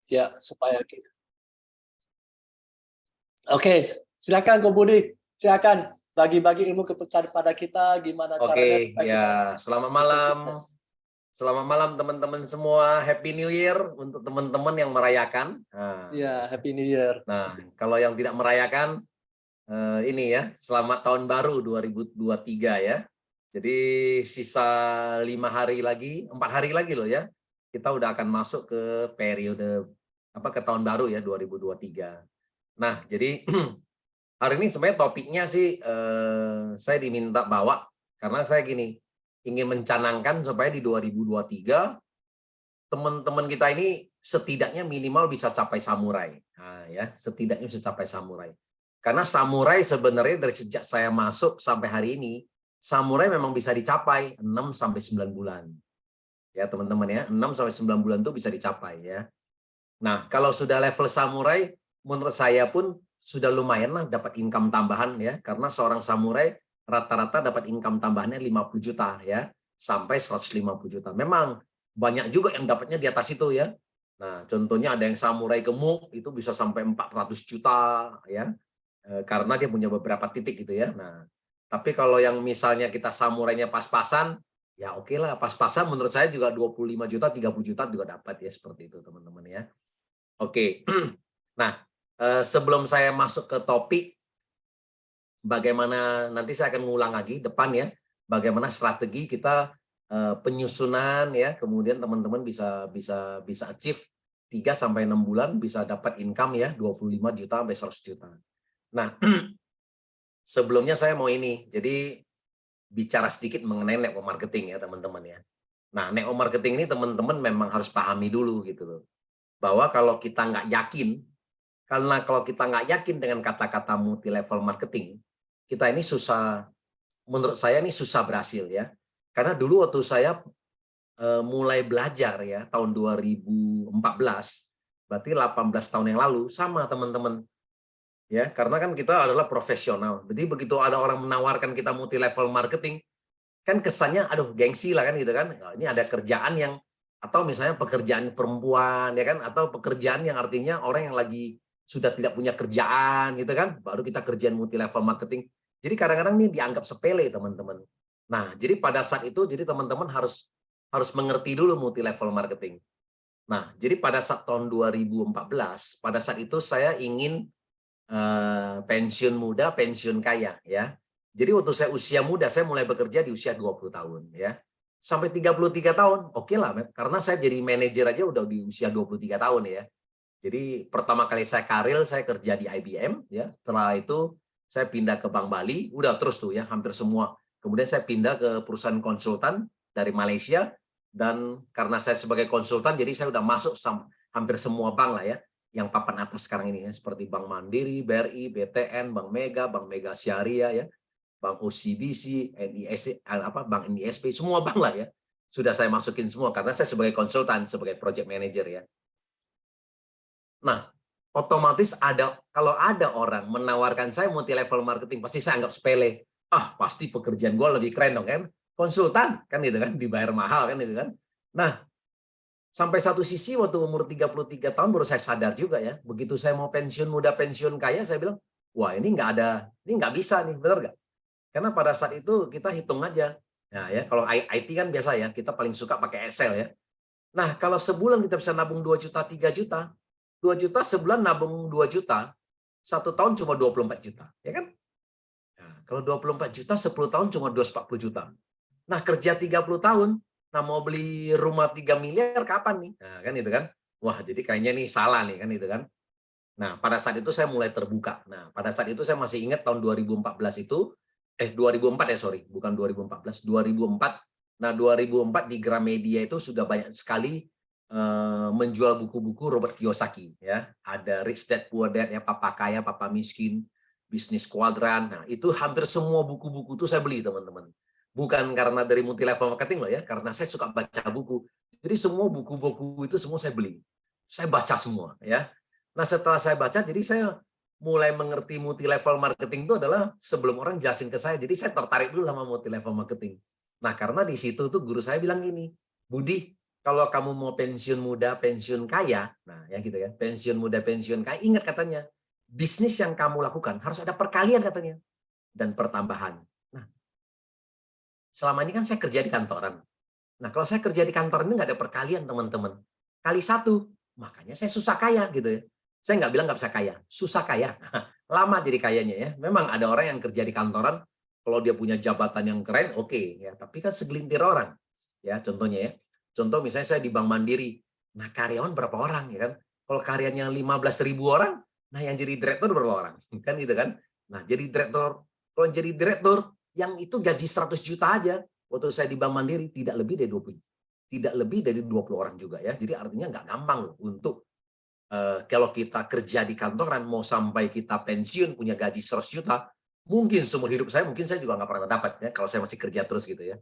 Ya, supaya kita. Oke, silakan Ko Budi, silakan bagi-bagi ilmu kepada kita gimana caranya Oke, supaya kita ya selamat bisa malam. sukses. Selamat malam teman-teman semua. Happy New Year untuk teman-teman yang merayakan. Iya, Happy New Year. Kalau yang tidak merayakan, ini ya, selamat tahun baru 2023 ya. Jadi sisa 5 hari lagi, 4 hari lagi loh ya. Kita udah akan masuk ke periode ke tahun baru ya 2023. Nah, jadi hari ini sebenarnya topiknya sih saya diminta bawa karena saya gini, ingin mencanangkan supaya di 2023 teman-teman kita ini setidaknya minimal bisa capai samurai. Nah, ya, setidaknya bisa capai samurai. Karena samurai sebenarnya dari sejak saya masuk sampai hari ini, samurai memang bisa dicapai 6 sampai 9 bulan. Ya, teman-teman ya, 6 sampai 9 bulan itu bisa dicapai ya. Nah, kalau sudah level samurai, menurut saya pun sudah lumayan lah dapat income tambahan ya, karena seorang samurai rata-rata dapat income tambahannya 50 juta ya, sampai 150 juta. Memang banyak juga yang dapatnya di atas itu ya. Nah, contohnya ada yang samurai gemuk itu bisa sampai 400 juta ya, karena dia punya beberapa titik gitu ya. Nah, tapi kalau yang misalnya kita samurainya pas-pasan, ya oke lah, pas-pasan menurut saya juga 25 juta, 30 juta juga dapat ya, seperti itu teman-teman ya. Oke. Nah, sebelum saya masuk ke topik, bagaimana nanti saya akan ngulang lagi depan ya, bagaimana strategi kita penyusunan ya, kemudian teman-teman bisa achieve 3 sampai 6 bulan bisa dapat income ya 25 juta sampai 100 juta. Nah, sebelumnya saya mau ini, jadi bicara sedikit mengenai network marketing ya teman-teman ya. Nah, network marketing ini teman-teman memang harus pahami dulu gitu loh. Bahwa kalau kita nggak yakin, karena kalau kita nggak yakin dengan kata-kata multi level marketing, kita ini susah, menurut saya ini susah berhasil ya. Karena dulu waktu saya mulai belajar ya tahun 2014, berarti 18 tahun yang lalu, sama teman-teman. Ya, karena kan kita adalah profesional. Jadi begitu ada orang menawarkan kita multi level marketing, kan kesannya aduh gengsi lah kan gitu kan. Nah, ini ada kerjaan yang atau misalnya pekerjaan perempuan ya kan, atau pekerjaan yang artinya orang yang lagi sudah tidak punya kerjaan gitu kan, baru kita kerjaan multi level marketing. Jadi kadang-kadang ini dianggap sepele teman-teman. Nah, jadi pada saat itu jadi teman-teman harus harus mengerti dulu multi level marketing. Nah, jadi pada saat tahun 2014, pada saat itu saya ingin pensiun muda, pensiun kaya ya. Jadi waktu saya usia muda, saya mulai bekerja di usia 20 tahun ya. Sampai 33 tahun, oke lah, karena saya jadi manajer aja udah di usia 23 tahun ya. Jadi pertama kali saya karir, saya kerja di IBM ya. Setelah itu saya pindah ke Bank Bali, udah terus tuh ya hampir semua. Kemudian saya pindah ke perusahaan konsultan dari Malaysia, dan karena saya sebagai konsultan jadi saya udah masuk hampir semua bank lah ya, yang papan atas sekarang ini ya, seperti Bank Mandiri, BRI, BTN, Bank Mega Syariah ya, Bank OCBC, NIS, Bank NISP, semua bank lah ya. Sudah saya masukin semua karena saya sebagai konsultan, sebagai project manager ya. Nah, otomatis kalau ada orang menawarkan saya multi level marketing, pasti saya anggap sepele. Ah, pasti pekerjaan gue lebih keren dong kan. Konsultan kan gitu kan, dibayar mahal kan gitu kan. Nah, sampai satu sisi waktu umur 33 tahun baru saya sadar juga ya. Begitu saya mau pensiun muda, pensiun kaya, saya bilang, wah ini nggak bisa nih, benar nggak? Karena pada saat itu kita hitung aja. Nah ya, kalau IT kan biasa ya, kita paling suka pakai Excel ya. Nah, kalau sebulan kita bisa nabung 2 juta, 3 juta, 2 juta sebulan nabung 2 juta, 1 tahun cuma 24 juta, ya kan? Nah, kalau 24 juta, 10 tahun cuma 240 juta. Nah, kerja 30 tahun, nah mau beli rumah 3 miliar kapan nih? Nah, kan itu kan. Wah, jadi kayaknya nih salah nih kan itu kan. Nah, pada saat itu saya mulai terbuka. Nah, pada saat itu saya masih ingat tahun 2014 itu, 2004 ya sorry, bukan 2014, 2004. Nah, 2004 di Gramedia itu sudah banyak sekali menjual buku-buku Robert Kiyosaki ya. Ada Rich Dad Poor Dad ya, Papa Kaya, Papa Miskin, Bisnis Kuadran. Nah, itu hampir semua buku-buku itu saya beli, teman-teman. Bukan karena dari multi level marketing loh ya, karena saya suka baca buku. Jadi semua buku-buku itu semua saya beli. Saya baca semua ya. Nah, setelah saya baca, jadi saya mulai mengerti multi level marketing itu adalah sebelum orang jelasin ke saya. Jadi saya tertarik dulu sama multi level marketing. Nah, karena di situ tuh guru saya bilang gini, Budi, kalau kamu mau pensiun muda, pensiun kaya, nah ya gitu ya, pensiun muda, pensiun kaya, ingat katanya, bisnis yang kamu lakukan harus ada perkalian katanya, dan pertambahan. Nah, selama ini kan saya kerja di kantoran. Nah, kalau saya kerja di kantor ini nggak ada perkalian, teman-teman. Kali satu, makanya saya susah kaya gitu ya. Saya nggak bilang nggak bisa kaya, susah kaya. Lama jadi kayanya ya. Memang ada orang yang kerja di kantoran, kalau dia punya jabatan yang keren, oke ya. Tapi kan segelintir orang. Ya, contohnya ya. Contoh misalnya saya di Bank Mandiri. Nah, karyawan berapa orang ya kan? Kalau karyanya 15.000 orang, nah yang jadi direktur berapa orang? Kan gitu kan. Nah, jadi direktur, kalau jadi direktur yang itu gaji 100 juta aja, waktu saya di Bank Mandiri tidak lebih dari 20 orang juga ya. Jadi artinya nggak gampang loh untuk kalau kita kerja di kantoran mau sampai kita pensiun punya gaji 100 juta, mungkin seumur hidup saya mungkin saya juga nggak pernah dapat ya kalau saya masih kerja terus gitu ya.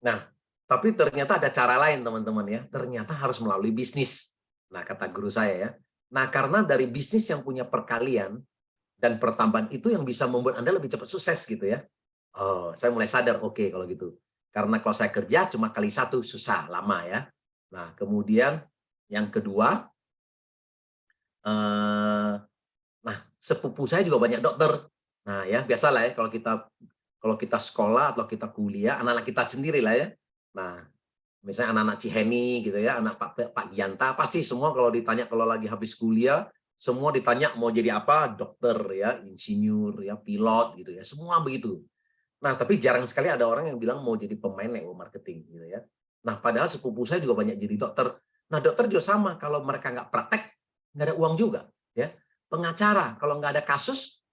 Nah, tapi ternyata ada cara lain teman-teman ya. Ternyata harus melalui bisnis. Nah, kata guru saya ya. Nah, karena dari bisnis yang punya perkalian dan pertambahan itu yang bisa membuat Anda lebih cepat sukses gitu ya. Oh, saya mulai sadar, oke kalau gitu. Karena kalau saya kerja cuma kali satu, susah, lama ya. Nah, kemudian yang kedua, nah sepupu saya juga banyak dokter. Nah ya biasalah ya kalau kita sekolah atau kita kuliah, anak-anak kita sendiri lah ya. Nah, misalnya anak-anak Ciheni gitu ya, anak Pak Gianta, pasti semua kalau ditanya kalau lagi habis kuliah, semua ditanya mau jadi apa, dokter ya, insinyur ya, pilot gitu ya, semua begitu. Nah, tapi jarang sekali ada orang yang bilang mau jadi pemain network marketing gitu ya. Nah, padahal sepupu saya juga banyak jadi dokter. Nah, dokter juga sama, kalau mereka nggak praktek, nggak ada uang juga. Ya, pengacara kalau nggak ada kasus,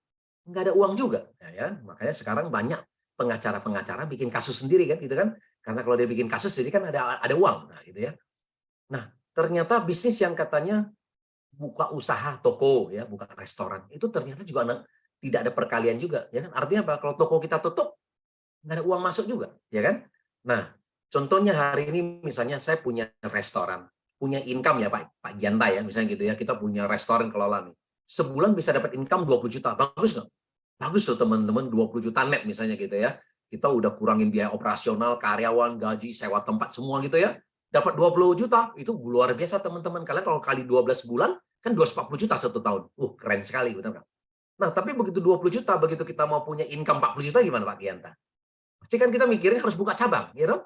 nggak ada uang juga. Ya, makanya sekarang banyak pengacara-pengacara bikin kasus sendiri kan, gitu kan? Karena kalau dia bikin kasus, jadi kan ada uang. Nah, gitu ya. Nah, ternyata bisnis yang katanya buka usaha toko ya, buka restoran, itu ternyata juga tidak ada perkalian juga. Ya kan? Artinya apa? Kalau toko kita tutup, nggak ada uang masuk juga, ya kan? Nah, contohnya hari ini misalnya saya punya restoran, punya income ya Pak Gianta ya, misalnya gitu ya, kita punya restoran kelola nih. Sebulan bisa dapat income 20 juta, bagus nggak? Bagus loh teman-teman, 20 juta net misalnya gitu ya. Kita udah kurangin biaya operasional, karyawan, gaji, sewa tempat semua gitu ya. Dapat 20 juta, itu luar biasa teman-teman. Kalian kalau kali 12 bulan, kan 240 juta satu tahun. Keren sekali, benar nggak? Nah, tapi begitu 20 juta, begitu kita mau punya income 40 juta gimana Pak Gianta? Pasti kan kita mikirnya harus buka cabang, ya dong?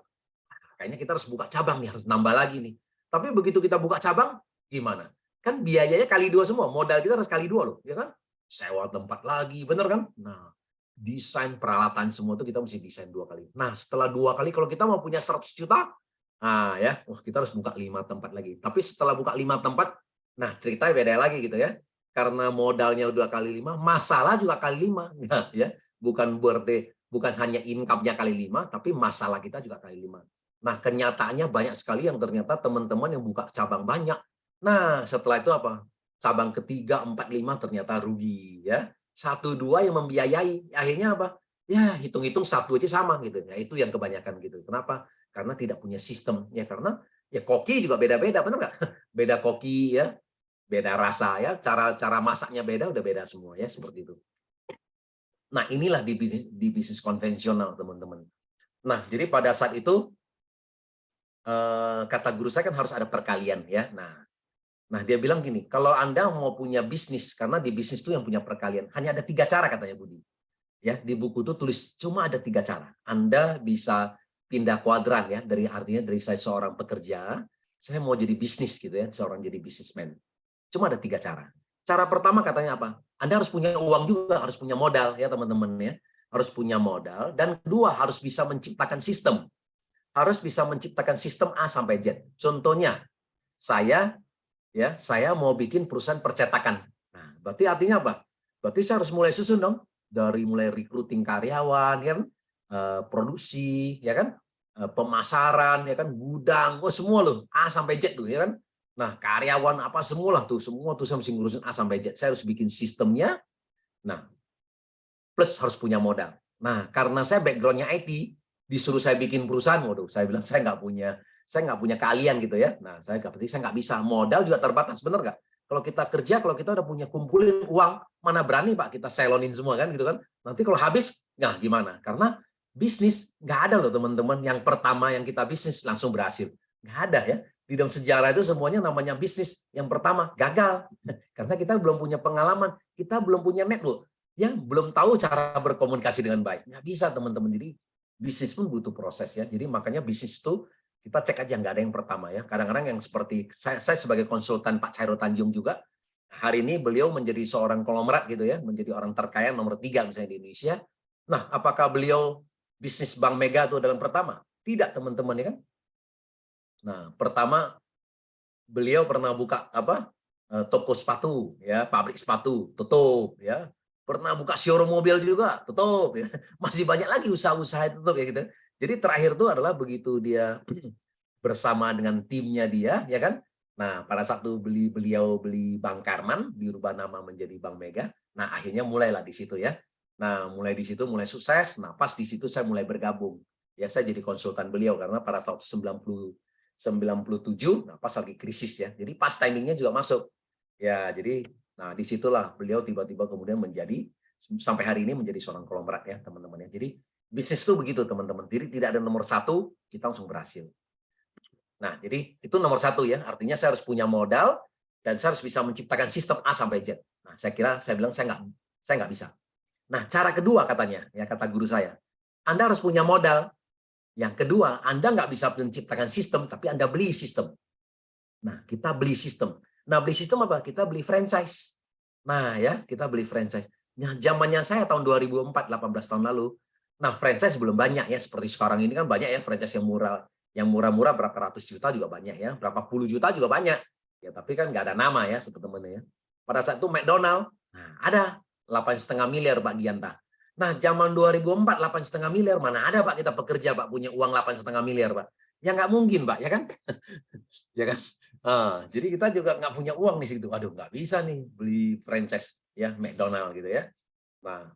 Kayaknya kita harus buka cabang nih, harus nambah lagi nih. Tapi begitu kita buka cabang, gimana? Kan biayanya kali dua semua, modal kita harus kali dua loh, ya kan? Sewa tempat lagi, bener kan? Nah, desain peralatan semua itu kita mesti desain 2 kali. Nah, setelah 2 kali, kalau kita mau punya 100 juta, nah ya, kita harus buka 5 tempat lagi. Tapi setelah buka 5 tempat, nah ceritanya beda lagi gitu ya. Karena modalnya udah kali 5, masalah juga kali 5. Nah, ya, bukan hanya income-nya kali 5, tapi masalah kita juga kali 5. Nah, kenyataannya banyak sekali yang ternyata teman-teman yang buka cabang banyak. Nah, setelah itu apa? Cabang ketiga, 4, 5 ternyata rugi ya. 1, 2 yang membiayai. Akhirnya apa? Ya, hitung-hitung 1 aja sama gitu. Ya, itu yang kebanyakan gitu. Kenapa? Karena tidak punya sistem. Ya karena ya koki juga beda-beda, benar nggak? Beda koki ya, beda rasa ya, cara masaknya beda, udah beda semua ya, seperti itu. Nah, inilah di bisnis konvensional, teman-teman. Nah, jadi pada saat itu kata guru saya kan harus ada perkalian ya. Nah dia bilang gini, kalau Anda mau punya bisnis, karena di bisnis itu yang punya perkalian, hanya ada 3 cara katanya Budi. Ya, di buku itu tulis cuma ada 3 cara. Anda bisa pindah kuadran ya, artinya dari saya seorang pekerja, saya mau jadi bisnis gitu ya, seorang jadi bisnismen. Cuma ada 3 cara. Cara pertama katanya apa? Anda harus punya uang juga, harus punya modal ya teman-teman ya. Harus punya modal, dan kedua harus bisa menciptakan sistem. Harus bisa menciptakan sistem A sampai Z. Contohnya, saya mau bikin perusahaan percetakan. Nah, berarti artinya apa? Berarti saya harus mulai susun dong, dari mulai recruiting karyawan, kan, produksi, ya kan, pemasaran, ya kan, gudang, semua loh, A sampai Z tuh, ya kan. Nah, karyawan apa semua tuh saya mesti ngurusin A sampai Z. Saya harus bikin sistemnya. Nah, plus harus punya modal. Nah, karena saya background-nya IT, disuruh saya bikin perusahaan, waduh, saya bilang saya nggak punya keahlian gitu ya. Nah, saya nggak bisa. Modal juga terbatas, bener nggak? Kalau kita kerja, kalau kita udah punya kumpulin uang, mana berani Pak kita selonin semua kan gitu kan? Nanti kalau habis, nah gimana? Karena bisnis nggak ada loh teman-teman. Yang pertama yang kita bisnis langsung berhasil. Nggak ada ya. Di dalam sejarah itu semuanya namanya bisnis. Yang pertama, gagal. Karena kita belum punya pengalaman, kita belum punya network. Ya, belum tahu cara berkomunikasi dengan baik. Nggak bisa, teman-teman. Jadi, bisnis pun butuh proses ya. Jadi, makanya bisnis itu kita cek aja, nggak ada yang pertama ya. Kadang-kadang yang seperti, saya sebagai konsultan Pak Chairul Tanjung juga, hari ini beliau menjadi seorang konglomerat gitu ya, menjadi orang terkaya nomor 3 misalnya di Indonesia. Nah, apakah beliau bisnis Bank Mega itu adalah yang pertama? Tidak, teman-teman ya kan. Nah, pertama beliau pernah buka toko sepatu ya, pabrik sepatu, tutup ya. Pernah buka showroom mobil juga, tutup ya. Masih banyak lagi usaha-usaha tutup ya gitu. Jadi terakhir itu adalah begitu dia bersama dengan timnya dia ya kan. Nah, pada saat itu beliau beli Bank Karman, dirubah nama menjadi Bank Mega. Nah, akhirnya mulailah di situ ya. Nah, mulai di situ mulai sukses. Nah, pas di situ saya mulai bergabung. Ya, saya jadi konsultan beliau karena pada tahun 97, nah pas lagi krisis ya. Jadi pas timingnya juga masuk. Ya, jadi nah disitulah beliau tiba-tiba kemudian menjadi sampai hari ini menjadi seorang konglomerat ya teman-teman ya. Jadi bisnis itu begitu teman-teman. Jadi tidak ada nomor satu, kita langsung berhasil. Nah, jadi itu nomor satu ya. Artinya saya harus punya modal dan saya harus bisa menciptakan sistem A sampai Z. Nah, saya bilang saya nggak bisa. Nah, cara kedua katanya, ya kata guru saya, Anda harus punya modal. Yang kedua, Anda nggak bisa menciptakan sistem, tapi Anda beli sistem. Nah, kita beli sistem. Nah, beli sistem apa? Kita beli franchise. Nah, ya, kita beli franchise. Nah, zamannya saya tahun 2004, 18 tahun lalu. Nah, franchise belum banyak ya, seperti sekarang ini kan banyak ya franchise yang murah. Yang murah-murah berapa ratus juta juga banyak ya, berapa puluh juta juga banyak. Ya, tapi kan nggak ada nama ya, teman-teman ya. Pada saat itu McDonald, nah, ada 8,5 miliar Pak Gianta. Nah, zaman 2004, 8,5 miliar, mana ada Pak kita pekerja Pak punya uang 8,5 miliar Pak. Ya nggak mungkin Pak, ya kan? Ya kan? Jadi kita juga nggak punya uang di situ. Aduh, nggak bisa nih beli franchise ya McDonald gitu ya. Nah,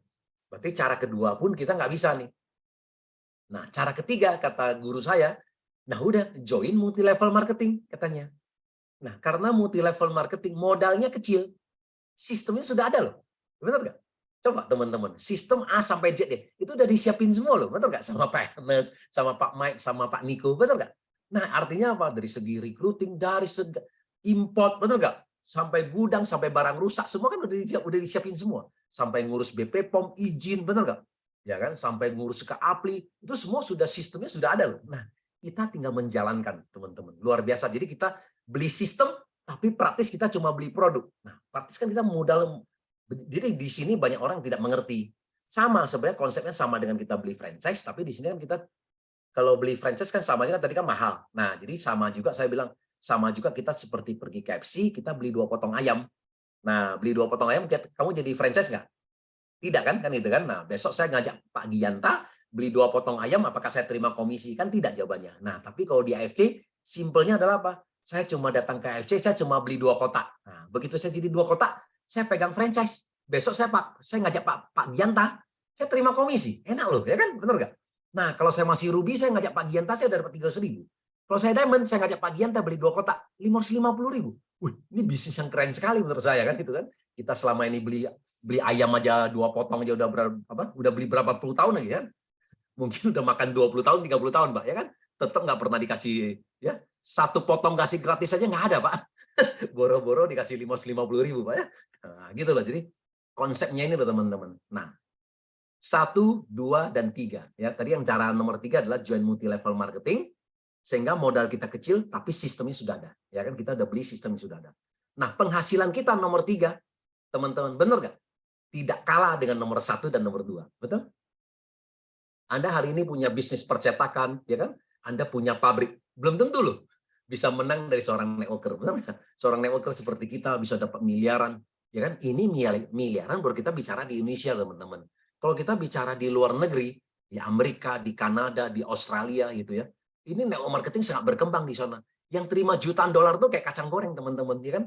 berarti cara kedua pun kita nggak bisa nih. Nah, cara ketiga kata guru saya, nah udah join multi level marketing katanya. Nah, karena multi level marketing modalnya kecil, sistemnya sudah ada loh. Benar nggak? Coba teman-teman, sistem A sampai Z deh. Itu udah disiapin semua loh, benar nggak? Sama Pak Ernest, sama Pak Mike, sama Pak Niko, benar nggak? Nah, artinya apa? Dari segi recruiting, dari segi import, benar nggak? Sampai gudang, sampai barang rusak, semua kan udah disiapin semua. Sampai ngurus BP POM, izin, benar nggak? Ya kan? Sampai ngurus ke APLI, itu semua sudah sistemnya sudah ada loh. Nah, kita tinggal menjalankan, teman-teman. Luar biasa. Jadi kita beli sistem, tapi praktis kita cuma beli produk. Nah, praktis kan kita modal. Jadi di sini banyak orang tidak mengerti. Sama sebenarnya konsepnya sama dengan kita beli franchise, tapi di sini kan kita kalau beli franchise kan samanya kan tadi kan mahal. Nah, jadi sama juga saya bilang sama juga kita seperti pergi KFC, kita beli 2 potong ayam. Nah, beli 2 potong ayam kamu jadi franchise nggak? Tidak kan? Kan gitu kan. Nah, besok saya ngajak Pak Gianta beli 2 potong ayam, apakah saya terima komisi? Kan tidak jawabannya. Nah, tapi kalau di AFC simpelnya adalah apa? Saya cuma datang ke AFC, saya cuma beli 2 kotak. Nah, begitu saya jadi 2 kotak, saya pegang franchise. Besok saya ngajak Pak Gianta, saya terima komisi. Enak loh, ya kan? Benar nggak? Nah, kalau saya masih ruby, saya ngajak Pak Gianta, saya udah dapat 300.000. Kalau saya diamond, saya ngajak Pak Gianta beli 2 kotak, 550.000. Wih, ini bisnis yang keren sekali menurut saya kan gitu kan. Kita selama ini beli ayam aja 2 potong aja udah beli berapa puluh tahun lagi kan. Mungkin udah makan 20 tahun, 30 tahun, Pak, ya kan? Tetap nggak pernah dikasih ya. 1 potong kasih gratis aja nggak ada, Pak. Boro-boro dikasih 550.000, Pak ya. Nah, gitu loh. Jadi konsepnya ini loh teman-teman. Nah, 1, 2, dan 3. Ya, tadi yang cara nomor 3 adalah join multi level marketing sehingga modal kita kecil tapi sistemnya sudah ada. Ya kan kita udah beli sistemnya sudah ada. Nah, penghasilan kita nomor 3, teman-teman, benar nggak? Tidak kalah dengan nomor 1 dan nomor 2. Betul? Anda hari ini punya bisnis percetakan, ya kan? Anda punya pabrik, belum tentu loh bisa menang dari seorang networker. Benar nggak? Seorang networker seperti kita bisa dapat miliaran, ya kan? Ini miliaran baru kita bicara di Indonesia, teman-teman. Kalau kita bicara di luar negeri, di Amerika, di Kanada, di Australia gitu ya. Ini network marketing sangat berkembang di sana. Yang terima jutaan dolar tuh kayak kacang goreng, teman-teman, ya kan?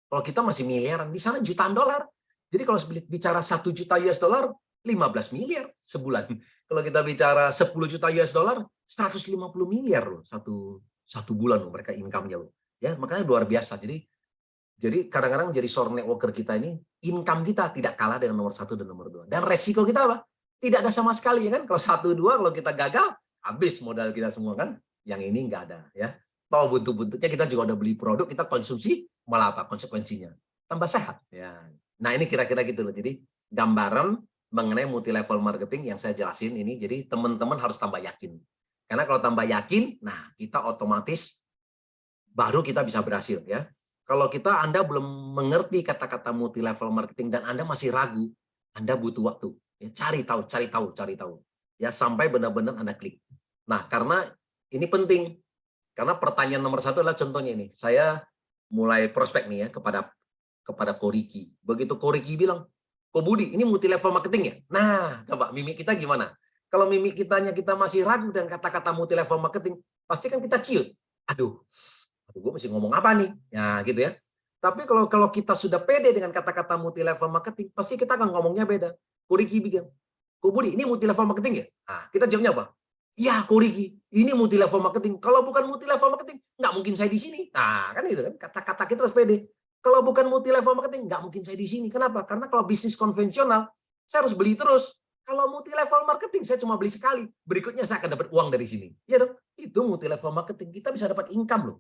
Kalau kita masih miliaran, di sana jutaan dolar. Jadi kalau bicara 1 juta US dollar, 15 miliar sebulan. Kalau kita bicara 10 juta US dollar, 150 miliar loh satu bulan loh mereka income-nya loh. Ya, makanya luar biasa. Jadi kadang-kadang jadi seorang networker kita ini, income kita tidak kalah dengan nomor 1 dan nomor 2. Dan resiko kita apa? Tidak ada sama sekali ya kan. Kalau 1, 2 kalau kita gagal, habis modal kita semua kan. Yang ini nggak ada ya. Toh buntut-buntutnya kita juga udah beli produk, kita konsumsi, malah apa konsekuensinya? Tambah sehat. Ya. Nah ini kira-kira gitu loh. Jadi gambaran mengenai multi level marketing yang saya jelasin ini, jadi teman-teman harus tambah yakin. Karena kalau tambah yakin, nah kita otomatis baru kita bisa berhasil ya. Kalau Anda belum mengerti kata-kata multi level marketing dan Anda masih ragu, Anda butuh waktu. Ya, cari tahu. Ya sampai benar-benar Anda klik. Nah, karena ini penting. Karena pertanyaan nomor satu adalah contohnya ini. Saya mulai prospek nih ya kepada Koriki. Begitu Koriki bilang, Ko Budi, ini multi level marketing ya? Nah, coba mimik kita gimana? Kalau mimik kita masih ragu dan kata-kata multi level marketing, pasti kan kita ciut. Aduh, gue mesti ngomong apa nih? Ya, gitu ya. Tapi kalau kita sudah pede dengan kata-kata multi level marketing, pasti kita akan ngomongnya beda. Koriki bilang, Ko Budi, ini multi level marketing ya? Nah, kita jawabnya apa? Ya, Koriki, ini multi level marketing. Kalau bukan multi level marketing, nggak mungkin saya di sini. Nah, kan gitu kan. Kata-kata kita harus pede. Kalau bukan multi level marketing, nggak mungkin saya di sini. Kenapa? Karena kalau bisnis konvensional, saya harus beli terus. Kalau multi level marketing, saya cuma beli sekali. Berikutnya saya akan dapat uang dari sini. Ya dong, itu multi level marketing. Kita bisa dapat income loh.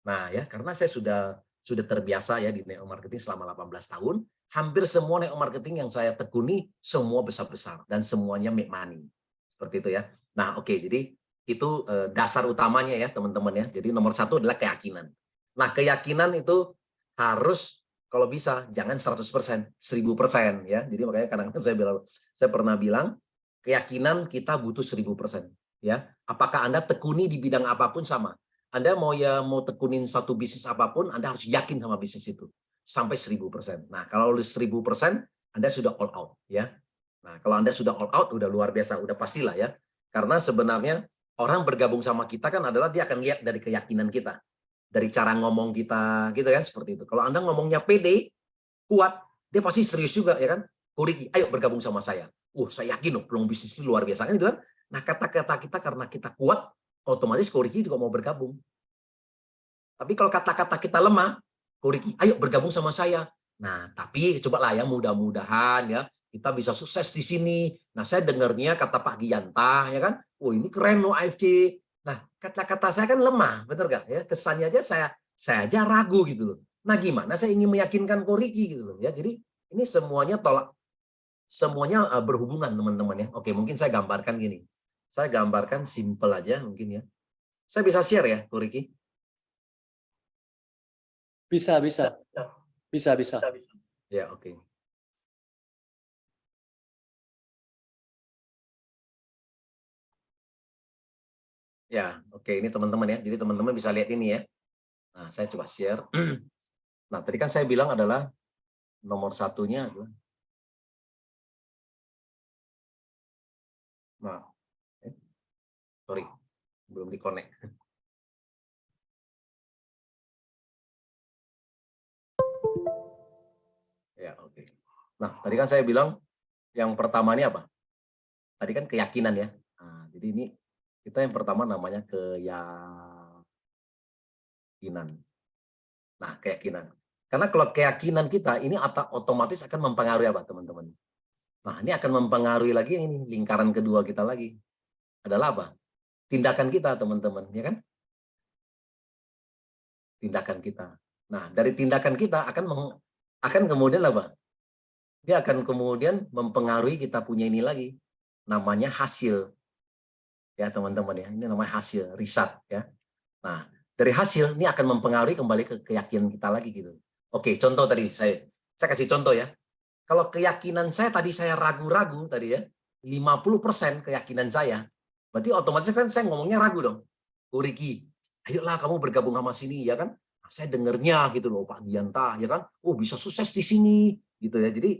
Nah ya, karena saya sudah terbiasa ya di network marketing selama 18 tahun, hampir semua network marketing yang saya tekuni semua besar-besar dan semuanya make money. Seperti itu ya. Nah, oke, jadi itu dasar utamanya ya, teman-teman ya. Jadi nomor satu adalah keyakinan. Nah, keyakinan itu harus kalau bisa jangan 100%, 1000% ya. Jadi makanya kadang-kadang saya pernah bilang keyakinan kita butuh 1000% ya. Apakah Anda tekuni di bidang apapun sama. Anda mau tekunin satu bisnis apapun, Anda harus yakin sama bisnis itu sampai 1000%. Nah, kalau 1000%, Anda sudah all out ya. Nah, kalau Anda sudah all out, udah luar biasa, udah pastilah ya. Karena sebenarnya orang bergabung sama kita kan adalah dia akan lihat dari keyakinan kita, dari cara ngomong kita, gitu kan, seperti itu. Kalau Anda ngomongnya pede, kuat, dia pasti serius juga ya kan. Koriki, ayo bergabung sama saya. Saya yakin loh peluang bisnis itu luar biasa kan gitu kan. Nah, kata-kata kita karena kita kuat, otomatis Koriki juga mau bergabung. Tapi kalau kata-kata kita lemah, Koriki, ayo bergabung sama saya. Nah, tapi cobalah ya mudah-mudahan ya kita bisa sukses di sini. Nah, saya dengarnya kata Pak Giyanta ya kan, ini keren loh AFC. Nah, kata-kata saya kan lemah, betul nggak ya? Kesannya aja saya aja ragu gitu loh. Nah, gimana saya ingin meyakinkan Koriki gitu loh ya. Jadi ini semuanya berhubungan teman-teman ya. Oke, mungkin saya gambarkan gini. Saya gambarkan simple aja mungkin ya. Saya bisa share ya, Koriki? Bisa. Ya, oke. Ya, oke. Ini teman-teman ya. Jadi teman-teman bisa lihat ini ya. Nah, saya coba share. Nah, tadi kan saya bilang adalah nomor satunya adalah. Nah, sorry, belum di-connect. Ya, oke. Nah, tadi kan saya bilang yang pertama ini apa? Tadi kan keyakinan ya. Nah, jadi ini kita yang pertama namanya keyakinan. Nah, keyakinan. Karena kalau keyakinan kita ini otomatis akan mempengaruhi apa, teman-teman? Nah, ini akan mempengaruhi lagi ini lingkaran kedua kita lagi. Adalah apa? Tindakan kita, teman-teman, ya kan? Tindakan kita. Nah, dari tindakan kita akan kemudian apa? Dia akan kemudian mempengaruhi kita punya ini lagi. Namanya hasil. Ya, teman-teman ya. Ini namanya hasil, riset ya. Nah, dari hasil ini akan mempengaruhi kembali ke keyakinan kita lagi gitu. Oke, contoh tadi saya kasih contoh ya. Kalau keyakinan saya tadi saya ragu-ragu tadi ya, 50% keyakinan saya, berarti otomatis kan saya ngomongnya ragu dong. Riki, ayolah kamu bergabung sama sini ya kan. Nah, saya dengernya gitu loh Pak Dianta ya kan. Bisa sukses di sini gitu ya. Jadi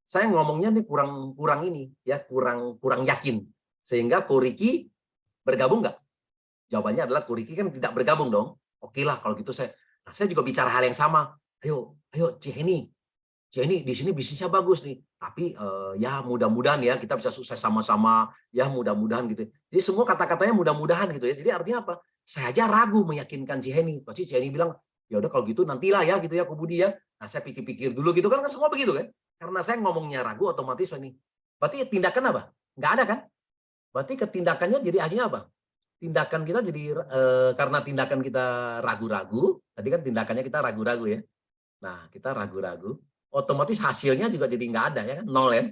saya ngomongnya nih kurang ini ya, kurang yakin. Sehingga Riki bergabung nggak? Jawabannya adalah Koriki kan tidak bergabung dong. Oke lah kalau gitu saya juga bicara hal yang sama. Ayo Ciheni di sini bisnisnya bagus nih. Tapi ya mudah-mudahan ya kita bisa sukses sama-sama. Ya mudah-mudahan gitu. Jadi semua kata-katanya mudah-mudahan gitu ya. Jadi artinya apa? Saya aja ragu meyakinkan Ciheni. Pasti Ciheni bilang, ya udah kalau gitu nantilah ya gitu ya Ko Budi ya. Nah saya pikir-pikir dulu gitu kan semua begitu kan. Karena saya ngomongnya ragu otomatis ini. Berarti tindakan apa? Nggak ada kan? Berarti ketindakannya jadi akhirnya apa? tindakan kita jadi karena tindakan kita ragu-ragu, tadi kan tindakannya kita ragu-ragu ya. Nah, kita ragu-ragu, otomatis hasilnya juga jadi nggak ada ya kan, nol ya.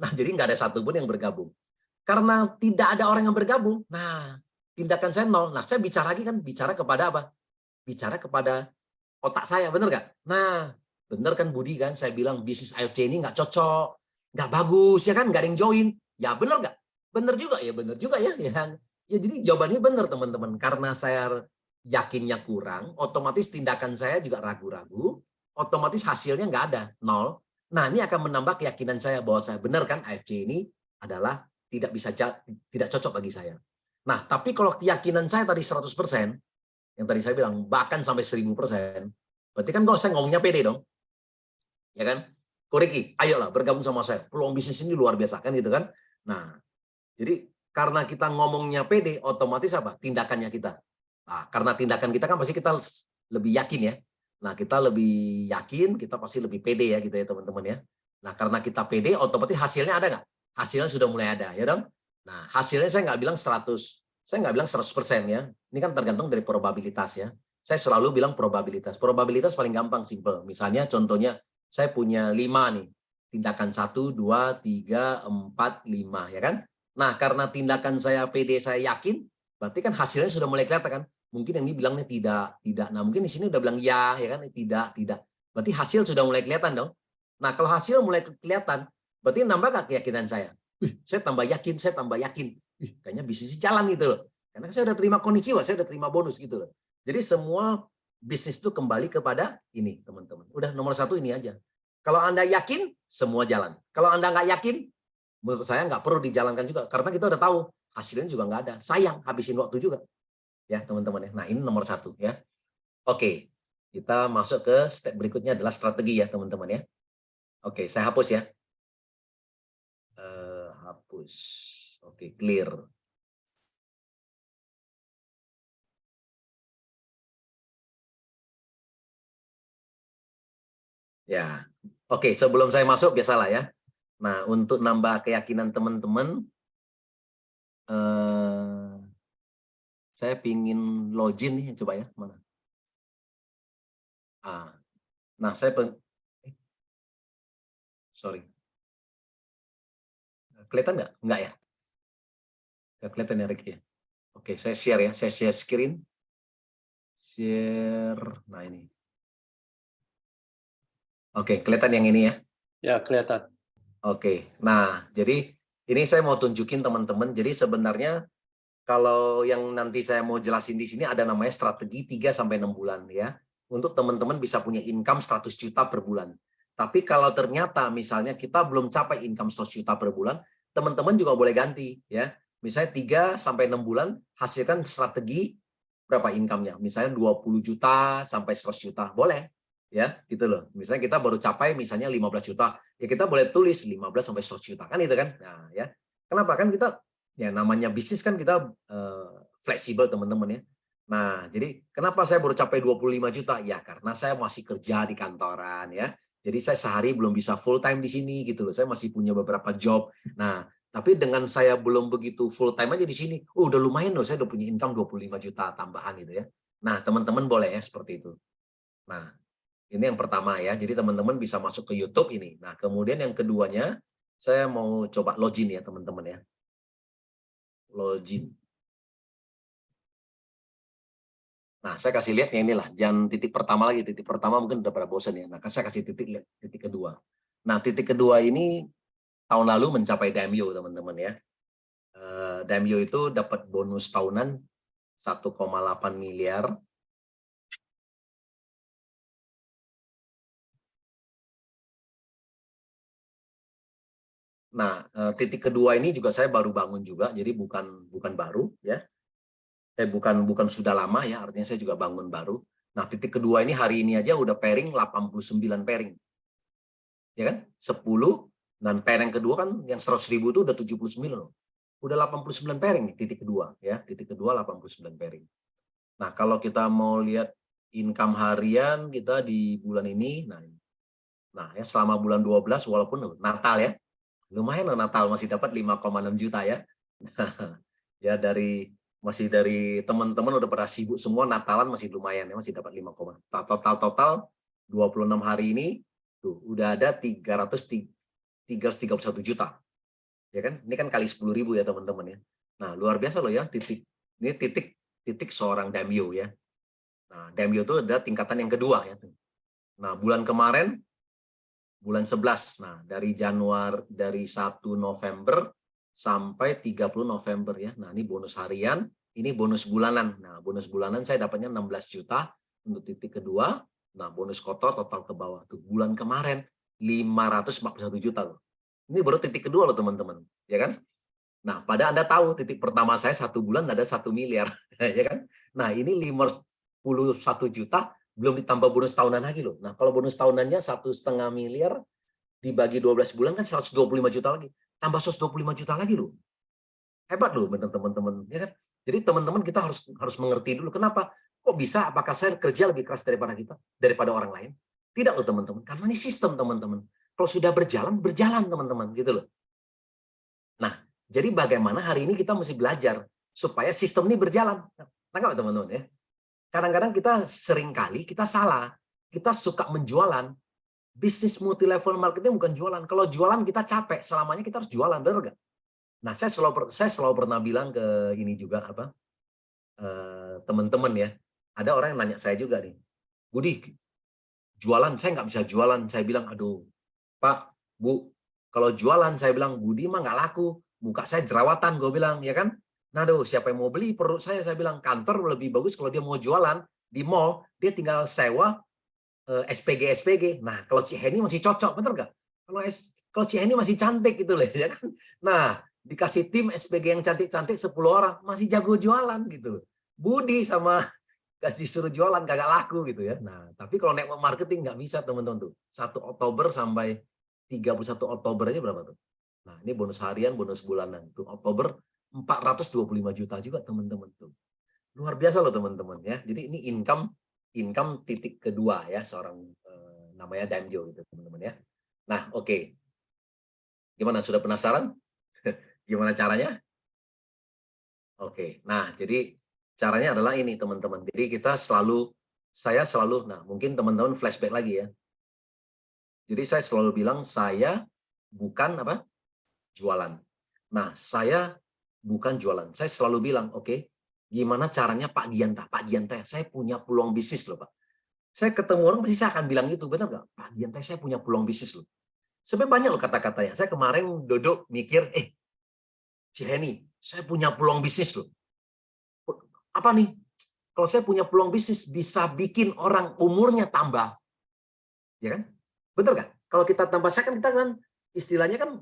Nah, jadi nggak ada satupun yang bergabung. Karena tidak ada orang yang bergabung, nah tindakan saya nol. Nah, saya bicara lagi kan, bicara kepada apa? Bicara kepada otak saya, bener nggak? Nah, bener kan Budi kan, saya bilang bisnis AFC ini nggak cocok, nggak bagus ya kan, nggak ada yang join. Ya bener nggak? Bener juga ya, bener juga ya. Ya jadi jawabannya bener teman-teman. Karena saya yakinnya kurang, otomatis tindakan saya juga ragu-ragu, otomatis hasilnya nggak ada, nol. Nah, ini akan menambah keyakinan saya bahwa saya benar kan AFC ini adalah tidak cocok bagi saya. Nah, tapi kalau keyakinan saya tadi 100%, yang tadi saya bilang bahkan sampai 1000%, berarti kan kalau saya ngomongnya pede dong. Ya kan? Koreki, ayolah bergabung sama saya. Peluang bisnis ini luar biasa kan gitu kan. Nah, jadi karena kita ngomongnya pede, otomatis apa? Tindakannya kita. Nah, karena tindakan kita kan pasti kita lebih yakin ya. Nah, kita lebih yakin, kita pasti lebih pede ya gitu ya teman-teman ya. Nah, karena kita pede, otomatis hasilnya ada nggak? Hasilnya sudah mulai ada ya dong. Nah, hasilnya saya nggak bilang 100, saya nggak bilang 100% ya. Ini kan tergantung dari probabilitas ya. Saya selalu bilang probabilitas. Probabilitas paling gampang, simple. Misalnya contohnya, saya punya 5 nih. Tindakan 1, 2, 3, 4, 5 ya kan. Nah, karena tindakan saya pede, saya yakin, berarti kan hasilnya sudah mulai kelihatan kan. Mungkin yang ini bilangnya tidak. Nah, mungkin di sini udah bilang ya kan, tidak. Berarti hasil sudah mulai kelihatan dong. Nah, kalau hasil mulai kelihatan, berarti nambah nggak keyakinan saya? Saya tambah yakin. Kayaknya bisnis jalan gitu loh. Karena saya udah terima konnichiwa, saya udah terima bonus gitu loh. Jadi semua bisnis itu kembali kepada ini, teman-teman. Udah nomor 1 ini aja. Kalau Anda yakin, semua jalan. Kalau Anda nggak yakin, menurut saya nggak perlu dijalankan juga. Karena kita udah tahu, hasilnya juga nggak ada. Sayang, habisin waktu juga. Ya, teman-teman ya. Nah, ini nomor 1 ya. Oke, kita masuk ke step berikutnya adalah strategi ya, teman-teman ya. Oke, saya hapus ya. Hapus. Oke, clear. Ya, oke. Sebelum saya masuk, biasalah ya. Nah, untuk nambah keyakinan teman-teman, saya pingin login nih, coba ya, mana? Nah, sorry. Kelihatan nggak? Nggak ya? Nggak kelihatan ya, Ricky ya? Oke, saya share ya. Saya share screen. Share. Nah, ini. Oke, kelihatan yang ini ya? Ya, kelihatan. Oke. Nah, jadi ini saya mau tunjukin teman-teman. Jadi sebenarnya kalau yang nanti saya mau jelasin di sini ada namanya strategi 3-6 bulan ya. Untuk teman-teman bisa punya income 100 juta per bulan. Tapi kalau ternyata misalnya kita belum capai income 100 juta per bulan, teman-teman juga boleh ganti ya. Misalnya 3-6 bulan hasilkan strategi berapa income-nya. Misalnya 20 juta sampai 100 juta. Boleh ya, gitu loh. Misalnya kita baru capai misalnya 15 juta, ya kita boleh tulis 15 sampai 100 juta kan itu kan. Nah, ya. Kenapa kan kita ya namanya bisnis kan kita fleksibel teman-teman ya. Nah, jadi kenapa saya baru capai 25 juta? Ya karena saya masih kerja di kantoran ya. Jadi saya sehari belum bisa full time di sini gitu loh. Saya masih punya beberapa job. Nah, tapi dengan saya belum begitu full time aja di sini, udah lumayan loh, saya udah punya income 25 juta tambahan gitu ya. Nah, teman-teman boleh ya seperti itu. Nah, ini yang pertama ya. Jadi teman-teman bisa masuk ke YouTube ini. Nah, kemudian yang keduanya saya mau coba login ya teman-teman ya. Login. Nah, saya kasih lihat yang inilah, jangan titik pertama lagi. Titik pertama mungkin udah pada bosan ya. Nah, saya kasih titik kedua. Nah, titik kedua ini tahun lalu mencapai Daimyo, teman-teman ya. Daimyo itu dapat bonus tahunan 1,8 miliar. Nah, titik kedua ini juga saya baru bangun juga, jadi bukan baru ya. Bukan sudah lama ya, artinya saya juga bangun baru. Nah, titik kedua ini hari ini aja udah pairing 89 pairing. Ya kan? 10 dan pairing kedua kan yang 100.000 itu udah 79 loh. Udah 89 pairing nih titik kedua ya, titik kedua 89 pairing. Nah, kalau kita mau lihat income harian kita di bulan ini, nah ya selama bulan 12 walaupun Natal ya, lumayan loh Natal masih dapat 5,6 juta ya. Ya dari Masih dari teman-teman udah pada sibuk semua, Natalan masih lumayan ya, masih dapat 5, total 26 hari ini tuh udah ada 331 juta. Ya kan? Ini kan kali 10.000 ya teman-teman ya. Nah, luar biasa loh ya, ini titik seorang Damio ya. Nah, Damio itu ada tingkatan yang kedua ya. Nah, bulan kemarin bulan 11. Nah, dari 1 November sampai 30 November ya. Nah, ini bonus harian, ini bonus bulanan. Nah, bonus bulanan saya dapatnya 16 juta untuk titik kedua. Nah, bonus kotor total ke bawah tuh. Bulan kemarin 541 juta loh. Ini baru titik kedua loh teman-teman, ya kan? Nah, pada Anda tahu titik pertama saya 1 bulan ada 1 miliar, ya kan? Nah, ini 51 juta belum ditambah bonus tahunan lagi loh. Nah, kalau bonus tahunannya 1,5 miliar dibagi 12 bulan kan 125 juta lagi. Tambah 125 juta lagi loh. Hebat loh benar teman-teman, ya kan? Jadi teman-teman kita harus mengerti dulu kenapa? Kok bisa? Apakah saya kerja lebih keras daripada orang lain? Tidak loh teman-teman, karena ini sistem teman-teman. Kalau sudah berjalan, berjalan teman-teman, gitu loh. Nah, jadi bagaimana hari ini kita mesti belajar supaya sistem ini berjalan. Tangkap teman-teman ya. Kadang-kadang kita salah. Kita suka menjualan. Bisnis multi level marketing bukan jualan. Kalau jualan kita capek, selamanya kita harus jualan, benar nggak? Nah, saya selalu pernah bilang ke ini juga teman-teman ya. Ada orang yang nanya saya juga nih, Budi, jualan saya nggak bisa jualan. Saya bilang, aduh, Pak, Bu, kalau jualan saya bilang Budi mah nggak laku, muka saya jerawatan, gue bilang, ya kan? Nah, aduh, siapa yang mau beli perut saya bilang kantor lebih bagus kalau dia mau jualan di mall, dia tinggal sewa SPG. Nah, kalau Ciheni masih cocok, bener nggak? Kalau Ciheni masih cantik gitu loh, ya kan? Nah, dikasih tim SPG yang cantik-cantik 10 orang, masih jago jualan gitu loh. Budi sama disuruh jualan kagak laku gitu ya. Nah, tapi kalau network marketing nggak bisa teman-teman tuh. 1 Oktober sampai 31 Oktober aja berapa tuh? Nah, ini bonus harian, bonus bulanan. Tuh Oktober 425 juta juga teman-teman tuh. Luar biasa loh teman-teman ya. Jadi ini income titik kedua ya seorang namanya Damjo gitu teman-teman ya. Nah, oke. Gimana sudah penasaran? Gimana caranya? Oke. Nah, jadi caranya adalah ini teman-teman. Jadi saya selalu nah, mungkin teman-teman flashback lagi ya. Jadi saya selalu bilang saya bukan jualan. Nah, saya bukan jualan. Saya selalu bilang, oke, gimana caranya Pak Gianta? Pak Gianta, saya punya peluang bisnis loh, Pak. Saya ketemu orang pasti saya akan bilang itu, benar nggak? Pak Gianta, saya punya peluang bisnis loh. Sebenarnya banyak loh kata-katanya. Saya kemarin duduk mikir, Ciheni, saya punya peluang bisnis loh. Apa nih? Kalau saya punya peluang bisnis, bisa bikin orang umurnya tambah. Ya kan? Betul nggak? Kalau kita tambah, kita kan istilahnya kan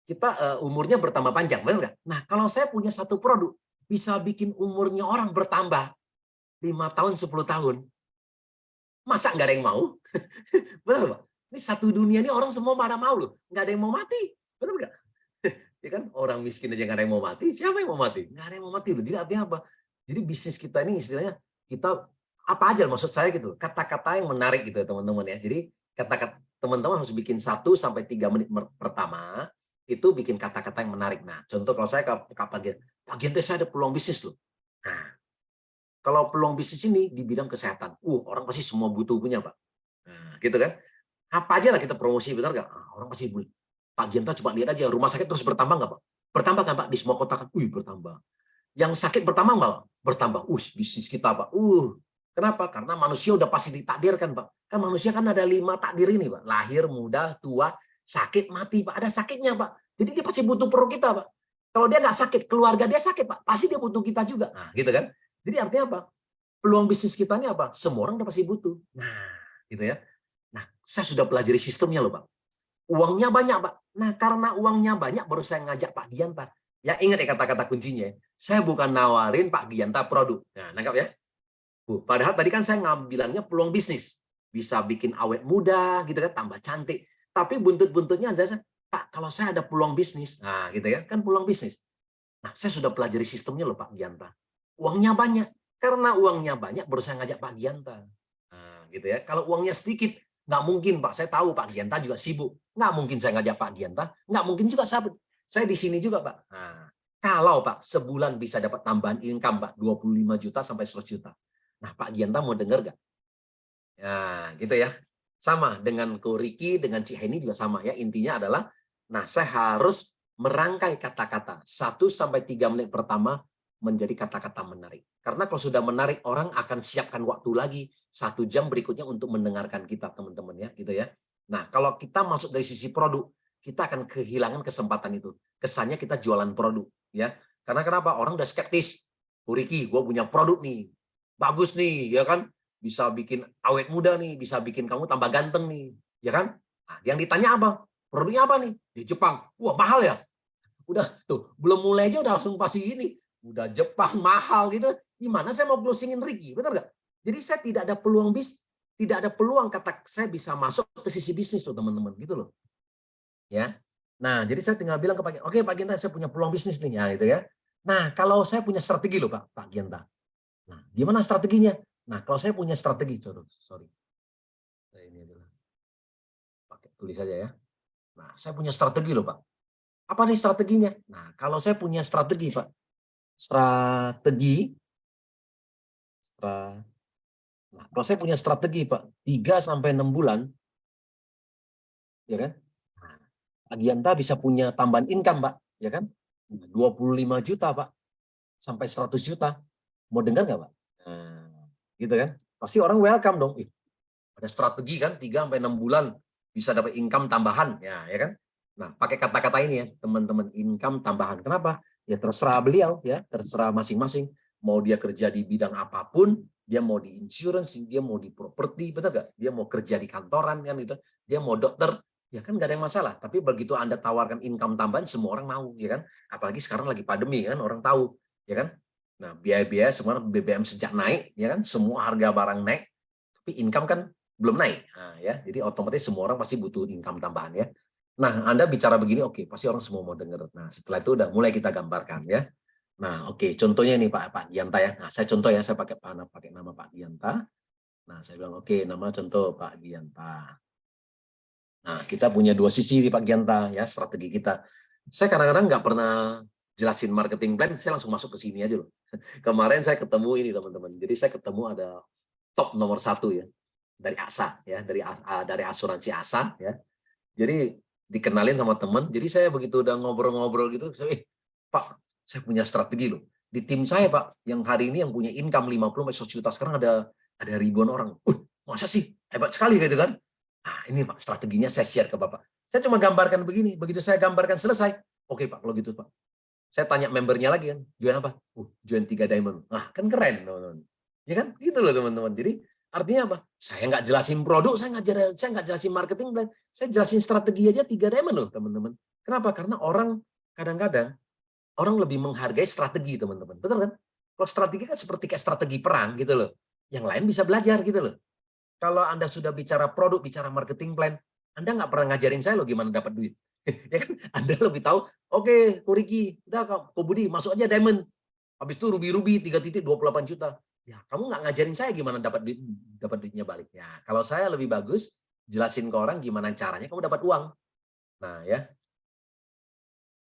kita umurnya bertambah panjang, benar nggak? Nah, kalau saya punya satu produk, bisa bikin umurnya orang bertambah 5 tahun, 10 tahun. Masa nggak ada yang mau? Benar, Pak? Ini satu dunia ini orang semua pada mau loh. Nggak ada yang mau mati. Benar nggak? Ya kan? Orang miskin aja nggak ada yang mau mati. Siapa yang mau mati? Nggak ada yang mau mati loh. Jadi artinya apa? Jadi bisnis kita ini istilahnya kita apa aja maksud saya gitu. Kata-kata yang menarik gitu teman-teman ya. Jadi kata-kata teman-teman harus bikin 1 sampai 3 menit pertama itu bikin kata-kata yang menarik. Nah, contoh kalau saya ke Pak Gente saya ada peluang bisnis loh. Nah, kalau peluang bisnis ini di bidang kesehatan, orang pasti semua butuh punya, Pak. Nah, gitu kan? Apa aja lah kita promosi, benar nggak? Orang pasti beli. Pak Genta coba lihat aja, rumah sakit terus bertambah nggak, Pak? Bertambah kan, Pak? Di semua kota kan? Bertambah. Yang sakit bertambah nggak, Pak? Bertambah. Bisnis kita, Pak. Kenapa? Karena manusia udah pasti ditakdirkan, Pak. Kan manusia kan ada 5 takdir ini, Pak. Lahir, muda, tua, sakit, mati, Pak. Ada sakitnya, Pak. Jadi dia pasti butuh produk kita, Pak. Kalau dia nggak sakit, keluarga dia sakit, Pak. Pasti dia butuh kita juga. Nah, gitu kan? Jadi artinya apa? Peluang bisnis kita ini apa? Semua orang udah pasti butuh. Nah, gitu ya. Nah, saya sudah pelajari sistemnya loh, Pak. Uangnya banyak, Pak. Nah, karena uangnya banyak, baru saya ngajak Pak Gianta. Ya, ingat ya kata-kata kuncinya. Saya bukan nawarin Pak Gianta produk. Nah, nangkap ya? Padahal tadi kan saya bilangnya peluang bisnis. Bisa bikin awet muda, gitu kan, tambah cantik. Tapi buntut-buntutnya aja, Pak, kalau saya ada peluang bisnis. Nah, gitu ya, kan peluang bisnis. Nah, saya sudah pelajari sistemnya loh, Pak Gianta. Uangnya banyak. Karena uangnya banyak, baru saya ngajak Pak Gianta. Nah, gitu ya. Kalau uangnya sedikit, nggak mungkin, Pak. Saya tahu Pak Gianta juga sibuk. Nggak mungkin saya ngajak Pak Gianta. Nggak mungkin juga saya di sini juga, Pak. Nah, Kalau Pak, sebulan bisa dapat tambahan income Pak, 25 juta sampai 100 juta. Nah, Pak Gianta mau dengar nggak? Nah, gitu ya. Sama dengan Ko Riki, dengan Cik Heni juga sama ya. Intinya adalah, nah saya harus merangkai kata-kata. 1 sampai 3 menit pertama menjadi kata-kata menarik. Karena kalau sudah menarik, orang akan siapkan waktu lagi 1 jam berikutnya untuk mendengarkan kita, teman-teman ya, gitu ya. Nah, kalau kita masuk dari sisi produk, kita akan kehilangan kesempatan itu. Kesannya kita jualan produk, ya. Karena kenapa? Orang udah skeptis. Ko Riki, gue punya produk nih, bagus nih, ya kan? Bisa bikin awet muda nih, bisa bikin kamu tambah ganteng nih, ya kan? Nah, yang ditanya apa? Produknya apa nih? Di Jepang. Wah, mahal ya? Udah tuh, belum mulai aja udah langsung pasti ini. Udah Jepang mahal gitu. Gimana saya mau closingin Ricky? Benar nggak? Jadi saya tidak ada peluang tidak ada peluang kata saya bisa masuk ke sisi bisnis tuh teman-teman gitu loh. Ya. Nah, jadi saya tinggal bilang ke Pak Gianta, oke Pak Gianta saya punya peluang bisnis nih ya gitu ya. Nah, kalau saya punya strategi loh Pak Gianta. Nah, gimana strateginya? Nah, kalau saya punya strategi, sorry. Ini adalah pakai tulis saja ya. Nah, saya punya strategi loh, Pak. Apa nih strateginya? Nah, kalau saya punya strategi, Pak. Strategi, nah, kalau saya punya strategi, Pak, 3 sampai 6 bulan, ya kan? Nah, Pak Gianta bisa punya tambahan income, Pak, ya kan? 25 juta, Pak, sampai 100 juta. Mau dengar nggak, Pak? Nah, gitu kan? Pasti orang welcome dong. Ada strategi kan 3 sampai 6 bulan bisa dapat income tambahan ya kan. Nah, pakai kata-kata ini ya, teman-teman, income tambahan. Kenapa? Ya terserah beliau ya, terserah masing-masing. Mau dia kerja di bidang apapun, dia mau di insurance, dia mau di properti, betul nggak? Dia mau kerja di kantoran kan gitu. Dia mau dokter, ya kan nggak ada yang masalah. Tapi begitu Anda tawarkan income tambahan, semua orang mau, ya kan? Apalagi sekarang lagi pandemi kan, orang tahu, ya kan? Nah, biaya-biaya semua BBM sejak naik, ya kan? Semua harga barang naik, tapi income kan belum naik. Nah, ya, jadi otomatis semua orang pasti butuh income tambahan ya. Nah, Anda bicara begini, oke, pasti orang semua mau dengar. Nah, setelah itu udah mulai kita gambarkan ya. Nah, oke, contohnya nih Pak Gianta ya. Nah, saya contoh ya, saya pakai nama Pak Gianta. Nah, saya bilang oke, nama contoh Pak Gianta. Nah, kita punya 2 sisi di Pak Gianta ya, strategi kita. Saya kadang-kadang nggak pernah jelasin marketing plan, saya langsung masuk ke sini aja loh. Kemarin saya ketemu ini teman-teman. Jadi saya ketemu ada top nomor 1 ya dari ASA ya, dari asuransi ASA ya. Jadi dikenalin sama teman. Jadi saya begitu udah ngobrol-ngobrol gitu, saya, Pak, saya punya strategi loh. Di tim saya Pak, yang hari ini yang punya income 50 sampai 100 juta, sekarang ada ribuan orang. Masa sih? Hebat sekali gitu kan. Nah, ini Pak strateginya saya share ke Bapak. Saya cuma gambarkan begini, begitu saya gambarkan selesai. Oke Pak, kalau gitu Pak. Saya tanya membernya lagi kan, join apa? Join 3 diamond. Nah, kan keren, teman-teman. Ya kan? Gitu loh, teman-teman. Jadi artinya apa? Saya nggak jelasin produk, saya nggak jelasin marketing plan, saya jelasin strategi aja 3 diamond loh, teman-teman. Kenapa? Karena orang kadang-kadang orang lebih menghargai strategi, teman-teman. Betul kan? Kalau strategi kan seperti kayak strategi perang gitu loh. Yang lain bisa belajar gitu loh. Kalau Anda sudah bicara produk, bicara marketing plan, Anda nggak pernah ngajarin saya loh gimana dapat duit. Ya kan? Anda lebih tahu, oke, Ko Riki, udah Ko Budi, masuk aja diamond. Habis itu ruby 3.28 juta. Ya, kamu nggak ngajarin saya gimana dapat duitnya balik. Ya, kalau saya lebih bagus jelasin ke orang gimana caranya kamu dapat uang. Nah, ya.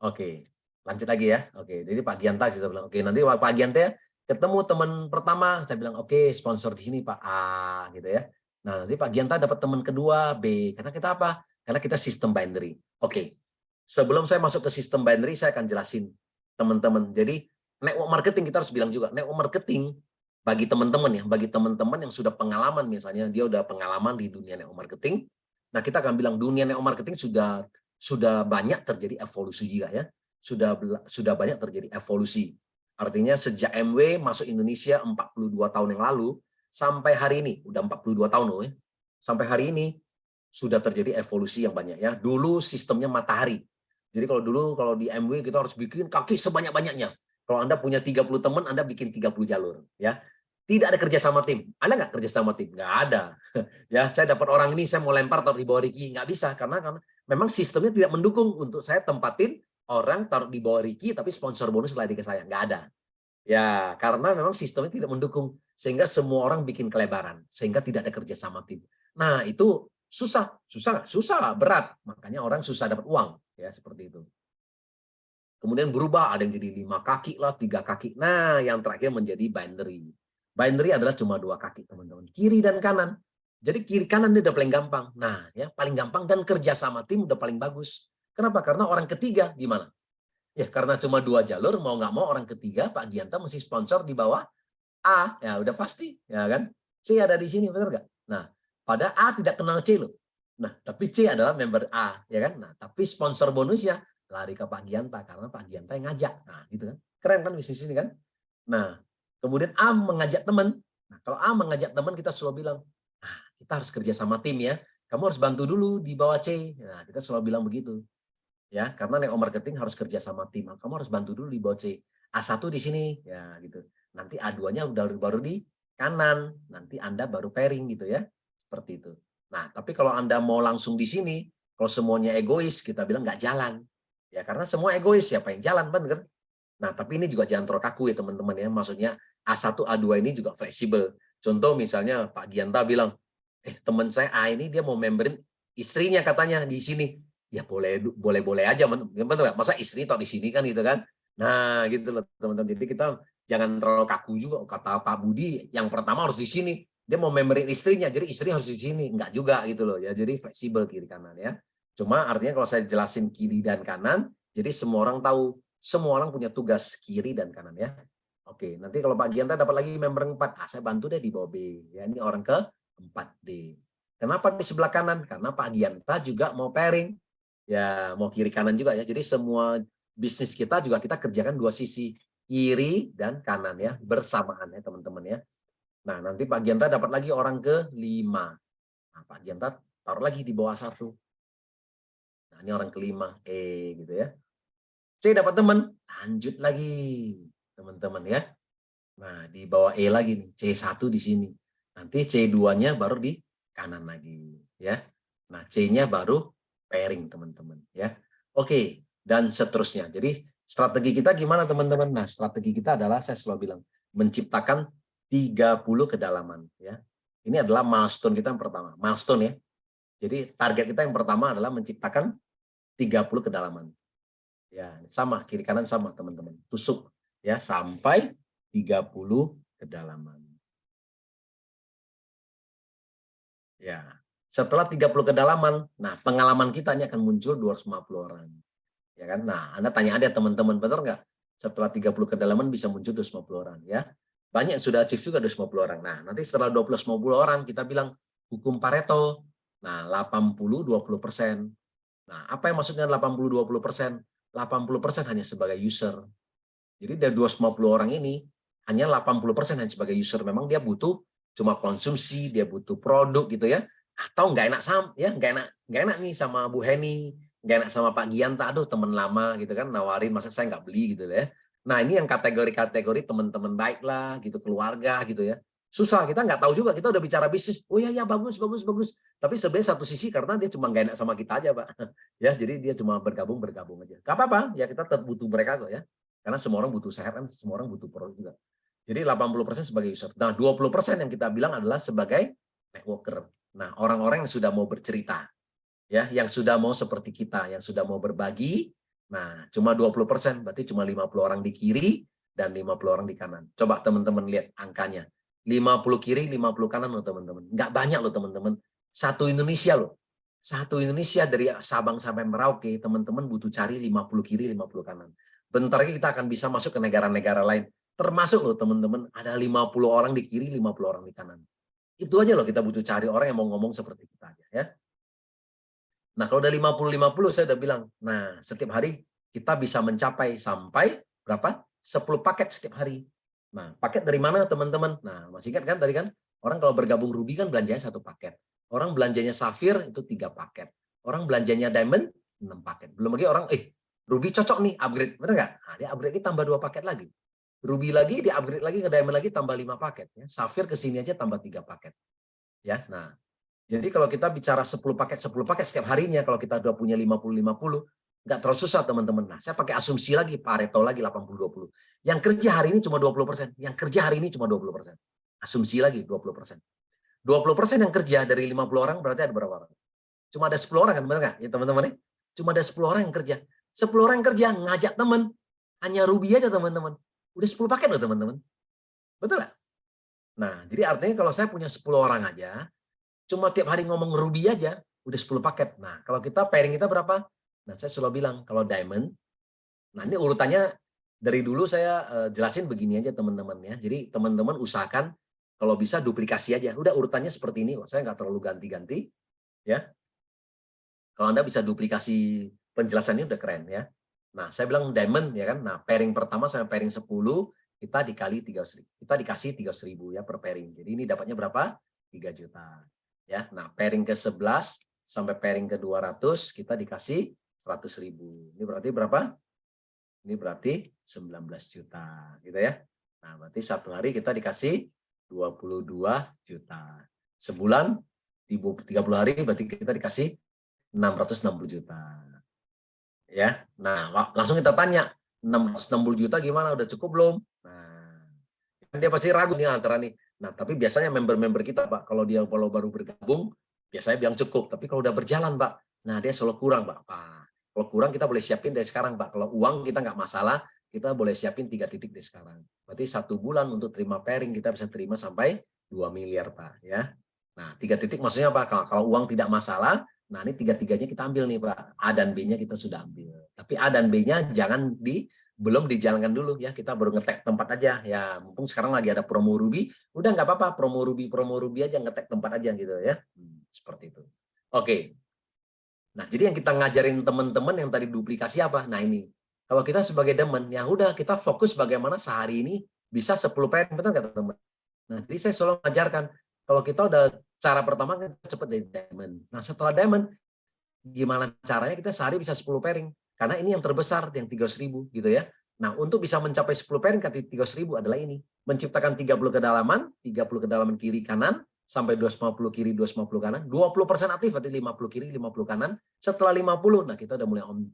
Oke. Lanjut lagi ya. Oke, jadi Pak Gianta kita bilang, oke, nanti Pak Gianta ketemu teman pertama, saya bilang, oke, sponsor di sini Pak A gitu ya. Nah, nanti Pak Gianta dapat teman kedua B. Karena kita apa? Karena kita sistem binary. Oke. Sebelum saya masuk ke sistem binary, saya akan jelasin teman-teman. Jadi network marketing kita harus bilang juga, network marketing bagi teman-teman ya, bagi teman-teman yang sudah pengalaman misalnya dia udah pengalaman di dunia network marketing. Nah, kita akan bilang dunia network marketing sudah banyak terjadi evolusi juga ya. Sudah banyak terjadi evolusi. Artinya sejak MW masuk Indonesia 42 tahun yang lalu sampai hari ini, udah 42 tahun loh ya. Sampai hari ini sudah terjadi evolusi yang banyak ya. Dulu sistemnya matahari. Jadi kalau di MW kita harus bikin kaki sebanyak-banyaknya. Kalau Anda punya 30 teman, Anda bikin 30 jalur ya. Tidak ada kerja sama tim. Ada nggak kerja sama tim? Nggak ada. Ya, saya dapat orang ini, saya mau lempar taruh di bawah Ricky. Nggak bisa karena memang sistemnya tidak mendukung untuk saya tempatin orang taruh di bawah Ricky, tapi sponsor bonus lari ke saya. Nggak ada. Ya, karena memang sistemnya tidak mendukung. Sehingga semua orang bikin kelebaran. Sehingga tidak ada kerja sama tim. Nah, itu susah. Susah nggak? Susah, berat. Makanya orang susah dapat uang. Ya, seperti itu. Kemudian berubah, ada yang jadi 5 kaki lah, 3 kaki. Nah, yang terakhir menjadi binary. Binary adalah cuma 2 kaki, teman-teman. Kiri dan kanan. Jadi kiri kanan dia udah paling gampang. Nah, ya paling gampang dan kerja sama tim udah paling bagus. Kenapa? Karena orang ketiga gimana? Ya karena cuma 2 jalur, mau nggak mau orang ketiga Pak Gianta mesti sponsor di bawah A. Ya udah pasti, ya kan? C ada di sini, benar nggak? Nah, pada A tidak kenal C loh. Nah, tapi C adalah member A, ya kan? Nah, tapi sponsor bonusnya lari ke Pak Gianta karena Pak Gianta yang ngajak. Nah, gitu kan. Keren kan bisnis ini kan? Nah, kemudian A mengajak teman. Nah, kalau A mengajak teman, kita selalu bilang, nah, kita harus kerja sama tim ya. Kamu harus bantu dulu di bawah C. Nah, kita selalu bilang begitu. Ya, karena network marketing harus kerja sama tim. Kamu harus bantu dulu di bawah C. A1 di sini, ya gitu. Nanti A2-nya udah baru di kanan. Nanti Anda baru pairing gitu ya. Seperti itu. Nah, tapi kalau Anda mau langsung di sini, kalau semuanya egois, kita bilang nggak jalan. Ya, karena semua egois, siapa yang jalan, bener? Nah, tapi ini juga jangan terlalu kaku ya teman-teman ya. Maksudnya A1, A2 ini juga fleksibel. Contoh misalnya Pak Gianta bilang, teman saya A ini dia mau memberin istrinya katanya di sini. Ya boleh aja, betul nggak? Masa istri atau di sini kan gitu kan? Nah, gitu loh teman-teman. Jadi kita jangan terlalu kaku juga. Kata Pak Budi, yang pertama harus di sini. Dia mau memberin istrinya, jadi istri harus di sini. Enggak juga gitu loh ya. Jadi fleksibel kiri kanan ya. Cuma artinya kalau saya jelasin kiri dan kanan, jadi semua orang tahu. Semua orang punya tugas kiri dan kanan ya. Oke, nanti kalau Pak Gianta dapat lagi member 4, saya bantu deh di bawah B. Ya, ini orang ke 4D. Kenapa di sebelah kanan? Karena Pak Gianta juga mau pairing. Ya, mau kiri kanan juga ya. Jadi semua bisnis kita juga kita kerjakan 2 sisi, kiri dan kanan ya, bersamaan ya teman-teman ya. Nah, nanti Pak Gianta dapat lagi orang ke-5. Nah, Pak Gianta taruh lagi di bawah 1. Nah, ini orang ke-5, gitu ya. C dapat teman, lanjut lagi teman-teman ya. Nah, di bawah E lagi nih, C1 di sini. Nanti C2-nya baru di kanan lagi ya. Nah, C-nya baru pairing teman-teman ya. Oke, dan seterusnya. Jadi strategi kita gimana teman-teman? Nah, strategi kita adalah saya selalu bilang menciptakan 30 kedalaman ya. Ini adalah milestone kita yang pertama. Milestone ya. Jadi target kita yang pertama adalah menciptakan 30 kedalaman. Ya, sama kiri kanan sama teman-teman. Tusuk ya sampai 30 kedalaman. Ya. Setelah 30 kedalaman, nah pengalaman kita ini akan muncul 250 orang. Ya kan? Nah, Anda tanya ada teman-teman, benar nggak? Setelah 30 kedalaman bisa muncul 250 orang ya. Banyak sudah achieve juga 250 orang. Nah, nanti setelah 250 orang kita bilang hukum Pareto. Nah, 80-20%. Nah, apa yang maksudnya 80-20%? 80% hanya sebagai user. Jadi dari 250 orang ini, hanya 80% hanya sebagai user. Memang dia butuh cuma konsumsi, dia butuh produk gitu ya. Atau nggak enak ya, nggak enak nih sama Bu Heni, nggak enak sama Pak Gianta, aduh teman lama gitu kan, nawarin, masa saya nggak beli gitu ya. Nah ini yang kategori-kategori teman-teman baik lah, gitu keluarga gitu ya. Susah, kita nggak tahu juga, kita udah bicara bisnis, oh ya bagus. Tapi sebenarnya satu sisi karena dia cuma nggak enak sama kita aja Pak. Ya, jadi dia cuma bergabung aja. Gak apa-apa, ya kita tetap butuh mereka kok ya. Karena semua orang butuh sehat kan, semua orang butuh produk juga. Jadi 80% sebagai user. Nah, 20% yang kita bilang adalah sebagai networker. Nah, orang-orang yang sudah mau bercerita, ya, yang sudah mau seperti kita, yang sudah mau berbagi. Nah, cuma 20%, berarti cuma 50 orang di kiri dan 50 orang di kanan. Coba teman-teman lihat angkanya. 50 kiri, 50 kanan loh teman-teman. Nggak banyak loh teman-teman. Satu Indonesia loh. Satu Indonesia dari Sabang sampai Merauke, teman-teman butuh cari 50 kiri, 50 kanan. Bentar lagi kita akan bisa masuk ke negara-negara lain. Termasuk loh teman-teman, ada 50 orang di kiri, 50 orang di kanan. Itu aja loh kita butuh cari orang yang mau ngomong seperti kita aja ya. Nah, kalau udah 50-50 saya udah bilang, nah setiap hari kita bisa mencapai sampai berapa? 10 paket setiap hari. Nah, paket dari mana teman-teman? Nah, masih ingat kan tadi kan? Orang kalau bergabung Ruby kan belanjanya 1 paket. Orang belanjanya Safir itu 3 paket. Orang belanjanya Diamond 6 paket. Belum lagi orang, Ruby cocok nih, upgrade. Benar nggak? Nah, dia upgrade lagi tambah 2 paket lagi. Ruby lagi, dia upgrade lagi ke Diamond lagi tambah 5 paket. Ya. Safir ke sini aja tambah 3 paket. Ya, nah. Jadi kalau kita bicara 10 paket setiap harinya, kalau kita udah punya 50-50, nggak terlalu susah teman-teman. Nah, saya pakai asumsi lagi, Pareto lagi 80-20. Yang kerja hari ini cuma 20%. Yang kerja hari ini cuma 20%. Asumsi lagi 20%. 20% yang kerja dari 50 orang berarti ada berapa orang? Cuma ada 10 orang kan, benar nggak? Ya teman-teman ya? Cuma ada 10 orang yang kerja. 10 orang kerja, ngajak teman, hanya Ruby aja teman-teman. Udah 10 paket loh teman-teman. Betul nggak? Nah, jadi artinya kalau saya punya 10 orang aja, cuma tiap hari ngomong Ruby aja, udah 10 paket. Nah, kalau kita pairing kita berapa? Nah, saya selalu bilang, kalau Diamond, nah ini urutannya dari dulu saya jelasin begini aja teman-teman ya. Jadi teman-teman usahakan kalau bisa duplikasi aja. Udah urutannya seperti ini, saya nggak terlalu ganti-ganti. Ya, kalau Anda bisa duplikasi penjelasannya udah keren ya. Nah, saya bilang diamond ya kan. Nah, pairing pertama sampai pairing 10 kita dikali 300.000. Kita dikasih 300.000 ya per pairing. Jadi ini dapatnya berapa? 3 juta. Ya. Nah, pairing ke-11 sampai pairing ke-200 kita dikasih 100.000. Ini berarti berapa? Ini berarti 19 juta gitu ya. Nah, berarti satu hari kita dikasih 22 juta. Sebulan 30 hari berarti kita dikasih 660 juta. Ya. Nah, langsung kita tanya, 660 juta gimana? Udah cukup belum? Nah, dia pasti ragu nih antara nih. Nah, tapi biasanya member-member kita, Pak, kalau dia baru bergabung, biasanya bilang cukup. Tapi kalau udah berjalan, Pak, nah dia selalu kurang, Pak. Kalau kurang kita boleh siapin dari sekarang, Pak. Kalau uang kita nggak masalah, kita boleh siapin 3 titik dari sekarang. Berarti 1 bulan untuk terima pairing kita bisa terima sampai 2 miliar, Pak. Ya. Nah, 3 titik maksudnya apa? Kalau uang tidak masalah, nah ini 3-tiganya kita ambil nih, Pak. A dan B-nya kita sudah ambil. Tapi A dan B-nya jangan belum dijalankan dulu ya, kita baru ngetek tempat aja ya, mumpung sekarang lagi ada promo Ruby, udah nggak apa-apa, promo Ruby aja, ngetek tempat aja gitu ya. Seperti itu. Oke. Nah, jadi yang kita ngajarin teman-teman yang tadi duplikasi apa? Nah, ini. Kalau kita sebagai demen, ya udah kita fokus bagaimana sehari ini bisa 10 pairing, betul nggak teman? Nah, jadi saya selalu mengajarkan, kalau kita udah cara pertama kita cepat dari diamond. Nah, setelah diamond, gimana caranya kita sehari bisa 10 pairing? Karena ini yang terbesar, yang 300.000 gitu ya. Nah, untuk bisa mencapai 10 pairing ke 300.000 adalah ini. Menciptakan 30 kedalaman, 30 kedalaman kiri kanan, sampai 250 kiri, 250 kanan, 20% aktif, berarti 50 kiri, 50 kanan. Setelah 50, nah kita udah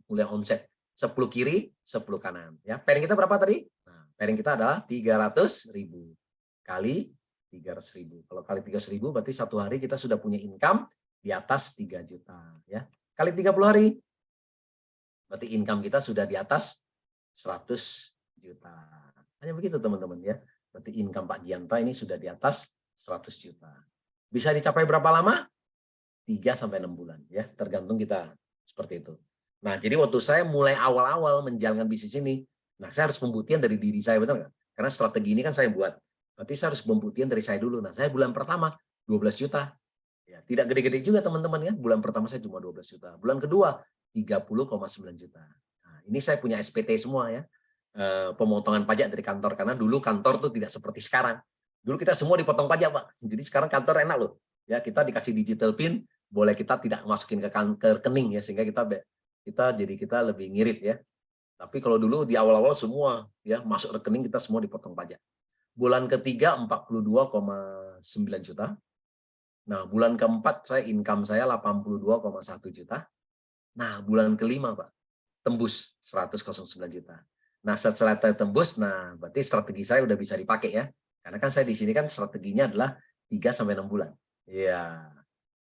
mulai omset. 10 kiri, 10 kanan. Ya, pairing kita berapa tadi? Nah, pairing kita adalah 300.000 kali 300.000. Kalau kali 300.000 berarti satu hari kita sudah punya income di atas 3 juta. Ya. Kali 30 hari, berarti income kita sudah di atas 100 juta. Hanya begitu teman-teman ya. Berarti income Pak Gianta ini sudah di atas 100 juta. Bisa dicapai berapa lama? 3-6 bulan ya, tergantung kita seperti itu. Nah, jadi waktu saya mulai awal-awal menjalankan bisnis ini, nah saya harus pembuktian dari diri saya, betul nggak? Karena strategi ini kan saya buat. Berarti saya harus pembuktian dari saya dulu. Nah, saya bulan pertama 12 juta. Ya, tidak gede-gede juga teman-teman ya. Bulan pertama saya cuma 12 juta. Bulan kedua 30,9 juta. Nah, ini saya punya SPT semua ya. Pemotongan pajak dari kantor, karena dulu kantor tuh tidak seperti sekarang. Dulu kita semua dipotong pajak, Pak. Jadi sekarang kantor enak loh. Ya, kita dikasih digital PIN, boleh kita tidak masukin ke rekening ya, sehingga kita lebih ngirit ya. Tapi kalau dulu di awal-awal semua ya masuk rekening, kita semua dipotong pajak. Bulan ketiga 42,9 juta. Nah, bulan keempat income saya 82,1 juta. Nah, bulan kelima, Pak, tembus 109 juta. Nah, setelah tembus, nah berarti strategi saya udah bisa dipakai ya. Karena kan saya di sini kan strateginya adalah 3-6 bulan. Iya.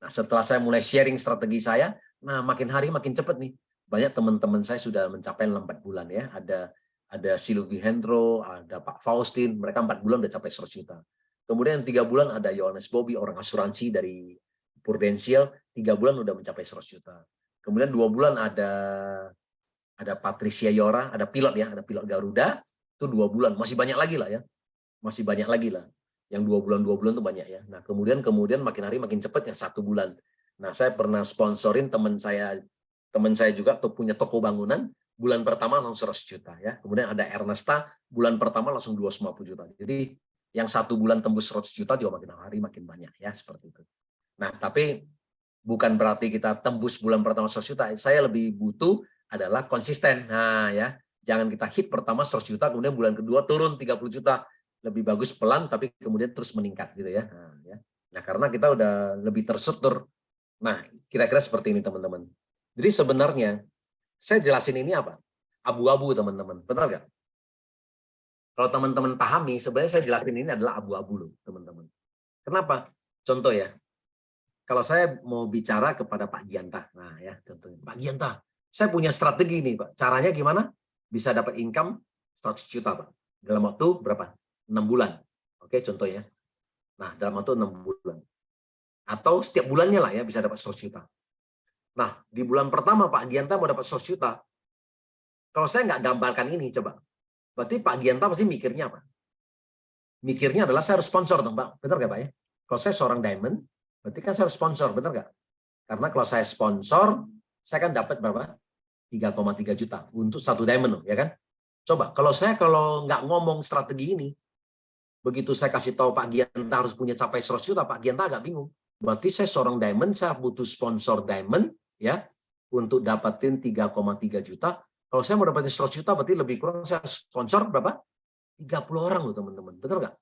Nah, setelah saya mulai sharing strategi saya, nah makin hari makin cepat nih. Banyak teman-teman saya sudah mencapai 4 bulan ya. Ada Sylvie Hendro, ada Pak Faustin, mereka 4 bulan udah capai 100 juta. Kemudian 3 bulan ada Yohanes Bobby, orang asuransi dari Prudential, 3 bulan udah mencapai 100 juta. Kemudian 2 bulan ada Patricia Yora, ada pilot ya, ada pilot Garuda, itu 2 bulan, masih banyak lagi lah ya. Masih banyak lagi lah. Yang 2 bulan itu banyak ya. Nah, kemudian makin hari makin cepat ya 1 bulan. Nah, saya pernah sponsorin teman saya juga tuh punya toko bangunan, bulan pertama langsung 100 juta ya. Kemudian ada Ernesta, bulan pertama langsung 250 juta. Jadi yang 1 bulan tembus 100 juta juga makin hari makin banyak ya, seperti itu. Nah, tapi bukan berarti kita tembus bulan pertama 100 juta. Saya lebih butuh adalah konsisten. Nah, ya, jangan kita hit pertama 100 juta, kemudian bulan kedua turun 30 juta. Lebih bagus pelan, tapi kemudian terus meningkat gitu ya. Nah, karena kita udah lebih terstruktur. Nah, kira-kira seperti ini teman-teman. Jadi sebenarnya saya jelasin ini apa? Abu-abu teman-teman. Benar nggak? Kalau teman-teman pahami, sebenarnya saya jelasin ini adalah abu-abu loh teman-teman. Kenapa? Contoh ya. Kalau saya mau bicara kepada Pak Gianta, nah ya contohnya, Pak Gianta, saya punya strategi nih, Pak. Caranya gimana? Bisa dapat income 100 juta, Pak. Dalam waktu berapa? 6 bulan. Oke, contohnya. Nah, dalam waktu 6 bulan. Atau setiap bulannya lah ya bisa dapat 100 juta. Nah, di bulan pertama Pak Gianta mau dapat 100 juta. Kalau saya nggak gambarkan ini, coba. Berarti Pak Gianta pasti mikirnya apa? Mikirnya adalah saya harus sponsor dong, Pak. Benar nggak, Pak ya? Kalau saya seorang diamond, berarti kan saya harus sponsor, benar nggak? Karena kalau saya sponsor, saya kan dapat berapa? 3,3 juta untuk satu diamond, ya kan? Coba, kalau nggak ngomong strategi ini, begitu saya kasih tahu Pak Gianta harus punya capai 100 juta, Pak Gianta agak bingung. Berarti saya seorang diamond, saya butuh sponsor diamond, ya, untuk dapatin 3,3 juta. Kalau saya mau dapatin 100 juta, berarti lebih kurang saya sponsor berapa? 30 orang loh teman-teman, betul nggak?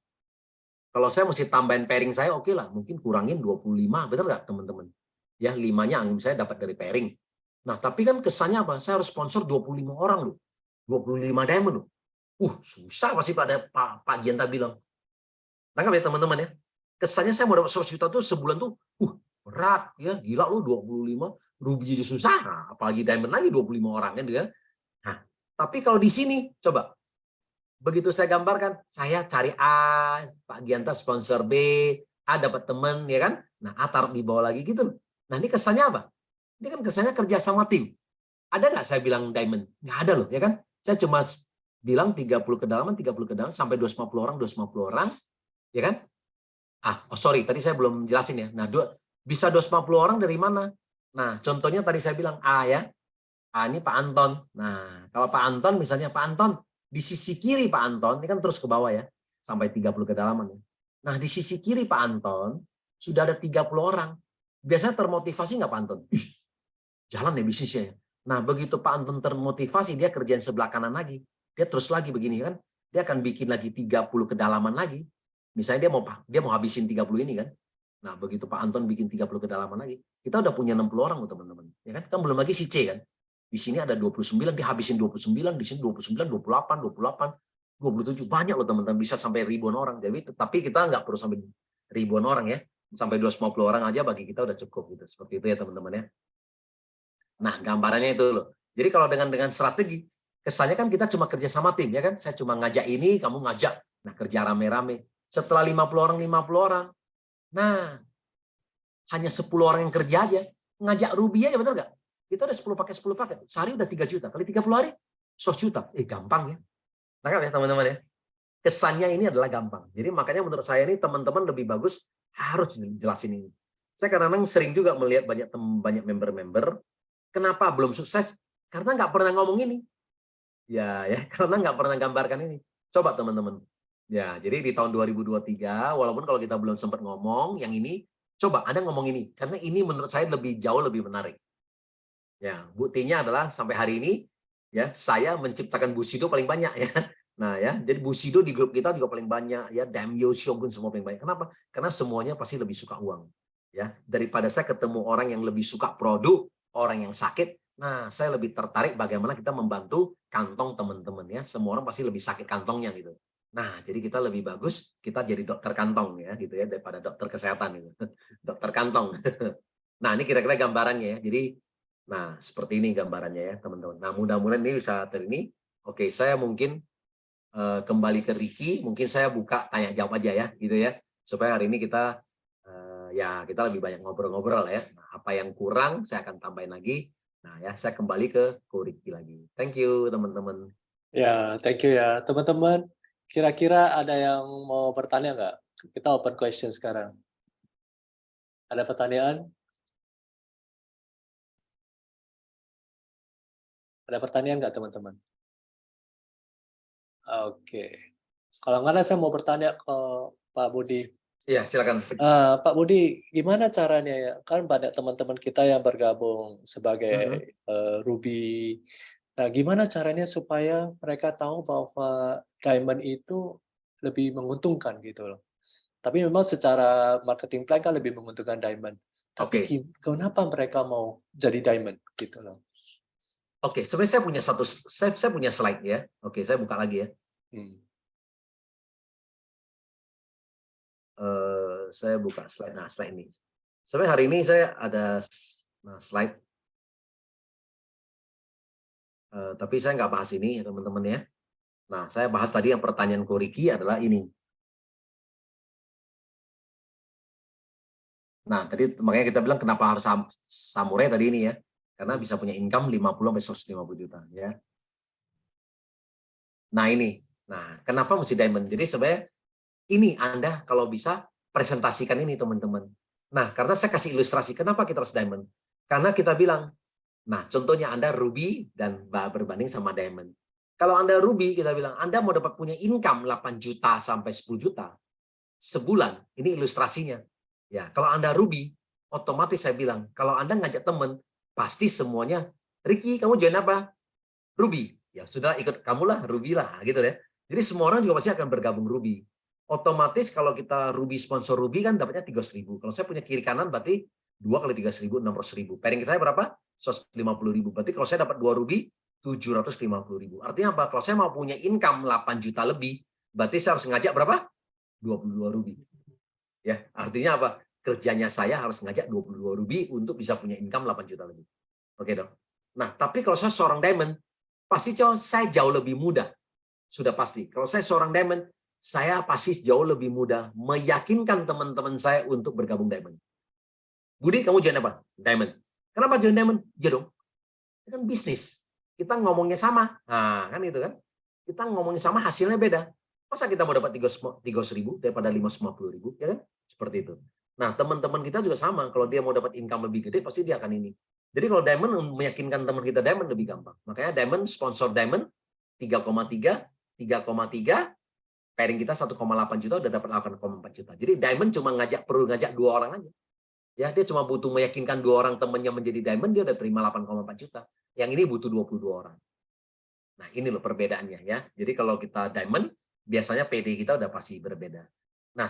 Kalau saya mesti tambahin pairing saya, oke lah, mungkin kurangin 25, betul nggak teman-teman? Ya, 5-nya saya dapat dari pairing. Nah, tapi kan kesannya apa? Saya harus sponsor 25 orang loh. 25 diamond loh. Susah pasti Pak Gianta bilang. Tangkap ya teman-teman ya. Kesannya saya mau dapat 100 juta tuh sebulan tuh, berat ya, gila lu 25, ruby aja susah, nah, apalagi diamond lagi 25 orang kan ya. Nah, tapi kalau di sini coba begitu saya gambarkan, saya cari A, Pak Gianta sponsor B, A dapat teman ya kan. Nah, A taruh di bawah lagi gitu. Nah, ini kesannya apa? Ini kan kesannya kerja sama tim. Ada nggak saya bilang diamond? Nggak ada loh, ya kan? Saya cuma bilang 30 kedalaman sampai 250 orang, 250 orang, ya kan? Sorry, tadi saya belum jelasin ya. Nah, bisa 250 orang dari mana? Nah, contohnya tadi saya bilang A ya. A ini Pak Anton. Nah, kalau Pak Anton misalnya Pak Anton di sisi kiri Pak Anton, ini kan terus ke bawah ya, sampai 30 kedalaman ya. Nah, di sisi kiri Pak Anton sudah ada 30 orang. Biasanya termotivasi nggak Pak Anton? Jalan ya bisnisnya. Nah, begitu Pak Anton termotivasi, dia kerjain sebelah kanan lagi. Dia terus lagi begini kan. Dia akan bikin lagi 30 kedalaman lagi. Misalnya dia mau habisin 30 ini kan. Nah, begitu Pak Anton bikin 30 kedalaman lagi, kita udah punya 60 orang teman-teman. Ya kan? Kan belum lagi si C kan. Di sini ada 29, dia habisin 29, di sini 29, 28, 28, 27. Banyak loh teman-teman, bisa sampai ribuan orang. Jadi tapi kita nggak perlu sampai ribuan orang ya. Sampai 250 orang aja bagi kita udah cukup gitu. Seperti itu ya teman-teman ya. Nah, gambarannya itu loh. Jadi kalau dengan strategi, kesannya kan kita cuma kerja sama tim, ya kan? Saya cuma ngajak ini, kamu ngajak. Nah, kerja rame-rame. Setelah 50 orang, 50 orang. Nah, hanya 10 orang yang kerja aja. Ngajak Ruby aja, betul nggak? Kita ada 10 paket, 10 paket. Sehari udah 3 juta. Kali 30 hari, 100 juta. Gampang ya. Tangkap ya, teman-teman ya. Kesannya ini adalah gampang. Jadi makanya menurut saya ini teman-teman lebih bagus harus jelasin ini. Saya kadang-kadang sering juga melihat banyak member-member kenapa belum sukses? Karena nggak pernah ngomong ini. Ya, karena nggak pernah gambarkan ini. Coba teman-teman. Ya, jadi di tahun 2023, walaupun kalau kita belum sempat ngomong yang ini, coba Anda ngomong ini. Karena ini menurut saya jauh lebih menarik. Ya, buktinya adalah sampai hari ini, ya saya menciptakan Bushido paling banyak ya. Nah ya, jadi Bushido di grup kita juga paling banyak ya, Daimyo, Shogun semua paling banyak. Kenapa? Karena semuanya pasti lebih suka uang. Ya, daripada saya ketemu orang yang lebih suka produk, orang yang sakit, nah saya lebih tertarik bagaimana kita membantu kantong teman-teman ya. Semua orang pasti lebih sakit kantongnya gitu. Nah, jadi kita lebih bagus kita jadi dokter kantong ya gitu ya daripada dokter kesehatan gitu. Dokter kantong. Nah, ini kira-kira gambarannya ya. Jadi seperti ini gambarannya ya, teman-teman. Nah, mudah-mudahan ini bisa ini. Oke, saya mungkin kembali ke Ricky, mungkin saya buka tanya jawab aja ya, gitu ya. Supaya hari ini kita ya kita lebih banyak ngobrol-ngobrol ya. Nah, apa yang kurang saya akan tambahin lagi. Nah, ya saya kembali ke Ricky lagi. Thank you, teman-teman. Ya, thank you ya. Teman-teman, kira-kira ada yang mau bertanya nggak? Kita open question sekarang. Ada pertanyaan? Ada pertanyaan nggak, teman-teman? Oke. Kalau nggak ada, saya mau bertanya ke Pak Budi. Iya, silakan. Pak Budi, gimana caranya ya? Kan banyak teman-teman kita yang bergabung sebagai Ruby. Nah, gimana caranya supaya mereka tahu bahwa Diamond itu lebih menguntungkan gitu loh. Tapi memang secara marketing plan kan lebih menguntungkan Diamond. Tapi Oke. kenapa mereka mau jadi Diamond gitu loh? Oke, sebenarnya saya punya slide ya. Oke, saya buka lagi ya. Saya buka slide. Nah, slide ini. Sebenarnya hari ini saya ada slide. Tapi saya nggak bahas ini ya teman-teman ya. Nah, saya bahas tadi yang pertanyaan Ko Ricky adalah ini. Nah, tadi makanya kita bilang kenapa harus samurai tadi ini ya. Karena bisa punya income 50 sampai 150 juta ya. Nah, ini. Nah, kenapa mesti diamond? Jadi sebenarnya ini Anda kalau bisa presentasikan ini teman-teman. Nah, karena saya kasih ilustrasi kenapa kita harus diamond. Karena kita bilang, nah contohnya Anda ruby dan berbanding sama diamond. Kalau Anda ruby, kita bilang Anda mau dapat punya income 8 juta sampai 10 juta sebulan. Ini ilustrasinya. Ya, kalau Anda ruby, otomatis saya bilang, kalau Anda ngajak teman, pasti semuanya, Ricky, kamu join apa? Ruby. Ya sudah ikut kamulah, Ruby lah, gitu ya. Jadi semua orang juga pasti akan bergabung Ruby. Otomatis kalau kita Ruby sponsor Ruby kan dapatnya 300.000. Kalau saya punya kiri kanan berarti 2 kali 300.000, 600.000. Pairing saya berapa? 150.000. Berarti kalau saya dapat 2 Ruby, 750.000. Artinya apa? Kalau saya mau punya income 8 juta lebih, berarti saya harus ngajak berapa? 22 Ruby. Ya, artinya apa? Kerjanya saya harus ngajak 22 Ruby untuk bisa punya income 8 juta lebih. Oke dong. Nah, tapi kalau saya seorang diamond, pasti saya jauh lebih mudah. Sudah pasti. Kalau saya seorang diamond, saya pasti jauh lebih mudah meyakinkan teman-teman saya untuk bergabung diamond. Budi, kamu join apa? Diamond. Kenapa join diamond? Ya dong. Itu kan bisnis. Kita ngomongnya sama. Nah, kan itu kan. Kita ngomongnya sama, hasilnya beda. Masa kita mau dapat 300.000 daripada 550.000, ya kan? Seperti itu. Nah, teman-teman kita juga sama. Kalau dia mau dapat income lebih gede, pasti dia akan ini. Jadi kalau diamond meyakinkan teman kita diamond lebih gampang. Makanya diamond sponsor diamond 3,3, 3,3, pairing kita 1,8 juta udah dapat 8,4 juta. Jadi diamond cuma perlu ngajak 2 orang aja. Ya, dia cuma butuh meyakinkan 2 orang temannya menjadi diamond, dia udah terima 8,4 juta. Yang ini butuh 22 orang. Nah, ini loh perbedaannya ya. Jadi kalau kita diamond, biasanya PD kita udah pasti berbeda. Nah,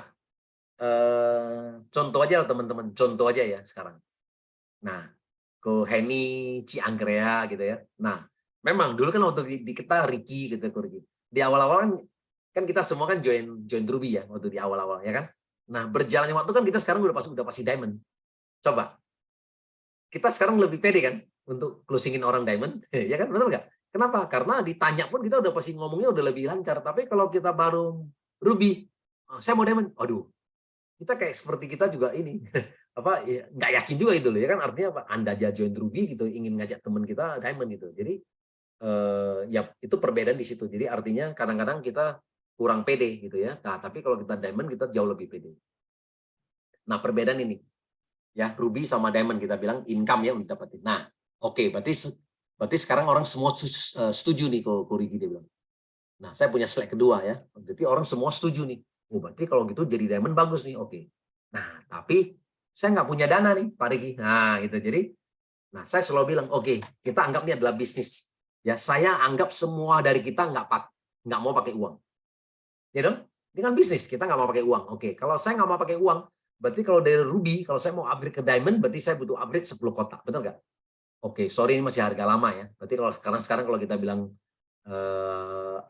contoh aja teman-teman, contoh aja ya sekarang. Nah, ke Henny Cianggrea gitu ya. Nah, memang dulu kan waktu di kita Ricky gitu, Ricky. Di awal-awal kan kita semua kan join Ruby ya waktu di awal-awal ya kan. Nah, berjalannya waktu kan kita sekarang udah pasti diamond. Coba. Kita sekarang lebih pede kan untuk closingin orang diamond, ya kan? Benar nggak? Kenapa? Karena ditanya pun kita udah pasti ngomongnya udah lebih lancar. Tapi kalau kita baru Ruby, oh, saya mau diamond, aduh, kita kayak seperti kita juga ini apa ya, nggak yakin juga itu loh ya kan, artinya apa, Anda aja join Ruby gitu ingin ngajak teman kita diamond gitu, jadi ya itu perbedaan di situ. Jadi artinya kadang-kadang kita kurang pede gitu ya. Nah tapi kalau kita diamond kita jauh lebih pede. Nah perbedaan ini ya, Ruby sama diamond kita bilang income ya udah dapetin. Nah oke, berarti sekarang orang semua setuju nih kalau Ricky dia bilang. Nah saya punya slide kedua ya, berarti orang semua setuju nih. Oh, berarti kalau gitu jadi diamond bagus nih, oke. Nah, tapi saya nggak punya dana nih, Pak Riki. Nah, gitu. Jadi, nah saya selalu bilang, oke, kita anggap ini adalah bisnis. Ya, saya anggap semua dari kita nggak mau pakai uang. Ya dong? Ini kan bisnis, kita nggak mau pakai uang. Oke, kalau saya nggak mau pakai uang, berarti kalau dari Ruby, kalau saya mau upgrade ke Diamond, berarti saya butuh upgrade 10 kotak. Betul nggak? Oke, sorry ini masih harga lama ya. Berarti karena sekarang kalau kita bilang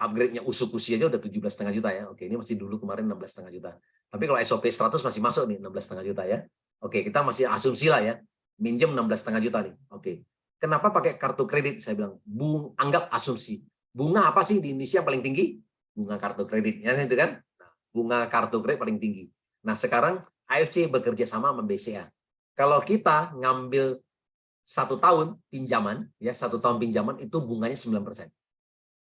upgrade-nya Usukushi aja udah 17,5 juta ya. Oke, ini masih dulu kemarin 16,5 juta. Tapi kalau SOP 100 masih masuk nih 16,5 juta ya. Oke, kita masih asumsi lah ya. Minjem 16,5 juta nih. Oke. Kenapa pakai kartu kredit? Saya bilang, anggap asumsi. Bunga apa sih di Indonesia paling tinggi? Bunga kartu kredit. Ya itu kan? Bunga kartu kredit paling tinggi. Nah, sekarang AFC bekerja sama sama BCA. Kalau kita ngambil 1 tahun pinjaman, ya 1 tahun pinjaman itu bunganya 9%.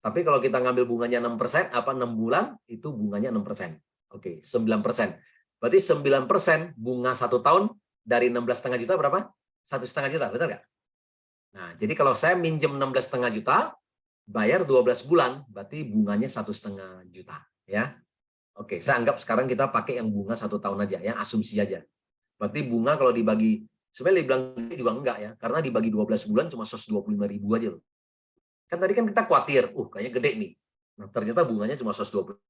Tapi kalau kita ngambil bunganya 6%, 6 bulan, itu bunganya 6%. Oke, 9%. Berarti 9% bunga 1 tahun dari 16,5 juta berapa? 1,5 juta, betul nggak? Nah, jadi kalau saya minjem 16,5 juta, bayar 12 bulan, berarti bunganya 1,5 juta. Ya. Oke, saya anggap sekarang kita pakai yang bunga 1 tahun aja, yang asumsi aja. Berarti bunga kalau dibagi, sebenarnya dibilang juga enggak ya, karena dibagi 12 bulan cuma 125.000 aja loh. Kan tadi kan kita khawatir, kayaknya gede nih. Nah, ternyata bunganya cuma 120.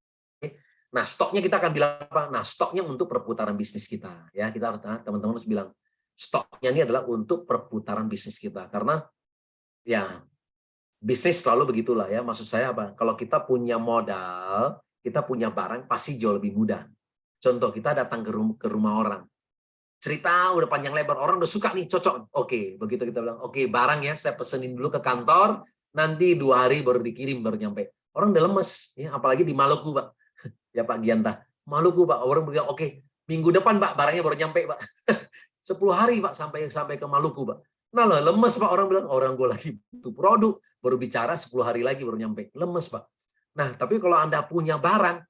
Nah, stoknya kita akan bilang apa? Nah, stoknya untuk perputaran bisnis kita. Ya, kita harus teman-teman harus bilang stoknya ini adalah untuk perputaran bisnis kita. Karena ya bisnis selalu begitulah ya. Maksud saya apa? Kalau kita punya modal, kita punya barang pasti jauh lebih mudah. Contoh kita datang ke rumah orang. Cerita udah panjang lebar, orang udah suka nih, cocok. Oke, begitu kita bilang, oke, barang ya saya pesenin dulu ke kantor, nanti 2 hari baru dikirim, baru nyampe. Orang udah lemes, ya, apalagi di Maluku, Pak. Ya Pak Gianta, Maluku, Pak. Orang bilang, oke, minggu depan, Pak, barangnya baru nyampe, Pak. 10 hari, Pak, sampai ke Maluku, Pak. Nah, lah, lemes, Pak. Orang bilang, orang gue lagi butuh produk, baru bicara 10 hari lagi baru nyampe. Lemes, Pak. Nah, tapi kalau Anda punya barang,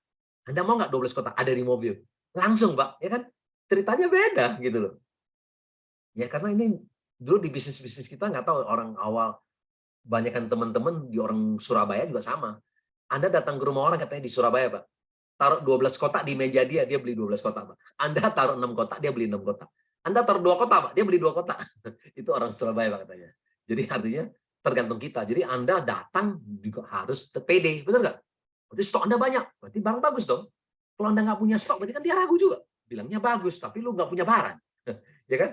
Anda mau nggak 12 kotak ada di mobil? Langsung, Pak. Ya kan? Ceritanya beda, gitu loh. Ya, karena ini dulu di bisnis-bisnis kita nggak tahu orang awal, banyakkan teman-teman di orang Surabaya juga sama. Anda datang ke rumah orang katanya di Surabaya, Pak. Taruh 12 kotak di meja dia beli 12 kotak, Pak. Anda taruh 6 kotak, dia beli 6 kotak. Anda taruh 2 kotak, Pak, dia beli 2 kotak. Itu orang Surabaya, Pak, katanya. Jadi artinya tergantung kita. Jadi Anda datang juga harus pede, benar nggak? Berarti stok Anda banyak, berarti barang bagus dong. Kalau Anda nggak punya stok, berarti kan dia ragu juga. Bilangnya bagus, tapi lu nggak punya barang. Ya kan?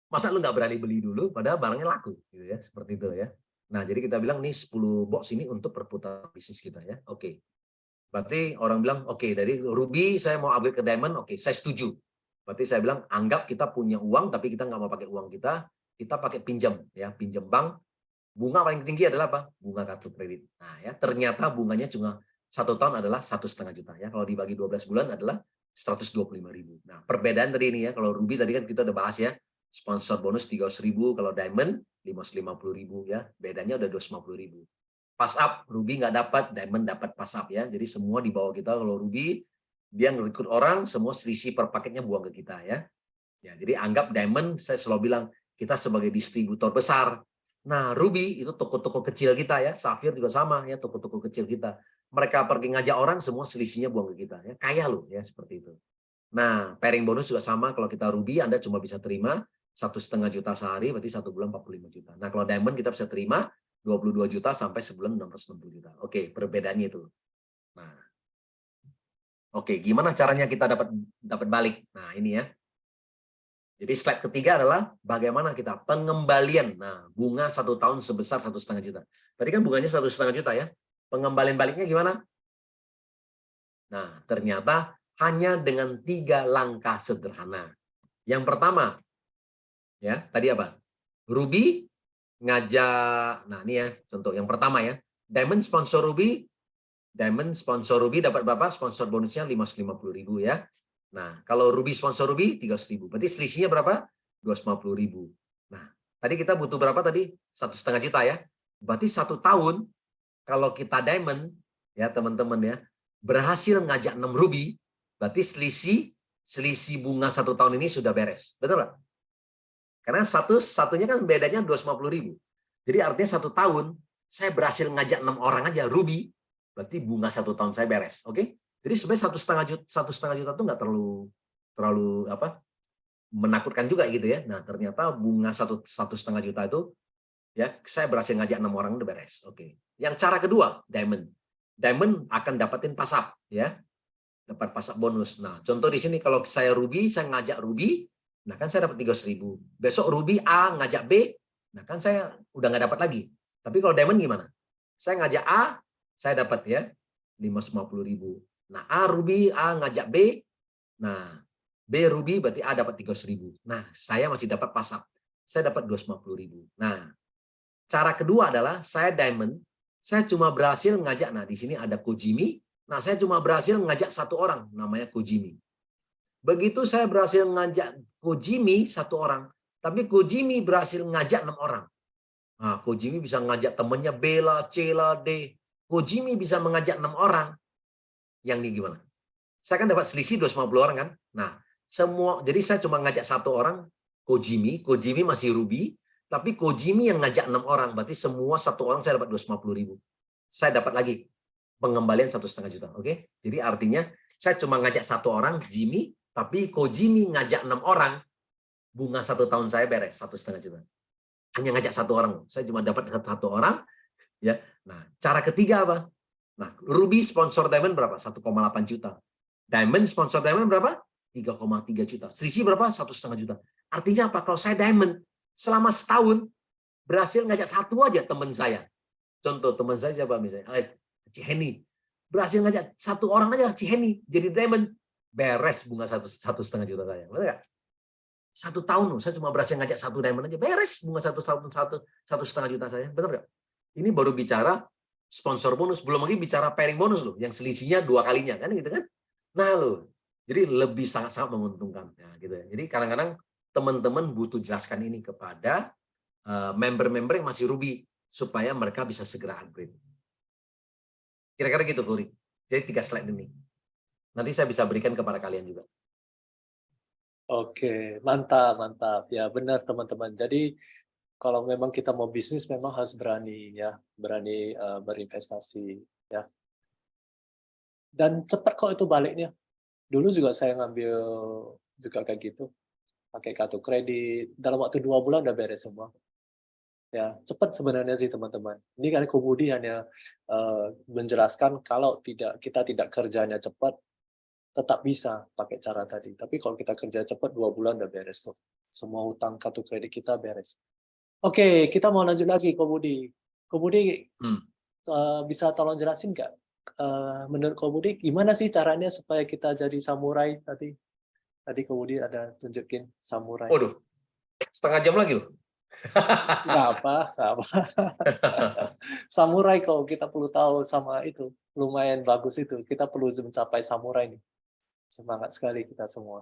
Masa lu nggak berani beli dulu, padahal barangnya laku. Gitu ya, seperti itu ya. Nah, jadi kita bilang nih 10 box ini untuk perputaran bisnis kita ya. Oke. Berarti orang bilang, oke, dari Ruby saya mau upgrade ke Diamond, oke, saya setuju. Berarti saya bilang, anggap kita punya uang, tapi kita nggak mau pakai uang kita pakai pinjam, ya, pinjam bank. Bunga paling tinggi adalah apa? Bunga kartu kredit. Nah, ya, ternyata bunganya cuma 1 tahun adalah 1,5 juta. Ya, kalau dibagi 12 bulan adalah 125.000. Nah, perbedaan dari ini ya, kalau Ruby tadi kan kita udah bahas ya, sponsor bonus 300.000, kalau Diamond 550.000 ya, bedanya udah 250.000. Pass up, Ruby nggak dapat, Diamond dapat pass up ya. Jadi semua di bawah kita. Kalau Ruby, dia ngerekrut orang, semua selisih per paketnya buang ke kita ya. Ya, jadi anggap Diamond, saya selalu bilang kita sebagai distributor besar. Nah, Ruby itu toko-toko kecil kita ya, Sapphire juga sama ya, toko-toko kecil kita. Mereka pergi ngajak orang, semua selisihnya buang ke kita ya. Kaya loh ya, seperti itu. Nah, pairing bonus juga sama. Kalau kita Ruby, Anda cuma bisa terima 1,5 juta sehari, berarti 1 bulan 45 juta. Nah, kalau Diamond kita bisa terima 22 juta sampai sebulan 660 juta. Oke, perbedaannya itu. Nah, oke, gimana caranya kita dapat balik? Nah, ini ya. Jadi slide ketiga adalah bagaimana kita pengembalian. Nah, bunga 1 tahun sebesar 1,5 juta. Tadi kan bunganya 1,5 juta ya. Pengembalian baliknya gimana? Nah, ternyata hanya dengan 3 langkah sederhana. Yang pertama, ya, tadi apa? Ruby ngajak, nah ini ya contoh yang pertama ya, Diamond sponsor Ruby dapat berapa? Sponsor bonusnya 550.000 ya. Nah, kalau Ruby sponsor Ruby 300.000, berarti selisihnya berapa? 250.000. Nah, tadi kita butuh berapa tadi? 1,5 juta ya. Berarti 1 tahun kalau kita Diamond ya teman-teman ya, berhasil ngajak 6 Ruby, berarti selisih bunga 1 tahun ini sudah beres. Betul nggak? Karena satunya kan bedanya 250.000. Jadi artinya 1 tahun saya berhasil ngajak 6 orang aja Ruby, berarti bunga 1 tahun saya beres. Oke? Jadi sebenarnya 1,5 juta itu nggak terlalu apa menakutkan juga gitu ya. Nah, ternyata bunga 1,5 juta itu ya saya berhasil ngajak 6 orang udah beres. Oke. Yang cara kedua, Diamond. Diamond akan dapetin pass up ya. Dapat pass up bonus. Nah, contoh di sini kalau saya Ruby, saya ngajak Ruby, nah kan saya dapat 300.000. Besok Ruby A ngajak B, nah kan saya udah nggak dapat lagi. Tapi kalau Diamond gimana? Saya ngajak A, saya dapat ya 550.000. Nah, Ruby A ngajak B, nah B Ruby berarti A dapat 300.000. Nah, saya masih dapat pass up. Saya dapat 250.000. Nah, cara kedua adalah saya Diamond, saya cuma berhasil ngajak, nah di sini ada Kojimi, nah saya cuma berhasil ngajak 1 orang, namanya Kojimi. Begitu saya berhasil ngajak Kojimi 1 orang, tapi Kojimi berhasil ngajak 6 orang. Nah, Kojimi bisa ngajak temannya Bella, Cela, D. Kojimi bisa mengajak 6 orang. Yang ini gimana? Saya kan dapat selisih 250 orang kan? Nah, jadi saya cuma ngajak 1 orang, Kojimi masih Ruby, tapi Kojimi yang ngajak 6 orang, berarti semua 1 orang saya dapat 250.000. Saya dapat lagi pengembalian 1,5 juta. Oke? Jadi artinya saya cuma ngajak 1 orang, Jimmy, tapi Kojimi ngajak 6 orang, bunga 1 tahun saya beres 1,5 juta. Hanya ngajak 1 orang, saya cuma dapat 1 orang. Ya, nah cara ketiga apa? Nah, Ruby sponsor Diamond berapa? 1,8 juta. Diamond sponsor Diamond berapa? 3,3 juta. Selisih berapa? 1,5 juta. Artinya apa? Kalau saya Diamond selama setahun berhasil ngajak 1 aja teman saya. Contoh teman saya siapa misalnya? Ciheni. Berhasil ngajak 1 orang aja Ciheni jadi Diamond, beres bunga 1,5 juta saya. Betul nggak? 1 tahun loh, saya cuma berhasil ngajak 1 Diamond aja beres bunga 1 tahun 1,5 juta saya. Betul nggak? Ini baru bicara sponsor bonus, belum lagi bicara pairing bonus loh, yang selisihnya 2 kalinya kan gitu kan. Nah loh, jadi lebih sangat-sangat menguntungkan. Nah, gitu ya. Jadi kadang-kadang teman-teman butuh jelaskan ini kepada member-member yang masih rugi supaya mereka bisa segera upgrade. Kira-kira gitu, Kuri. Jadi 3 slide ini. Nanti saya bisa berikan kepada kalian juga. Oke, mantap, mantap. Ya, benar teman-teman. Jadi kalau memang kita mau bisnis memang harus berani ya, berani berinvestasi ya. Dan cepat kok itu baliknya. Dulu juga saya ngambil juga kayak gitu, pakai kartu kredit, dalam waktu 2 bulan udah beres semua. Ya, cepat sebenarnya sih teman-teman. Ini kan Komudi hanya menjelaskan kalau kita tidak kerjanya cepat, tetap bisa pakai cara tadi. Tapi kalau kita kerja cepat 2 bulan udah beres kok. Semua hutang kartu kredit kita beres. Oke, kita mau lanjut lagi Komudi. Komudi bisa tolong jelasin nggak? Menurut Komudi gimana sih caranya supaya kita jadi samurai tadi? Tadi Komudi ada tunjukin samurai. Waduh, setengah jam lagi loh. Nggak apa, nggak apa. Samurai kok kita perlu tahu sama itu. Lumayan bagus itu. Kita perlu mencapai samurai nih. Semangat sekali kita semua.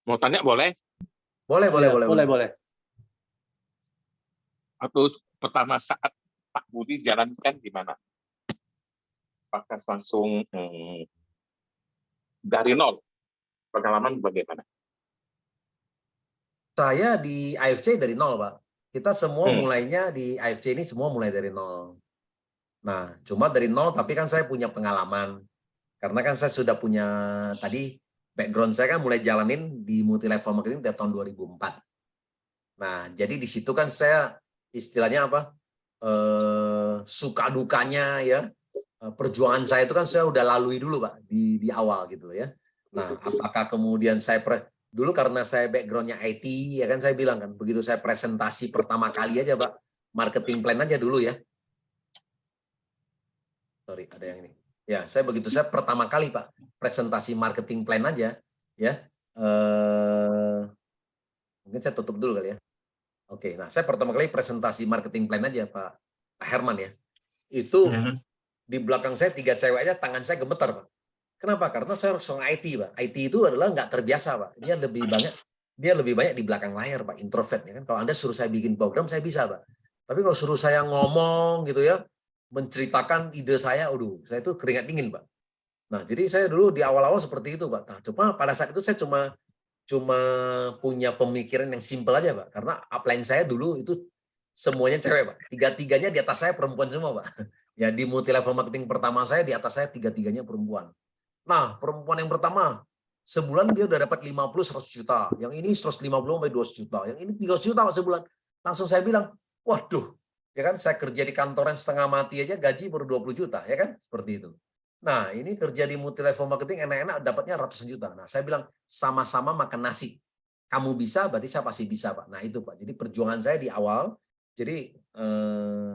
Mau tanya boleh? Boleh, boleh, Ya, boleh, boleh, boleh. Atau pertama saat Pak Budi jalankan gimana? Apakah langsung dari nol? Pengalaman bagaimana? Saya di AFC dari nol, Pak. Kita semua mulainya di AFC ini semua mulai dari nol. Nah, cuma dari nol tapi kan saya punya pengalaman. Karena kan saya sudah punya tadi background saya kan mulai jalanin di multi level marketing dari tahun 2004. Nah, jadi di situ kan saya istilahnya apa? Suka dukanya ya. Perjuangan saya itu kan saya udah lalui dulu, Pak, di awal gitu ya. Nah, apakah kemudian saya dulu karena saya background-nya IT ya kan saya bilang kan begitu saya presentasi pertama kali aja, Pak, marketing plan aja dulu ya. Sorry, ada yang ini. Ya, saya pertama kali, Pak, presentasi marketing plan aja ya. Mungkin saya tutup dulu kali ya. Oke, nah saya pertama kali presentasi marketing plan aja, Pak Herman ya. Itu di belakang saya 3 cewek aja tangan saya gemetar, Pak. Kenapa? Karena saya seorang IT, Pak. IT itu adalah nggak terbiasa, Pak. Dia lebih banyak di belakang layar, Pak, introvert ya kan. Kalau Anda suruh saya bikin program saya bisa, Pak. Tapi kalau suruh saya ngomong gitu ya, menceritakan ide saya, aduh, saya itu keringat dingin, Pak. Nah, jadi saya dulu di awal-awal seperti itu, Pak. Nah, cuma pada saat itu saya cuma punya pemikiran yang simpel aja, Pak. Karena upline saya dulu itu semuanya cewek, Pak. Tiga-tiganya di atas saya perempuan semua, Pak. Ya, di multi level marketing pertama saya di atas saya tiga-tiganya perempuan. Nah, perempuan yang pertama sebulan dia udah dapat 50-100 juta. Yang ini 150 sampai 200 juta. Yang ini 300 juta Pak, sebulan. Langsung saya bilang, waduh, ya kan saya kerja di kantoran setengah mati aja gaji baru 20 juta, ya kan? Seperti itu. Nah, ini kerja di multi level marketing enak-enak dapatnya ratusan juta. Nah, saya bilang sama-sama makan nasi. Kamu bisa, berarti saya pasti bisa, Pak. Nah, itu Pak. Jadi perjuangan saya di awal, jadi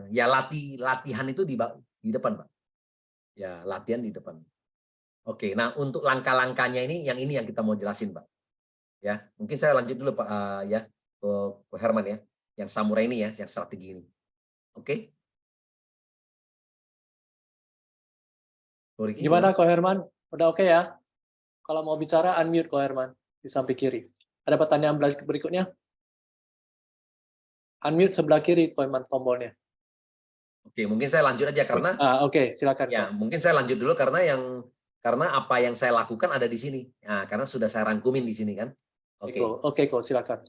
ya latihan itu di depan, Pak. Ya, latihan di depan. Oke, nah untuk langkah-langkahnya ini yang kita mau jelasin, Pak. Ya, mungkin saya lanjut dulu, Pak, ya ke Herman ya, yang samurai ini ya, yang strategi ini. Oke? Ricky, Gimana Ko Herman? Udah oke ya? Kalau mau bicara unmute Ko Herman di samping kiri. Ada pertanyaan berikutnya? Unmute sebelah kiri Ko Herman tombolnya. Oke, mungkin saya lanjut aja karena Oke, silakan ya, Ko. mungkin saya lanjut dulu karena apa yang saya lakukan ada di sini. Nah, karena sudah saya rangkumin di sini kan. Oke. Oke Ko, silakan.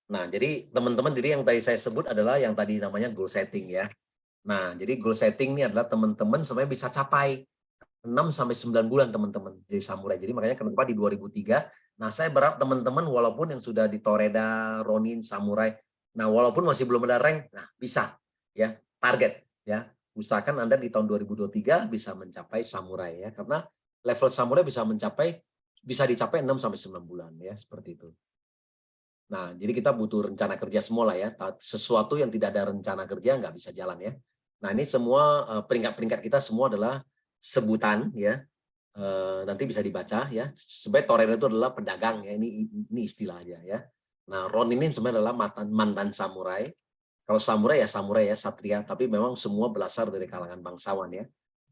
Nah, jadi teman-teman jadi yang tadi saya sebut adalah yang tadi namanya goal setting ya. Nah, jadi goal setting ini adalah teman-teman sebenarnya bisa capai 6 sampai 9 bulan teman-teman jadi samurai. Jadi makanya kenapa di 2003, nah saya berharap teman-teman walaupun yang sudah di Toreda, Ronin, Samurai, nah walaupun masih belum ada rank, nah bisa ya, target ya. Usahakan Anda di tahun 2023 bisa mencapai samurai ya, karena level samurai bisa dicapai 6 sampai 9 bulan ya, seperti itu. Nah, jadi kita butuh rencana kerja semua lah ya. Sesuatu yang tidak ada rencana kerja nggak bisa jalan ya. Nah, ini semua peringkat-peringkat kita semua adalah sebutan ya. Nanti bisa dibaca ya. Sebenarnya Torero itu adalah pedagang ya. Ini istilah aja ya. Nah, Ronin ini sebenarnya adalah mantan samurai. Kalau samurai ya satria, tapi memang semua berasal dari kalangan bangsawan ya.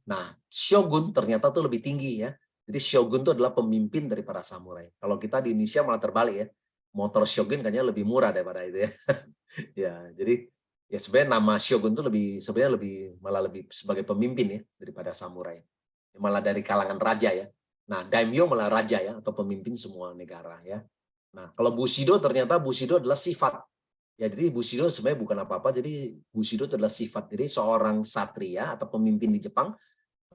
Nah, shogun ternyata tuh lebih tinggi ya. Jadi shogun itu adalah pemimpin daripada samurai. Kalau kita di Indonesia malah terbalik ya. Motor shogun kayaknya lebih murah daripada itu ya. Ya, jadi ya sebenarnya nama shogun itu sebenarnya malah lebih sebagai pemimpin ya daripada samurai. Malah dari kalangan raja ya. Nah, daimyo malah raja ya atau pemimpin semua negara ya. Nah, kalau Bushido ternyata Bushido adalah sifat. Ya, jadi Bushido sebenarnya bukan apa-apa. Jadi Bushido itu adalah sifat. Jadi seorang satria atau pemimpin di Jepang,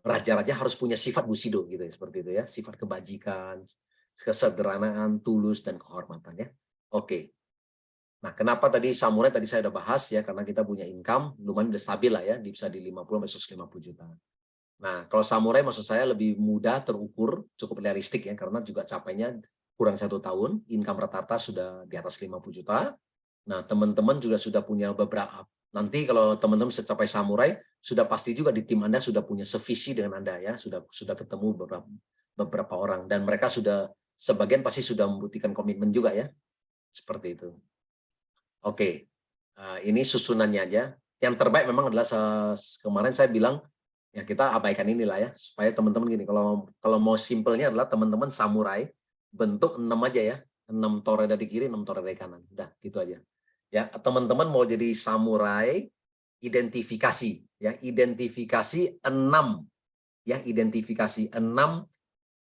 raja-raja harus punya sifat Bushido gitu ya, seperti itu ya. Sifat kebajikan, kesederhanaan, tulus dan kehormatan ya. Oke. Nah, kenapa tadi samurai tadi saya udah bahas ya, karena kita punya income lumayan udah stabil lah ya, bisa di 50 sampai 150 juta. Nah, kalau samurai maksud saya lebih mudah terukur, cukup realistik ya, karena juga capainya kurang 1 tahun, income rata-rata sudah di atas 50 juta. Nah, teman-teman juga sudah punya beberapa, nanti kalau teman-teman bisa capai samurai, sudah pasti juga di tim Anda sudah punya sevisi dengan Anda ya, sudah ketemu beberapa orang, dan mereka sudah, sebagian pasti sudah membuktikan komitmen juga ya, seperti itu. Oke, ini susunannya aja. Yang terbaik memang adalah kemarin saya bilang, ya kita abaikan inilah ya, supaya teman-teman gini, kalau mau simpelnya adalah teman-teman samurai, bentuk 6 aja ya, 6 toreda di kiri, 6 toreda di kanan. Udah, gitu aja. Ya, teman-teman mau jadi samurai, identifikasi ya, identifikasi 6 ya, identifikasi 6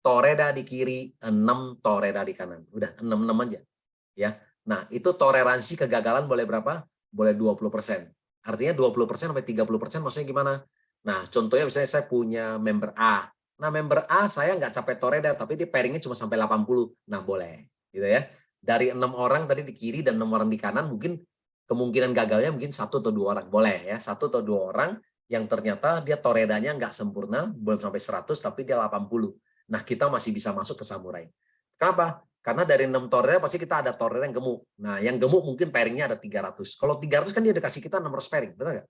toreda di kiri, 6 toreda di kanan. Udah 6 aja. Ya. Nah, itu toleransi kegagalan boleh berapa? Boleh 20%. Artinya 20% sampai 30% maksudnya gimana? Nah, contohnya misalnya saya punya member A. Nah, member A saya nggak capai toreda, tapi dia pairingnya cuma sampai 80. Nah, boleh. Gitu ya. Dari 6 orang tadi di kiri dan 6 orang di kanan, mungkin kemungkinan gagalnya mungkin 1 atau 2 orang. Boleh ya, 1 atau 2 orang yang ternyata dia toredanya nggak sempurna, belum sampai 100, tapi dia 80. Nah, kita masih bisa masuk ke samurai. Kenapa? Karena dari 6 toreda pasti kita ada toreda yang gemuk. Nah, yang gemuk mungkin pairingnya ada 300. Kalau 300 kan dia udah kasih kita 600 pairing, betul nggak?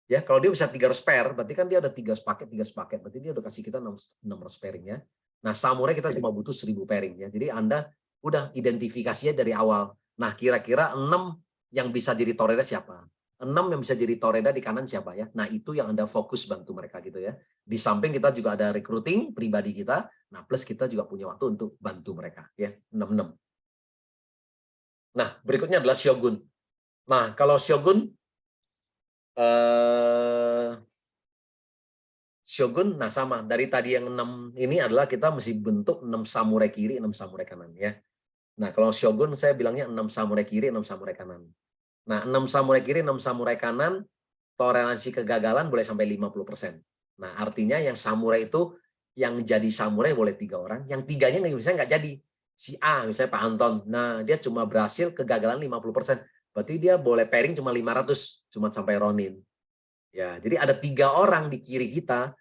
Ya, kalau dia bisa 300 pair, berarti kan dia ada 300 paket, 300 paket. Berarti dia udah kasih kita 600 pairing ya. Nah, samurai kita cuma butuh 1000 pairing ya. Jadi Anda udah identifikasinya dari awal. Nah, kira-kira 6 yang bisa jadi toreda siapa? 6 yang bisa jadi toreda di kanan siapa ya? Nah, itu yang Anda fokus bantu mereka gitu ya. Di samping kita juga ada recruiting pribadi kita. Nah, plus kita juga punya waktu untuk bantu mereka ya, 6. Nah, berikutnya adalah shogun. Nah, kalau shogun nah sama dari tadi yang 6 ini adalah kita mesti bentuk 6 samurai kiri, 6 samurai kanan ya. Nah, kalau shogun saya bilangnya 6 samurai kiri, 6 samurai kanan. Nah, 6 samurai kiri, 6 samurai kanan, toleransi kegagalan boleh sampai 50%. Nah, artinya yang samurai itu yang jadi samurai boleh 3 orang, yang 3-nya misalnya nggak jadi. Si A, misalnya Pak Anton, nah dia cuma berhasil kegagalan 50%. Berarti dia boleh pairing cuma 500, cuma sampai Ronin. Ya, jadi ada 3 orang di kiri kita,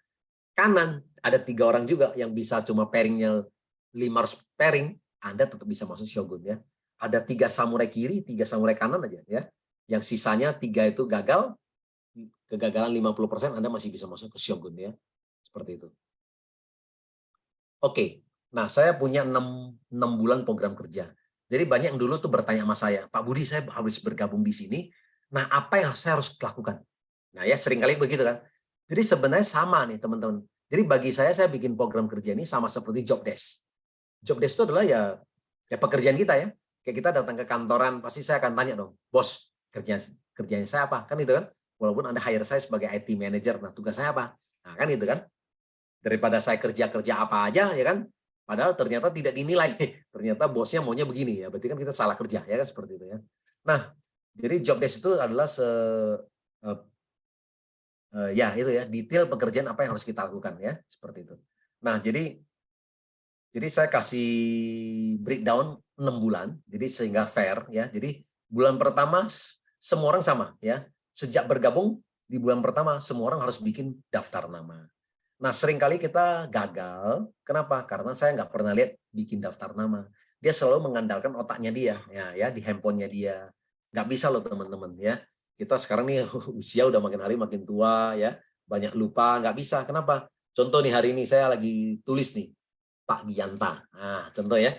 kanan ada 3 orang juga yang bisa cuma pairingnya 500 pairing, Anda tetap bisa masuk shogun ya. Ada 3 samurai kiri, 3 samurai kanan aja ya. Yang sisanya 3 itu gagal, kegagalan 50%, Anda masih bisa masuk ke shogun ya. Seperti itu. Oke. Nah, saya punya 6 bulan program kerja. Jadi banyak yang dulu tuh bertanya sama saya, Pak Budi, saya habis bergabung di sini. Nah, apa yang saya harus lakukan? Nah, ya seringkali begitu kan. Jadi sebenarnya sama nih, teman-teman. Jadi bagi saya bikin program kerja ini sama seperti job desk. Job desk itu adalah ya pekerjaan kita ya. Kayak kita datang ke kantoran, pasti saya akan tanya dong, bos, kerjanya saya apa? Kan itu kan. Walaupun Anda hire saya sebagai IT manager, nah tugas saya apa? Nah, kan itu kan. Daripada saya kerja apa aja ya kan, padahal ternyata tidak dinilai. Ternyata bosnya maunya begini ya, berarti kan kita salah kerja ya kan, seperti itu ya. Nah, jadi job desk itu adalah ya itu ya, detail pekerjaan apa yang harus kita lakukan ya, seperti itu. Nah, jadi saya kasih breakdown 6 bulan, jadi sehingga fair ya. Jadi bulan pertama semua orang sama ya. Sejak bergabung di bulan pertama semua orang harus bikin daftar nama. Nah, seringkali kita gagal. Kenapa? Karena saya nggak pernah lihat bikin daftar nama. Dia selalu mengandalkan otaknya dia, ya di handphonenya dia. Nggak bisa loh teman-teman ya. Kita sekarang nih usia udah makin hari makin tua ya, banyak lupa, nggak bisa. Kenapa? Contoh nih hari ini saya lagi tulis nih, Pak Gianta. Nah, contoh ya.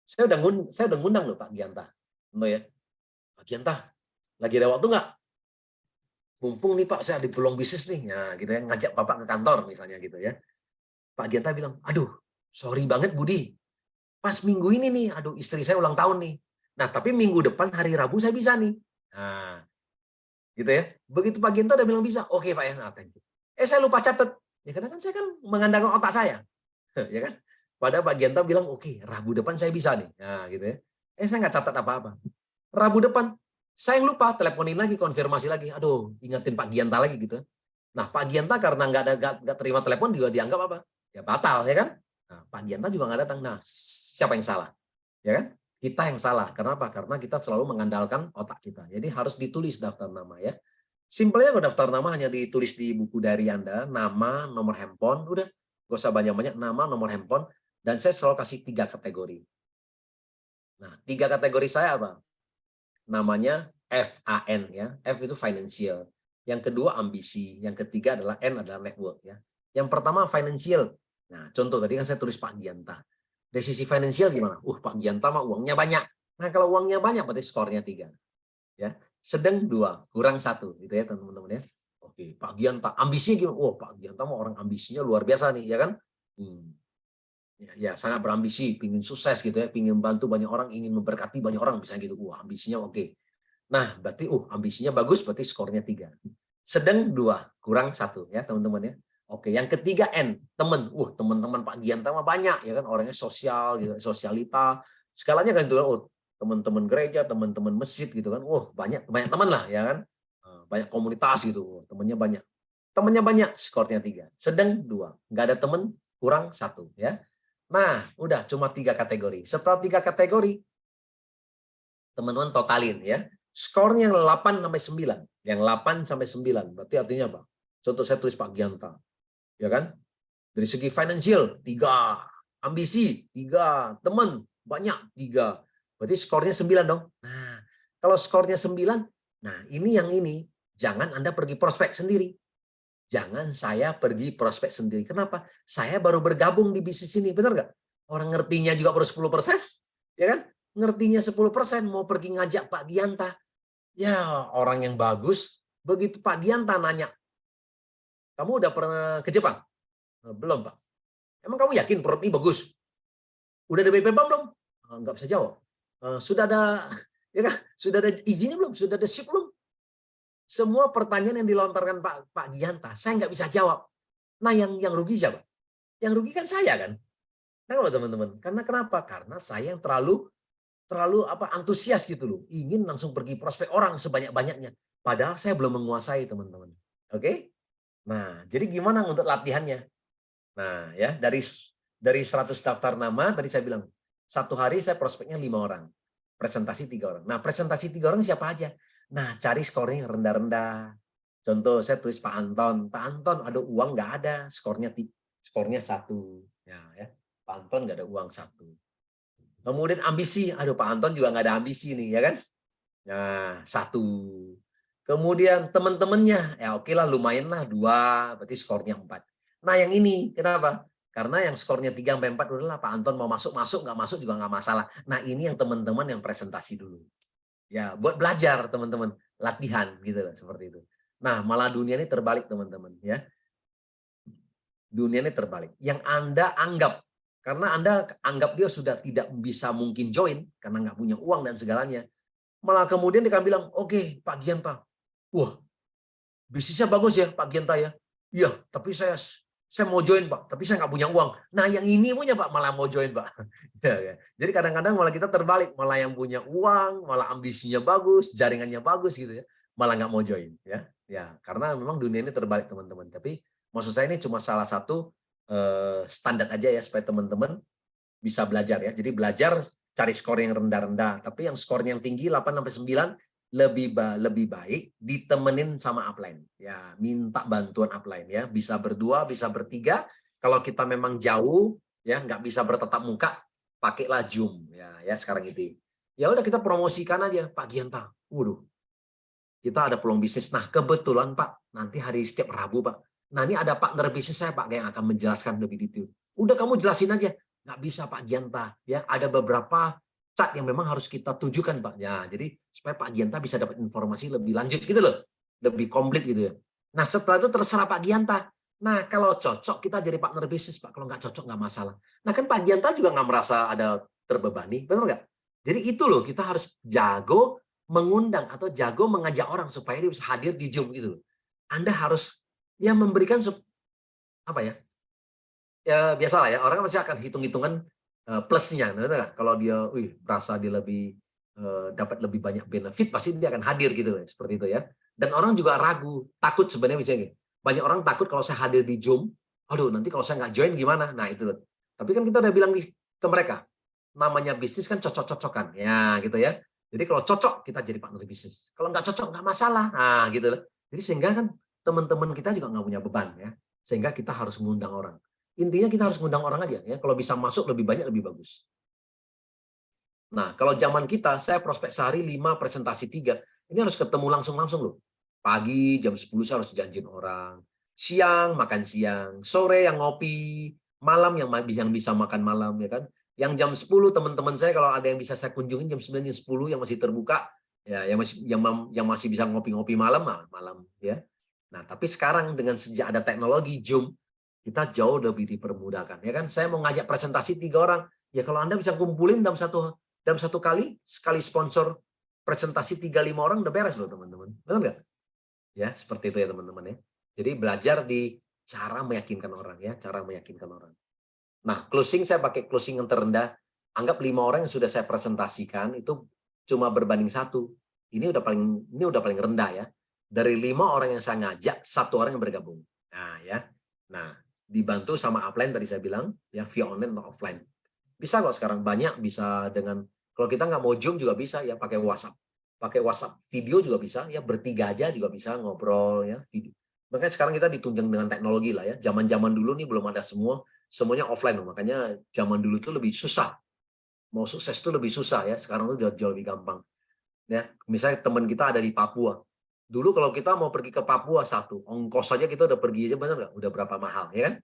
Saya udah ngundang loh Pak Gianta. Contoh ya, Pak Gianta, lagi ada waktu nggak? Mumpung nih Pak, saya ada peluang bisnis nih, ya gitu ya, ngajak Bapak ke kantor misalnya gitu ya. Pak Gianta bilang, aduh, sorry banget Budi, pas minggu ini nih, aduh istri saya ulang tahun nih. Nah, tapi minggu depan hari Rabu saya bisa nih. Nah, gitu ya. Begitu Pak Gianta udah bilang bisa, oke Pak ya, nah, thank you. Saya lupa catat. Ya karena kan saya kan mengandalkan otak saya. Ya kan? Padahal Pak Gianta bilang, oke, Rabu depan saya bisa nih. Nah, gitu ya. Saya nggak catat apa-apa. Rabu depan, saya yang lupa, teleponin lagi, konfirmasi lagi. Aduh, ingetin Pak Gianta lagi gitu. Nah, Pak Gianta karena nggak terima telepon juga dianggap apa? Ya batal, ya kan? Nah, Pak Gianta juga nggak datang. Nah, siapa yang salah? Ya kan? Kita yang salah. Kenapa? Karena kita selalu mengandalkan otak kita. Jadi harus ditulis daftar nama ya. Simpelnya kalau daftar nama hanya ditulis di buku diary Anda, nama, nomor handphone, udah. Gak usah banyak-banyak, nama, nomor handphone, dan saya selalu kasih 3 kategori. Nah, 3 kategori saya apa? Namanya FAN ya. F itu financial. Yang kedua ambisi, yang ketiga adalah N adalah network ya. Yang pertama financial. Nah, contoh tadi kan saya tulis Pak Gianta. Dari sisi finansial gimana? Pak Gianta mah uangnya banyak. Nah, kalau uangnya banyak berarti skornya 3. Ya. Sedang 2, kurang 1 gitu ya teman-teman ya. Oke, Pak Gianta ambisinya gimana? Pak Gianta mah orang ambisinya luar biasa nih, ya kan? Ya, sangat berambisi, pingin sukses gitu ya, pingin bantu banyak orang, ingin memberkati banyak orang, misalnya gitu. Ambisinya oke. Nah, berarti ambisinya bagus, berarti skornya 3. Sedang 2, kurang 1 ya teman-teman ya. Oke, yang ketiga N, teman. Teman-teman Pak Gianta mah banyak ya kan, orangnya sosial gitu, sosialita, skalanya kan itu teman-teman gereja, teman-teman masjid gitu kan. Banyak teman lah ya kan. Banyak komunitas gitu, temannya banyak. Temannya banyak, skornya 3. Sedang 2, nggak ada teman, kurang 1 ya. Nah, udah cuma 3 kategori. Setelah 3 kategori, teman-teman totalin ya. Skornya 8 sampai 9. Yang 8 sampai 9. Berarti artinya apa? Contoh saya tulis Pak Gianta. Ya kan? Dari segi financial 3, ambisi 3, teman banyak 3. Berarti skornya 9 dong. Nah, kalau skornya 9, nah ini jangan Anda pergi prospek sendiri. Jangan saya pergi prospek sendiri. Kenapa? Saya baru bergabung di bisnis ini, benar nggak? Orang ngertinya juga baru 10%, ya kan? Ngertinya 10%, mau pergi ngajak Pak Gianta. Ya, orang yang bagus, begitu Pak Gianta nanya, kamu udah pernah ke Jepang? Belum, Pak. Emang kamu yakin perut ini bagus? Udah ada BPOM belum? Nggak bisa jawab. Sudah ada, ya kan? Sudah ada izinnya belum? Sudah ada SIP belum? Semua pertanyaan yang dilontarkan Pak Gianta, saya nggak bisa jawab. Nah, yang rugi siapa? Yang rugi kan saya kan? Nah, teman-teman. Karena kenapa? Karena saya yang terlalu antusias gitu loh. Ingin langsung pergi prospek orang sebanyak-banyaknya. Padahal saya belum menguasai, teman-teman. Oke? Nah, jadi gimana untuk latihannya? Nah, ya dari 100 daftar nama, tadi saya bilang, satu hari saya prospeknya 5 orang. Presentasi 3 orang. Nah, presentasi 3 orang siapa aja? Nah, cari skornya yang rendah-rendah. Contoh, saya tulis Pak Anton. Pak Anton ada uang nggak ada, skornya 1. Ya. Pak Anton nggak ada uang 1. Kemudian ambisi, aduh Pak Anton juga nggak ada ambisi nih, ya kan? Nah, 1. Kemudian teman-temannya, ya oke lah lumayan lah 2, berarti skornya 4. Nah yang ini, kenapa? Karena yang skornya 3-4, udahlah Pak Anton mau masuk, nggak masuk juga nggak masalah. Nah ini yang teman-teman yang presentasi dulu. Ya, buat belajar teman-teman, latihan gitu loh, seperti itu. Nah, malah dunia ini terbalik teman-teman ya. Dunia ini terbalik. Yang Anda anggap, karena Anda anggap dia sudah tidak bisa mungkin join karena nggak punya uang dan segalanya. Malah kemudian dia akan bilang, "Oke, Pak Gianta. Wah, bisnisnya bagus ya Pak Gianta ya. Iya, tapi saya mau join Pak, tapi saya nggak punya uang." Nah, yang ini punya Pak malah mau join Pak. Ya. Jadi kadang-kadang malah kita terbalik, malah yang punya uang, malah ambisinya bagus, jaringannya bagus gitu ya, malah nggak mau join ya. Ya, karena memang dunia ini terbalik teman-teman. Tapi maksud saya ini cuma salah satu standar aja ya supaya teman-teman bisa belajar ya. Jadi belajar cari skor yang rendah-rendah, tapi yang skornya yang tinggi 8 sampai 9 lebih baik ditemenin sama upline. Ya, minta bantuan upline ya. Bisa berdua, bisa bertiga. Kalau kita memang jauh ya, nggak bisa bertatap muka, pakailah Zoom ya sekarang itu. Ya udah kita promosikan aja Pak Gianta. Waduh. Kita ada peluang bisnis. Nah, kebetulan Pak, nanti hari setiap Rabu Pak. Nah, ini ada partner bisnis saya Pak yang akan menjelaskan lebih detail. Udah kamu jelasin aja. Nggak bisa Pak Gianta. Ya, ada beberapa cat yang memang harus kita tujukan, Pak. Ya, jadi supaya Pak Gianta bisa dapat informasi lebih lanjut gitu loh, lebih komplit gitu ya. Nah, setelah itu terserah Pak Gianta. Nah, kalau cocok kita jadi partner bisnis, Pak. Kalau nggak cocok nggak masalah. Nah, kan Pak Gianta juga nggak merasa ada terbebani, betul nggak? Jadi itu loh, kita harus jago mengundang atau jago mengajak orang supaya dia bisa hadir di Zoom gitu loh. Anda harus ya memberikan apa ya? Ya biasalah ya, orang pasti akan hitung-hitungan plusnya. Betul nggak? Kalau dia, merasa dia lebih dapat lebih banyak benefit, pasti dia akan hadir gitu loh, seperti itu ya. Dan orang juga ragu, takut sebenarnya misalnya. Banyak orang takut kalau saya hadir di Zoom, aduh nanti kalau saya nggak join gimana? Nah itu loh. Tapi kan kita udah bilang ke mereka, namanya bisnis kan cocok-cocokan, ya gitu ya. Jadi kalau cocok kita jadi partner bisnis, kalau nggak cocok nggak masalah, nah gitu loh. Jadi sehingga kan teman-teman kita juga nggak punya beban ya, sehingga kita harus mengundang orang. Intinya kita harus mengundang orang aja ya. Kalau bisa masuk lebih banyak lebih bagus. Nah, kalau zaman kita, saya prospek sehari 5, presentasi 3. Ini harus ketemu langsung-langsung loh. Pagi jam 10 saya harus janjiin orang. Siang makan siang, sore yang ngopi, malam yang bisa makan malam ya kan. Yang jam 10 teman-teman saya kalau ada yang bisa saya kunjungin jam 9 jam 10 yang masih terbuka ya yang masih bisa ngopi-ngopi malam malam ya. Nah, tapi sekarang dengan sejak ada teknologi Zoom kita jauh lebih dipermudahkan ya kan. Saya mau ngajak presentasi 3 orang, ya kalau Anda bisa kumpulin dalam satu kali sponsor presentasi 3-5 orang udah beres loh teman-teman. Betul nggak? Ya, seperti itu ya teman-teman ya. Jadi belajar di cara meyakinkan orang ya, cara meyakinkan orang. Nah, closing saya pakai closing yang terendah. Anggap 5 orang yang sudah saya presentasikan itu cuma berbanding 1. Ini udah paling rendah ya. Dari 5 orang yang saya ngajak, 1 orang yang bergabung. Nah, ya. Nah, dibantu sama upline tadi saya bilang ya, via online atau offline. Bisa kok sekarang banyak, bisa dengan kalau kita nggak mau Zoom juga bisa ya pakai WhatsApp. Pakai WhatsApp video juga bisa ya, bertiga aja juga bisa ngobrol ya video. Makanya sekarang kita ditunjang dengan teknologi lah ya. Zaman-zaman dulu nih belum ada semuanya offline loh. Makanya zaman dulu tuh lebih susah. Mau sukses tuh lebih susah ya. Sekarang tuh jauh lebih gampang. Ya, misalnya teman kita ada di Papua. Dulu kalau kita mau pergi ke Papua ongkos saja kita udah pergi aja benar nggak? Udah berapa mahal ya kan?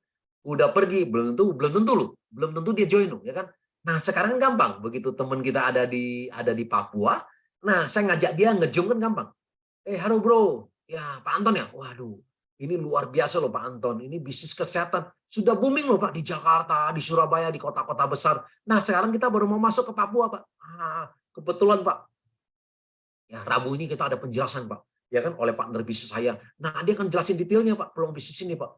Udah pergi belum tentu loh, belum tentu dia join loh ya kan? Nah, sekarang kan gampang. Begitu teman kita ada di Papua, nah saya ngajak dia nge-Zoom kan gampang. Halo bro. Ya, Pak Anton ya? Waduh, ini luar biasa loh Pak Anton. Ini bisnis kesehatan. Sudah booming loh Pak di Jakarta, di Surabaya, di kota-kota besar. Nah, sekarang kita baru mau masuk ke Papua Pak. Kebetulan Pak. Ya, Rabu ini kita ada penjelasan Pak. Ya kan, oleh partner bisnis saya. Nah, dia akan jelasin detailnya Pak, peluang bisnis ini Pak.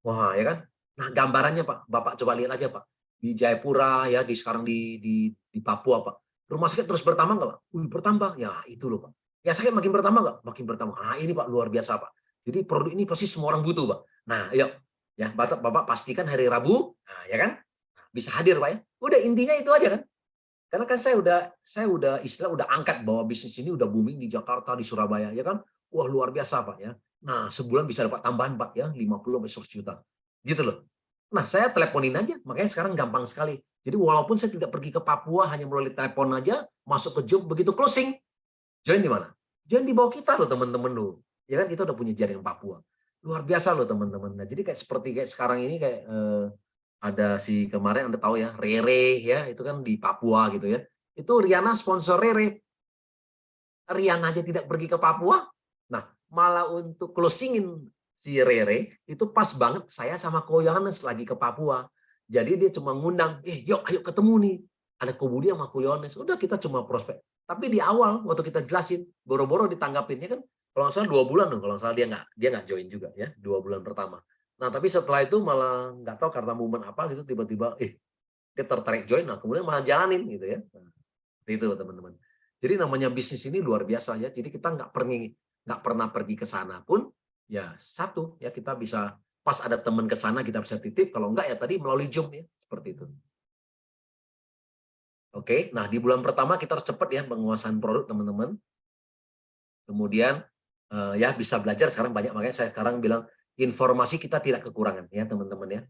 Wah, ya kan? Nah, gambarannya Pak, Bapak coba lihat aja Pak. Di Jayapura ya, sekarang di Papua Pak. Rumah sakit terus bertambah nggak Pak? Bertambah. Ya, itu loh Pak. Ya sakit makin bertambah nggak? Makin bertambah. Ini Pak luar biasa Pak. Jadi produk ini pasti semua orang butuh Pak. Nah, yuk ya Bapak pastikan hari Rabu, nah, ya kan? Bisa hadir Pak ya. Udah intinya itu aja kan. Karena kan saya udah angkat bahwa bisnis ini udah booming di Jakarta, di Surabaya ya kan. Wah, luar biasa Pak ya. Nah, sebulan bisa dapat tambahan Pak ya, 50 sampai 100 juta. Gitu loh. Nah, saya teleponin aja, makanya sekarang gampang sekali. Jadi walaupun saya tidak pergi ke Papua, hanya melalui telepon aja, masuk ke Zoom, begitu closing, join di mana? Join di bawah kita loh teman-teman loh. Ya kan kita udah punya jaringan Papua. Luar biasa loh teman-teman. Nah, jadi kayak sekarang ini kayak ada si kemarin Anda tahu ya, Rere ya, itu kan di Papua gitu ya. Itu Rihanna sponsor Rere. Rihanna aja tidak pergi ke Papua. Nah, malah untuk closingin si Rere, itu pas banget saya sama Ko Yohanes lagi ke Papua. Jadi dia cuma ngundang, yuk ayo ketemu nih. Ada Ko Budi sama Ko Yohanes. Udah kita cuma prospek. Tapi di awal waktu kita jelasin, boro-boro ditanggapin ya kan. Kalau nggak salah 2 bulan loh, kalau nggak salah dia nggak join juga ya 2 bulan pertama. Nah tapi setelah itu malah nggak tahu karena momen apa gitu tiba-tiba dia tertarik join, nah kemudian malah jalanin gitu ya. Nah, itu loh teman-teman. Jadi namanya bisnis ini luar biasa ya. Jadi kita nggak pernah pergi ke sana pun ya satu ya kita bisa pas ada teman ke sana kita bisa titip, kalau enggak ya tadi melalui Zoom ya seperti itu. Oke, nah di bulan pertama kita harus cepat ya penguasaan produk teman-teman. Kemudian ya bisa belajar sekarang banyak, makanya saya sekarang bilang informasi kita tidak kekurangan ya teman-teman ya.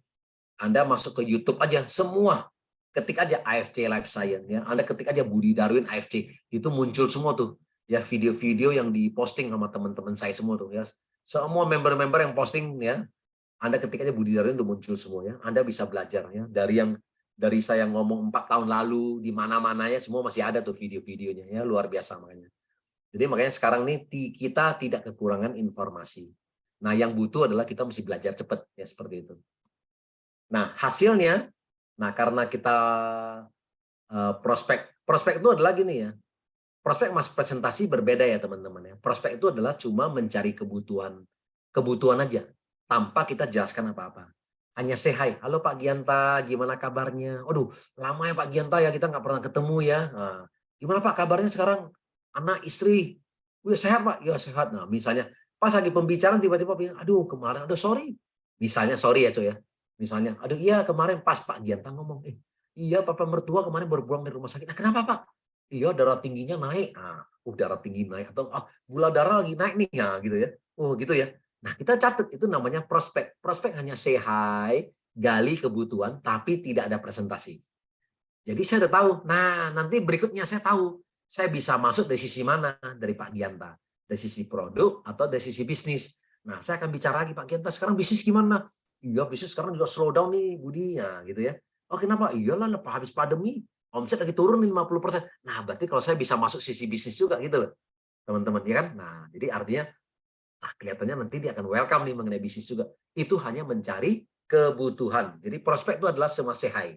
Anda masuk ke YouTube aja semua, ketik aja AFC Life Science ya. Anda ketik aja Budi Darwin AFC, itu muncul semua tuh ya video-video yang diposting sama teman-teman saya semua tuh ya. Semua member-member yang posting ya. Anda ketik aja Budi Darwin udah muncul semua ya. Anda bisa belajar ya dari yang Dari saya ngomong 4 tahun lalu, di mana-mananya semua masih ada tuh video-videonya ya, luar biasa makanya. Jadi makanya sekarang nih kita tidak kekurangan informasi. Nah, yang butuh adalah kita mesti belajar cepat ya seperti itu. Nah, hasilnya, karena kita prospek itu adalah gini ya. Prospek mas presentasi berbeda ya teman-teman ya. Prospek itu adalah cuma mencari kebutuhan aja tanpa kita jelaskan apa-apa. Hanya say hi, halo Pak Gianta, gimana kabarnya? Aduh, lama ya Pak Gianta ya, kita nggak pernah ketemu ya. Nah, gimana Pak kabarnya sekarang? Anak, istri? Udah sehat Pak? Ya sehat. Nah, misalnya pas lagi pembicaraan tiba-tiba bilang, aduh kemarin, aduh sorry. Misalnya sorry ya coy ya. Misalnya, aduh iya kemarin pas Pak Gianta ngomong, iya papa mertua kemarin baru pulang dari rumah sakit. Nah, kenapa Pak? Iya darah tingginya naik. Nah, darah tinggi naik atau gula darah lagi naik nih ya gitu ya. Oh gitu ya. Nah, kita catat itu namanya prospek. Prospek hanya say hi, gali kebutuhan, tapi tidak ada presentasi. Jadi saya udah tahu. Nah, nanti berikutnya saya tahu. Saya bisa masuk dari sisi mana? Dari Pak Gianta. Dari sisi produk atau dari sisi bisnis. Nah, saya akan bicara lagi, Pak Gianta, sekarang bisnis gimana? Iya, bisnis sekarang juga slow down nih, Budi. Ya, gitu ya. Oh, kenapa? Iyalah, habis pandemi. Omset lagi turun 50%. Nah, berarti kalau saya bisa masuk sisi bisnis juga gitu loh. Teman-teman, ya kan? Nah, jadi artinya kelihatannya nanti dia akan welcome nih mengenai bisnis juga. Itu hanya mencari kebutuhan. Jadi prospek itu adalah semua say hi.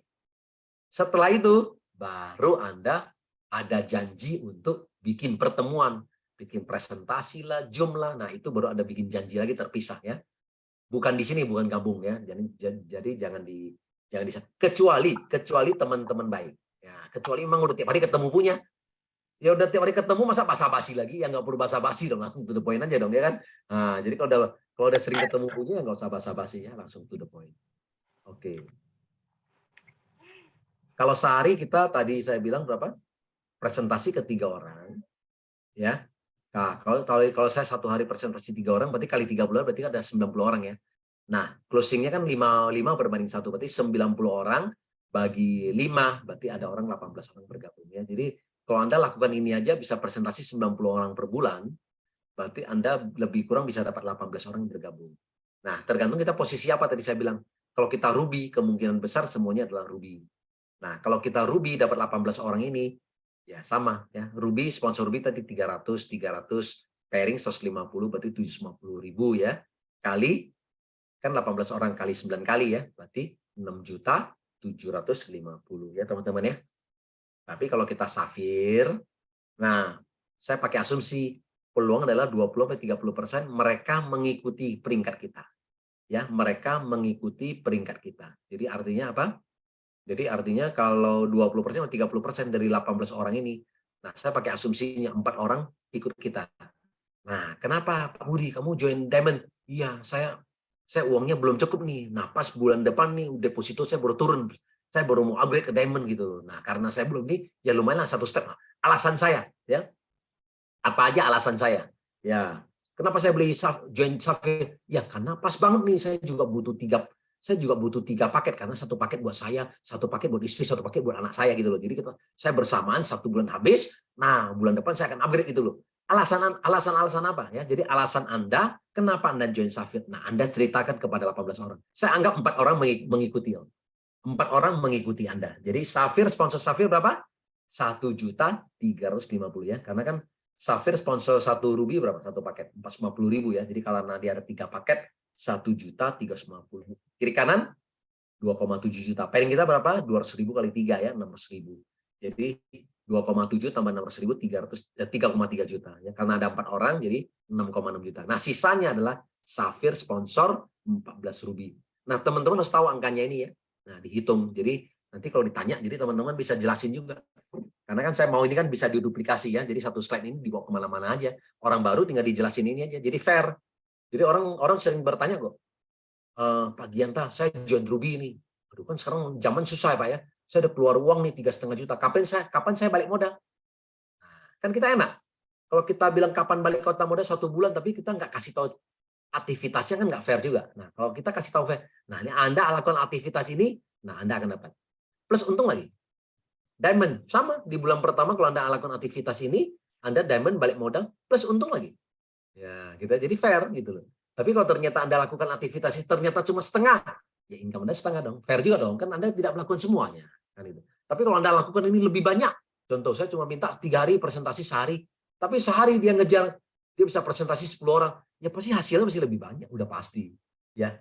Setelah itu, baru Anda ada janji untuk bikin pertemuan. Bikin presentasi lah, Zoom lah. Nah, itu baru Anda bikin janji lagi terpisah ya. Bukan di sini, bukan gabung ya. Jadi jangan di kecuali teman-teman baik. Ya, kecuali memang udah tiap hari ketemu punya. Ya udah tiap hari ketemu masa basa-basi lagi, ya nggak perlu basa-basi dong, langsung to the point aja dong ya kan. Nah, jadi kalau udah sering ketemu punya nggak usah basa-basi ya, langsung to the point. Oke. Kalau sehari kita tadi saya bilang berapa? Presentasi ke 3 orang. Ya. Nah, kalau saya satu hari presentasi 3 orang, berarti kali 30 berarti ada 90 orang ya. Nah, closingnya kan 5 berbanding 1, berarti 90 orang bagi 5, berarti ada orang 18 orang bergabung ya. Jadi kalau Anda lakukan ini aja bisa presentasi 90 orang per bulan, berarti Anda lebih kurang bisa dapat 18 orang bergabung. Nah, tergantung kita posisi apa tadi saya bilang. Kalau kita ruby, kemungkinan besar semuanya adalah ruby. Nah, kalau kita ruby dapat 18 orang ini, ya sama ya. Ruby, sponsor ruby tadi 300, pairing 150, berarti 750.000 ya. Kali, kan 18 orang kali 9 kali ya, berarti 6.750 ya teman-teman ya. Tapi kalau kita safir, nah saya pakai asumsi peluang adalah 20-30% mereka mengikuti peringkat kita. Ya, mereka mengikuti peringkat kita. Jadi artinya apa? Jadi artinya kalau 20% atau 30% dari 18 orang ini, nah saya pakai asumsinya 4 orang ikut kita. Nah, kenapa Pak Budi kamu join Diamond? Iya, saya uangnya belum cukup nih. Nah, pas bulan depan nih deposito saya baru turun. Saya baru mau upgrade ke Diamond gitu. Nah, karena saya belum nih, ya lumayan lah 1 step. Alasan saya, ya. Apa aja alasan saya? Ya, kenapa saya beli join Safir? Ya, karena pas banget nih saya juga butuh 3 paket karena 1 paket buat saya, 1 paket buat istri, 1 paket buat anak saya gitu loh. Jadi saya bersamaan 1 bulan habis, nah bulan depan saya akan upgrade gitu loh. Alasan apa ya? Jadi alasan Anda kenapa Anda join Safir? Nah, Anda ceritakan kepada 18 orang. Saya anggap 4 orang mengikuti. 4 orang mengikuti Anda. Jadi Safir, sponsor Safir berapa? 1.350 ya. Karena kan Safir sponsor 1 ruby berapa? 1 paket 450.000 ya. Jadi kalau dia ada 3 paket 1.350. Kiri kanan 2,7 juta. Pairing kita berapa? 200.000 kali 3 ya, 600.000. Jadi 2,7 tambah 600.000 3,3 juta ya. Karena ada 4 orang jadi 6,6 juta. Nah, sisanya adalah Safir sponsor 14 ruby. Nah, teman-teman harus tahu angkanya ini ya. Nah, dihitung. Jadi nanti kalau ditanya, jadi teman-teman bisa jelasin juga. Karena kan saya mau ini kan bisa diduplikasi ya. Jadi 1 slide ini dibawa kemana-mana aja. Orang baru tinggal dijelasin ini aja. Jadi fair. Jadi orang sering bertanya kok, Pak Gianta, saya join Ruby ini. Aduh kan sekarang zaman susah ya Pak ya. Saya udah keluar uang nih 3,5 juta. Kapan saya balik modal? Nah, kan kita enak. Kalau kita bilang kapan balik kota modal 1 bulan, tapi kita nggak kasih tahu aktivitasnya kan nggak fair juga. Nah, kalau kita kasih tahu fair, nah ini Anda lakukan aktivitas ini, nah Anda akan dapat. Plus untung lagi. Diamond, sama. Di bulan pertama kalau Anda lakukan aktivitas ini, Anda Diamond balik modal, plus untung lagi. Ya, kita jadi fair gitu loh. Tapi kalau ternyata Anda lakukan aktivitas ternyata cuma setengah, ya income Anda setengah dong. Fair juga dong, kan Anda tidak melakukan semuanya. Kan itu. Tapi kalau Anda lakukan ini lebih banyak, contoh saya cuma minta 3 hari presentasi sehari, tapi sehari dia ngejar, dia bisa presentasi 10 orang, ya pasti hasilnya masih lebih banyak, udah pasti. Ya,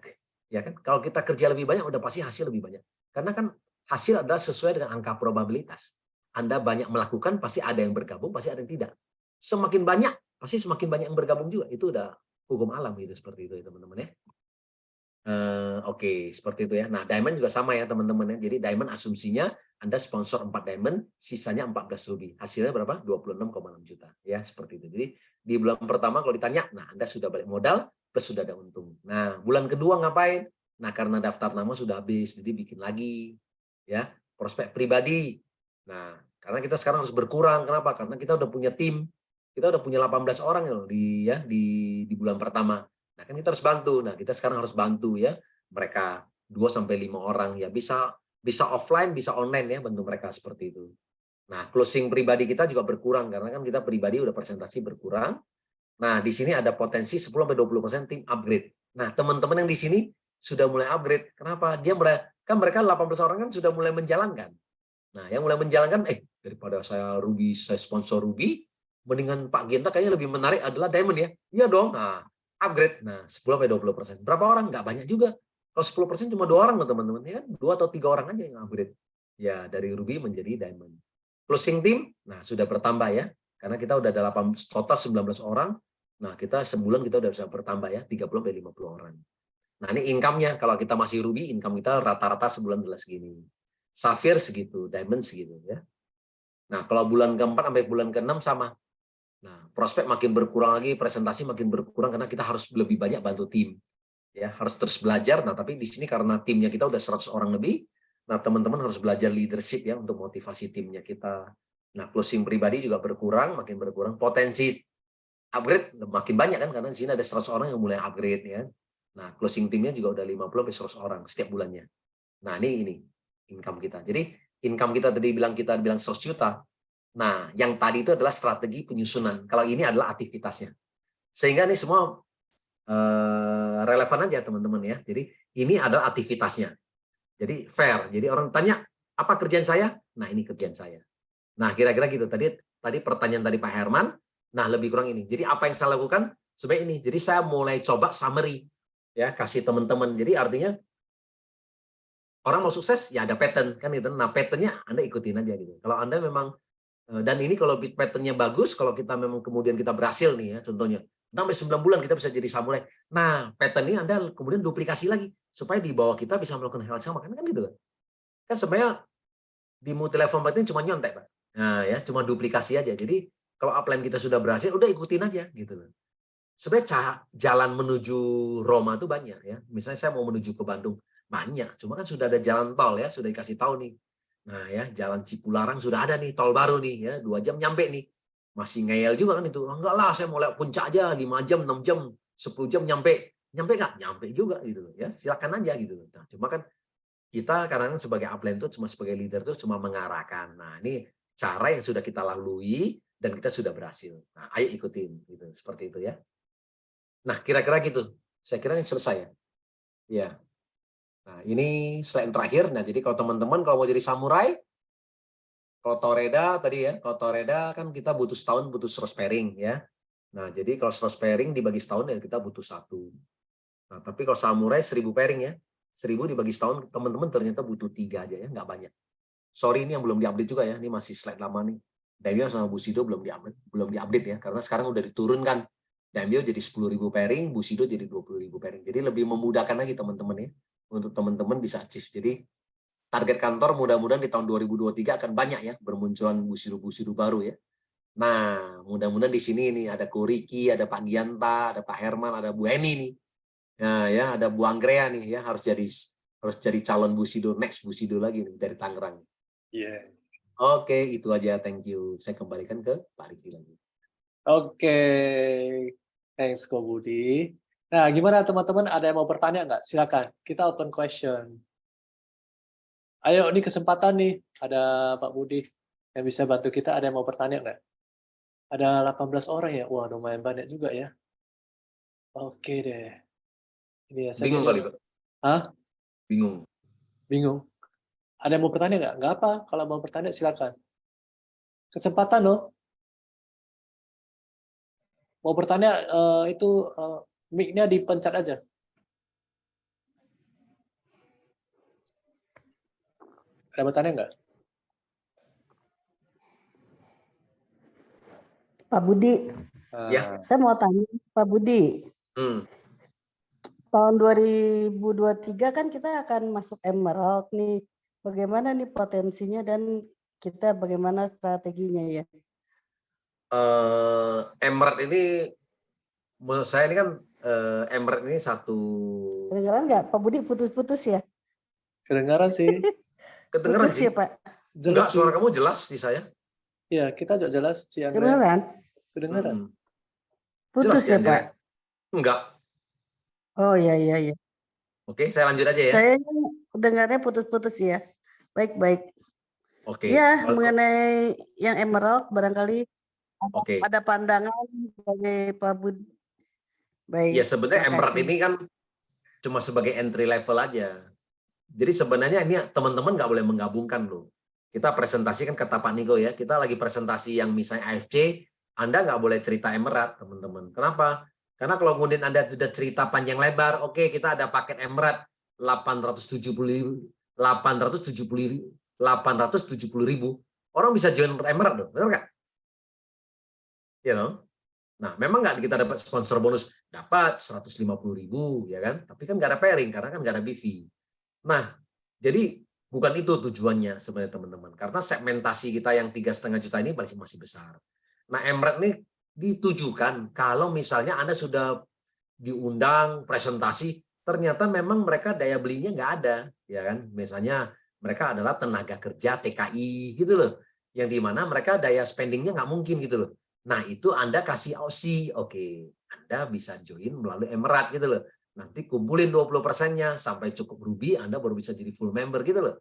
ya kan? Kalau kita kerja lebih banyak, udah pasti hasil lebih banyak. Karena kan hasil adalah sesuai dengan angka probabilitas. Anda banyak melakukan, pasti ada yang bergabung, pasti ada yang tidak. Semakin banyak, pasti semakin banyak yang bergabung juga. Itu udah hukum alam gitu, seperti itu ya teman-teman ya. Oke, seperti itu ya. Nah, diamond juga sama ya teman-teman ya. Jadi diamond asumsinya Anda sponsor 4 diamond, sisanya 14 ruby. Hasilnya berapa? 26,6 juta. Ya, seperti itu. Jadi di bulan pertama kalau ditanya, nah Anda sudah balik modal plus sudah ada untung. Nah, bulan kedua ngapain? Nah, karena daftar nama sudah habis, jadi bikin lagi ya, prospek pribadi. Nah, karena kita sekarang harus berkurang. Kenapa? Karena kita udah punya tim. Kita udah punya 18 orang ya di bulan pertama. Nah, kan kita harus bantu. Nah, kita sekarang harus bantu ya mereka 2 sampai 5 orang ya, bisa offline, bisa online ya, bantu mereka seperti itu. Nah, closing pribadi kita juga berkurang karena kan kita pribadi udah presentasi berkurang. Nah, di sini ada potensi 10 sampai 20% tim upgrade. Nah, teman-teman yang di sini sudah mulai upgrade. Kenapa? Kan mereka 18 orang kan sudah mulai menjalankan. Nah, yang mulai menjalankan daripada saya rugi, saya sponsor rugi, mendingan Pak Genta kayaknya lebih menarik adalah diamond ya. Iya dong. Nah, upgrade. Nah, 10 sampai 20%. Berapa orang? Nggak banyak juga. Kalau 10% cuma 2 orang loh teman-teman, ya kan? 2 atau 3 orang aja yang upgrade. Ya, dari ruby menjadi diamond. Closing team, nah sudah bertambah ya. Karena kita udah ada total 19 orang. Nah, kita sebulan kita udah bisa bertambah ya, 30 sampai 50 orang. Nah, ini income-nya. Kalau kita masih ruby, income kita rata-rata sebulan adalah segini. Sapphire segitu, diamond segitu ya. Nah, kalau bulan keempat sampai bulan keenam sama. Nah, prospek makin berkurang lagi, presentasi makin berkurang karena kita harus lebih banyak bantu tim. Ya, harus terus belajar. Nah, tapi di sini karena timnya kita udah 100 orang lebih, nah teman-teman harus belajar leadership ya untuk motivasi timnya kita. Nah, closing pribadi juga berkurang, makin berkurang. Potensi upgrade makin banyak kan karena di sini ada 100 orang yang mulai upgrade ya. Nah, closing timnya juga udah 50 sampai 100 orang setiap bulannya. Nah, ini income kita. Jadi income kita tadi kita bilang 100 juta. Nah, yang tadi itu adalah strategi penyusunan. Kalau ini adalah aktivitasnya. Sehingga ini semua relevan aja teman-teman ya. Jadi ini adalah aktivitasnya. Jadi fair. Jadi orang tanya, apa kerjaan saya? Nah, ini kerjaan saya. Nah, kira-kira gitu. Tadi pertanyaan dari Pak Herman. Nah, lebih kurang ini. Jadi apa yang saya lakukan? Sebenarnya ini. Jadi saya mulai coba summary ya, kasih teman-teman. Jadi artinya orang mau sukses ya ada pattern kan gitu. Nah, patternnya Anda ikutin aja gitu. Kalau Anda memang dan ini kalau patternnya bagus, kalau kita memang kemudian kita berhasil nih ya, contohnya sampai 9 bulan kita bisa jadi samurai. Nah, pattern ini Anda kemudian duplikasi lagi supaya di bawah kita bisa melakukan hal yang sama kan gitu kan. Kan sebenarnya di multi level marketing cuma nyontek, Pak. Nah, ya, cuma duplikasi aja. Jadi kalau upline kita sudah berhasil, udah ikutin aja gitu loh. Sebenarnya jalan menuju Roma itu banyak ya. Misalnya saya mau menuju ke Bandung, banyak. Cuma kan sudah ada jalan tol ya, sudah dikasih tahu nih. Nah ya, jalan Cipularang sudah ada nih, tol baru nih ya, 2 jam nyampe nih. Masih ngeyel juga kan itu. Enggak lah, saya mau lewat puncak aja 5 jam, 6 jam, 10 jam nyampe. Nyampe nggak? Nyampe juga gitu loh ya. Silakan aja gitu loh. Nah, cuma kan kita kadang sebagai upline itu cuma sebagai leader itu cuma mengarahkan. Nah, ini cara yang sudah kita lalui dan kita sudah berhasil. Nah, ayo ikutin gitu. Seperti itu ya. Nah, kira-kira gitu. Saya kira ini selesai ya. Ya. Nah, ini slide terakhir. Nah, jadi kalau teman-teman kalau mau jadi samurai, kalau Toreda tadi ya, kalau Toreda kan kita butuh setahun butuh 100 pairing ya. Nah, jadi kalau 100 pairing dibagi setahun ya kita butuh 1. Nah, tapi kalau samurai 1000 pairing ya. 1000 dibagi setahun teman-teman ternyata butuh 3 aja ya, nggak banyak. Sorry ini yang belum diupdate juga ya. Ini masih slide lama nih. Daimyo sama Bushido belum diupdate ya karena sekarang udah diturunkan. Daimyo jadi 10.000 pairing, Bushido jadi 20.000 pairing. Jadi lebih memudahkan lagi teman-teman ya untuk teman-teman bisa achieve. Jadi target kantor mudah-mudahan di tahun 2023 akan banyak ya bermunculan Bushido baru ya. Nah, mudah-mudahan di sini nih ada Ko Riki, ada Pak Gianta, ada Pak Herman, ada Bu Eni nih. Nah, ya ada Bu Anggrea nih ya harus jadi calon Bushido next Bushido lagi nih dari Tangerang. Iya. Oke, itu aja. Thank you. Saya kembalikan ke Pak Riki lagi. Oke, thanks Ko Budi. Nah, gimana teman-teman? Ada yang mau bertanya nggak? Silakan. Kita open question. Ayo, ini kesempatan nih. Ada Pak Budi yang bisa bantu kita. Ada yang mau bertanya nggak? Ada 18 orang ya? Wah, lumayan banyak juga ya. Oke deh. Ini ya, saya Bingung kira. kali, Pak. Hah? Bingung. Bingung. Ada yang mau bertanya nggak? Nggak apa. Kalau mau bertanya silakan. Kesempatan loh. Mau bertanya itu mic-nya dipencet aja. Ada bertanya nggak? Pak Budi, Ya. saya mau tanya Pak Budi. Tahun 2023 kan kita akan masuk Emerald nih. Bagaimana nih potensinya dan kita bagaimana strateginya ya? Emerald ini menurut saya ini kan Emerald ini satu. Kedengaran nggak Pak Budi, putus-putus ya? Kedengaran sih. Kedengeran Putus sih. ya Pak? Enggak, Jelas suara sih. kamu jelas di saya. Iya, kita juga jelas, Ci Andrea. Kedengaran? Kedengaran. Putus Jelas ya Andrea? Pak? Enggak. Oh iya iya iya. Oke, saya lanjut aja ya. Saya dengarnya putus-putus ya. Baik-baik. Oke. Ya, mengenai yang Emerald barangkali Oke. ada pandangan dari Pak Budi. Baik. Ya sebenarnya Emerald makasih. ini kan cuma sebagai entry level aja. Jadi sebenarnya ini teman-teman nggak boleh menggabungkan loh. Kita presentasi kan kata Pak Niko ya, kita lagi presentasi yang misalnya AFC, Anda nggak boleh cerita Emerald, teman-teman. Kenapa? Karena kalau kemudian Anda sudah cerita panjang lebar, oke kita ada paket Emerald 870.000, orang bisa join Emerald loh, benar nggak? You know? Nah, memang nggak kita dapat sponsor bonus, dapat 150.000 ya kan? Tapi kan nggak ada pairing karena kan nggak ada BV. Nah, jadi bukan itu tujuannya sebenarnya teman-teman. Karena segmentasi kita yang 3,5 juta ini masih besar. Nah, Emerald ini ditujukan kalau misalnya Anda sudah diundang presentasi, ternyata memang mereka daya belinya nggak ada, ya kan? Misalnya mereka adalah tenaga kerja TKI gitu loh, yang dimana mereka daya spendingnya nggak mungkin gitu loh. Nah, itu Anda kasih opsi, oke, Anda bisa join melalui Emerald gitu loh. Nanti kumpulin 20%-nya sampai cukup ruby, Anda baru bisa jadi full member gitu loh.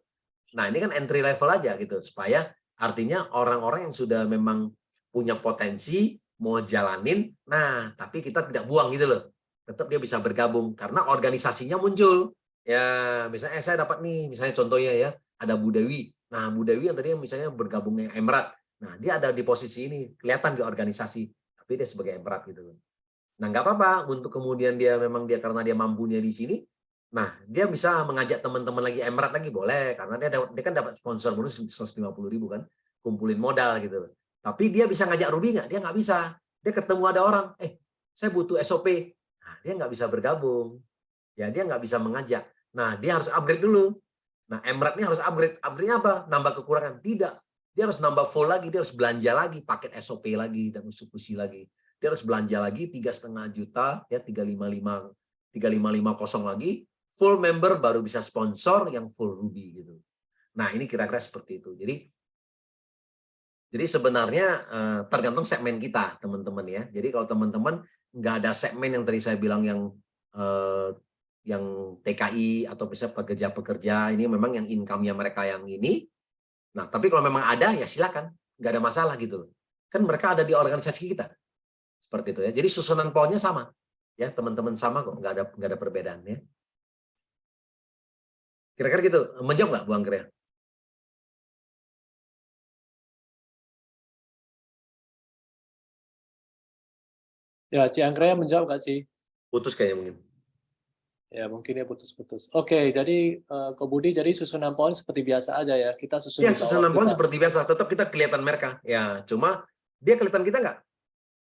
Nah, ini kan entry level aja gitu, supaya artinya orang-orang yang sudah memang punya potensi, mau jalanin, nah tapi kita tidak buang gitu loh. Tetap dia bisa bergabung, karena organisasinya muncul. Ya, misalnya saya dapat nih, misalnya contohnya ya, ada Bu Dewi. Nah, Bu Dewi yang tadi misalnya bergabung dengan Emerald. Nah, dia ada di posisi ini, kelihatan di organisasi, tapi dia sebagai Emerald gitu loh. Nah, nggak apa-apa untuk kemudian dia memang dia karena dia mampunya di sini. Nah, dia bisa mengajak teman-teman lagi Emerald lagi boleh karena dia kan dapat sponsor bonus 150.000 kan, kumpulin modal gitu. Tapi dia bisa ngajak Ruby nggak? Dia nggak bisa. Dia ketemu ada orang, saya butuh SOP. Nah, dia nggak bisa bergabung. Ya, dia nggak bisa mengajak. Nah, dia harus upgrade dulu. Nah, Emerald ini harus upgrade. Upgrade-nya apa? Nambah kekurangan? Tidak. Dia harus nambah full lagi, dia harus belanja lagi, paket SOP lagi dan eksekusi lagi. Dia harus belanja lagi 3,5 juta ya 3550 lagi, full member baru bisa sponsor yang full ruby gitu. Nah, ini kira-kira seperti itu. Jadi sebenarnya tergantung segmen kita, teman-teman ya. Jadi kalau teman-teman nggak ada segmen yang tadi saya bilang yang TKI atau bisa pekerja-pekerja ini memang yang income-nya mereka yang ini. Nah, tapi kalau memang ada ya silakan, nggak ada masalah gitu. Kan mereka ada di organisasi kita. Seperti itu ya. Jadi susunan pohonnya sama. Ya, teman-teman sama kok, nggak ada perbedaan ya. Kira-kira gitu. Menjawab nggak Bu Anggrek? Ya, Ci Andrea menjawab nggak sih? Putus kayaknya mungkin. Ya, mungkin ya putus-putus. Oke, jadi Ko Budi, jadi susunan pohon seperti biasa aja ya. Kita susun Ya, di bawah susunan pohon kita. seperti biasa. Tetap kita kelihatan mereka. Ya, cuma dia kelihatan kita nggak?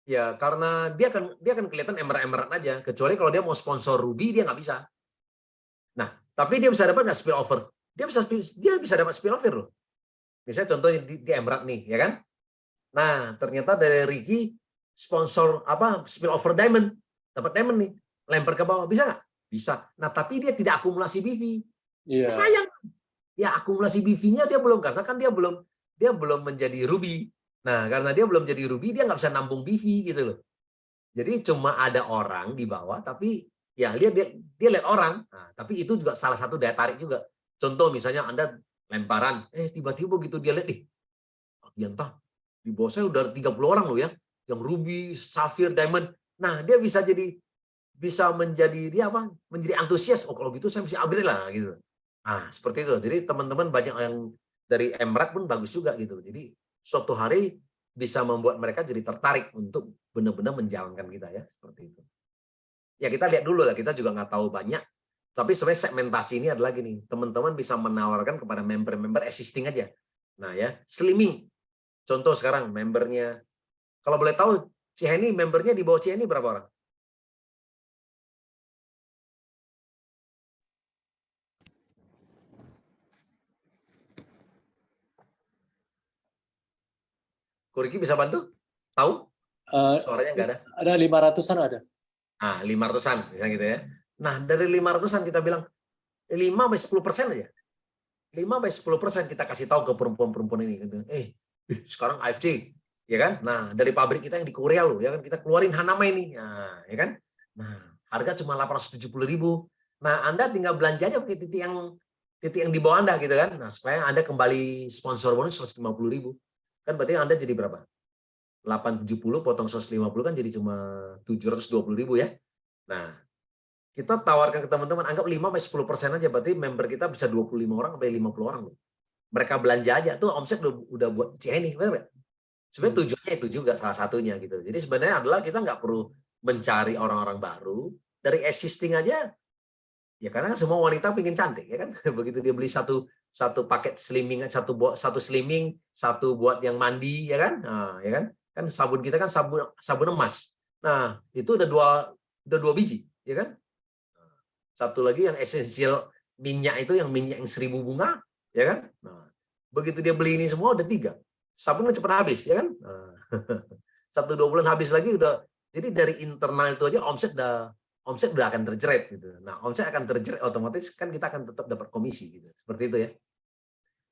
Ya, karena dia akan kelihatan emerald aja. Kecuali kalau dia mau sponsor Ruby, dia nggak bisa. Nah, tapi dia bisa dapat nggak spillover? Dia bisa dapat spillover loh. Misalnya contohnya di Emerald nih, ya kan? Nah, ternyata dari Ricky sponsor spillover diamond, dapat diamond nih, lempar ke bawah, bisa nggak? Bisa. Nah, tapi dia tidak akumulasi BV. Iya. Sayang. Ya akumulasi BV-nya dia belum, karena kan dia belum menjadi ruby. Nah, karena dia belum jadi ruby, dia nggak bisa nampung BV gitu loh. Jadi cuma ada orang di bawah, tapi ya dia lihat orang. Nah, tapi itu juga salah satu daya tarik juga. Contoh misalnya Anda lemparan, tiba-tiba begitu dia lihat entah di bawah saya udah 30 orang loh ya, yang ruby, sapphire, diamond. Nah, dia bisa menjadi dia menjadi antusias. Oh, kalau gitu saya mesti upgrade lah gitu. Nah, seperti itu. Jadi teman-teman banyak yang dari Emirates pun bagus juga gitu. Jadi suatu hari bisa membuat mereka jadi tertarik untuk benar-benar menjalankan kita ya, seperti itu. Ya kita lihat dulu lah, kita juga nggak tahu banyak. Tapi sebenarnya segmentasi ini adalah gini, teman-teman bisa menawarkan kepada member-member existing aja. Nah ya, slimming. Contoh sekarang membernya, kalau boleh tahu, Ciheni membernya di bawah Ciheni berapa orang? Kuriki bisa bantu? Tahu? Suaranya nggak ada. Ada 500-an ada. Ah, 500-an, misalnya gitu ya. Nah, dari 500-an kita bilang 5-10% aja. 5-10% kita kasih tahu ke perempuan-perempuan ini. Gitu. Sekarang AFC, ya kan? Nah, dari pabrik kita yang di Korea loh, ya kan? Kita keluarin Hanama ini, nah, ya kan? Nah, harga cuma 870.000. Nah, Anda tinggal belanja aja pakai titik yang di bawah Anda gitu kan? Nah, supaya Anda kembali sponsor bonus 150.000. Kan berarti Anda jadi berapa? 870 potong 150 kan jadi cuma 720.000 ya. Nah, kita tawarkan ke teman-teman, anggap 5-10% aja, berarti member kita bisa 25 orang sampai 50 orang loh. Mereka belanja aja tuh omset udah buat Ciheni, benar nggak? Sebenarnya tujuannya itu juga salah satunya gitu. Jadi sebenarnya adalah kita nggak perlu mencari orang-orang baru, dari existing aja. Ya karena semua wanita pengen cantik ya kan. Begitu dia beli satu paket slimming, satu slimming, satu buat yang mandi ya kan. Nah, ya kan? Kan sabun kita kan sabun emas. Nah, itu udah dua biji, ya kan? Satu lagi yang esensial minyak itu yang minyak yang 1000 bunga, ya kan? Nah, begitu dia beli ini semua udah 3. Sabunnya cepat habis, ya kan? Nah, 1-2 bulan habis lagi udah. Jadi dari internal itu aja omset udah akan terjerat gitu. Nah, omset akan terjerat otomatis kan kita akan tetap dapat komisi gitu. Seperti itu ya.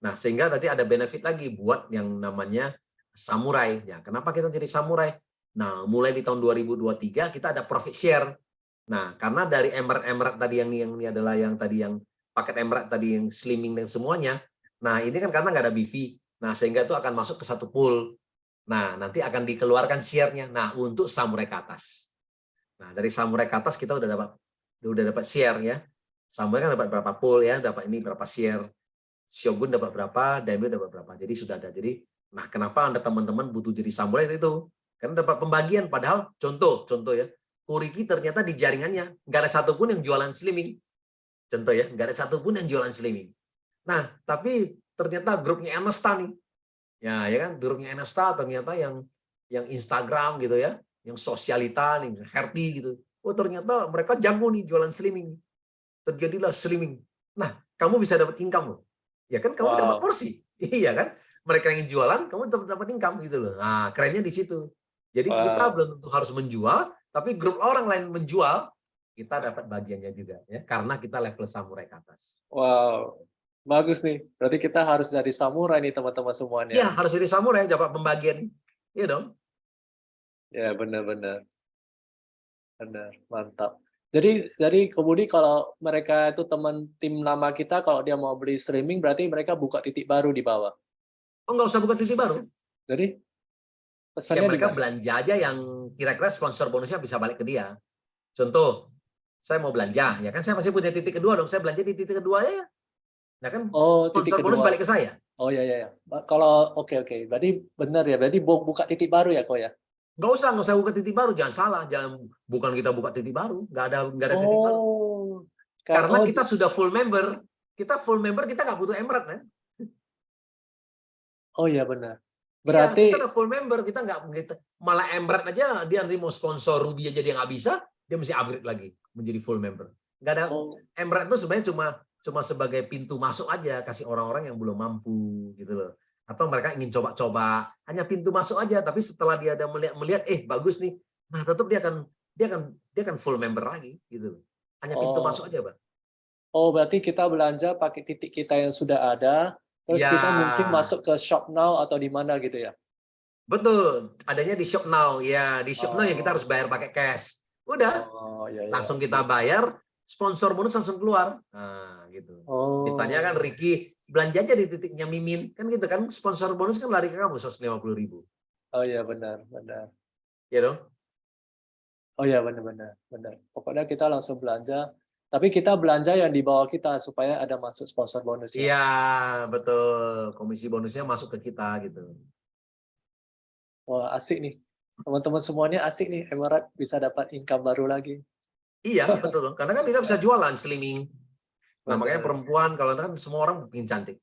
Nah, sehingga nanti ada benefit lagi buat yang namanya samurai. Ya, kenapa kita jadi samurai? Nah, mulai di tahun 2023 kita ada profit share. Nah, karena dari Emirates tadi yang ini adalah yang tadi yang paket Emirates tadi yang slimming dan semuanya. Nah, ini kan karena nggak ada BV. Nah, sehingga itu akan masuk ke satu pool. Nah, nanti akan dikeluarkan share-nya. Nah, untuk samurai ke atas. Nah, dari samurai ke atas kita udah dapat share ya. Samurai kan dapat berapa pool ya, dapat ini berapa share. Shogun dapat berapa, Daimyo dapat berapa. Jadi sudah ada. Jadi, nah kenapa Anda teman-teman butuh jadi samurai itu? Karena dapat pembagian. Padahal contoh ya, Kuriki ternyata di jaringannya nggak ada satupun yang jualan slimming. Contoh ya, nggak ada satupun yang jualan slimming. Nah, tapi ternyata grupnya Enesta nih. Ya kan, grupnya Enesta ternyata yang Instagram gitu ya, yang sosialita nih, Herti gitu. Oh, ternyata mereka jago nih jualan slimming. Terjadilah slimming. Nah, kamu bisa dapat income loh. Ya kan kamu dapat porsi. Iya kan? Mereka yang jualan, kamu dapat income gitu loh. Nah, kerennya di situ. Jadi kita belum tentu harus menjual, tapi grup orang lain menjual, kita dapat bagiannya juga ya, karena kita level samurai ke atas. Wow, bagus nih. Berarti kita harus jadi samurai nih teman-teman semuanya. Iya, harus jadi samurai, dapat pembagian. Iya dong. Ya, benar-benar. Benar, mantap. Jadi kemudian kalau mereka itu teman tim lama kita, kalau dia mau beli streaming, berarti mereka buka titik baru di bawah. Oh, nggak usah buka titik baru. Jadi Ya pesannya mereka dimana? belanja aja yang kira-kira sponsor bonusnya bisa balik ke dia. Contoh, saya mau belanja, ya kan saya masih punya titik kedua dong, saya belanja di titik kedua ya. Nah kan Oh, titik sponsor bonus kedua. balik ke saya. Oh ya. Kalau oke. Berarti benar ya. Berarti buka titik baru ya kok ya? Nggak usah buka titik baru, jangan salah, bukan kita buka titik baru, nggak ada titik baru. Karena kita sudah full member, kita nggak butuh Emirates kan? Oh iya benar. Iya, Berarti kita udah full member, kita nggak begitu. Malah Emirates aja dia nanti mau sponsor Ruby aja dia nggak bisa, dia mesti upgrade lagi menjadi full member. Nggak ada. Emirates itu sebenarnya cuma sebagai pintu masuk aja, kasih orang-orang yang belum mampu gitu loh. Atau mereka ingin coba-coba, hanya pintu masuk aja, tapi setelah dia ada melihat bagus nih, nah tetap dia akan full member lagi gitu loh. Hanya pintu masuk aja, Bang. Oh, berarti kita belanja pakai titik kita yang sudah ada, terus Ya, kita mungkin masuk ke Shop Now atau di mana gitu ya? betul. Adanya di Shop Now. Ya, di Shop Now yang kita harus bayar pakai cash. Udah, Ya. langsung kita bayar, sponsor bonus langsung keluar. Nah, gitu. Misalnya kan Ricky belanja aja di titiknya Mimin, kan gitu kan, sponsor bonus kan lari ke kamu 150.000. Oh iya benar. Ya dong? Oh iya benar. Pokoknya kita langsung belanja. Tapi kita belanja yang di bawah kita supaya ada masuk sponsor bonusnya. Iya, betul. Komisi bonusnya masuk ke kita gitu. Wah, asik nih. Teman-teman semuanya asik nih. Emarat bisa dapat income baru lagi. Iya, betul. Karena kan kita bisa jualan slimming. Nah, makanya Benar. perempuan kalau kan semua orang ingin cantik.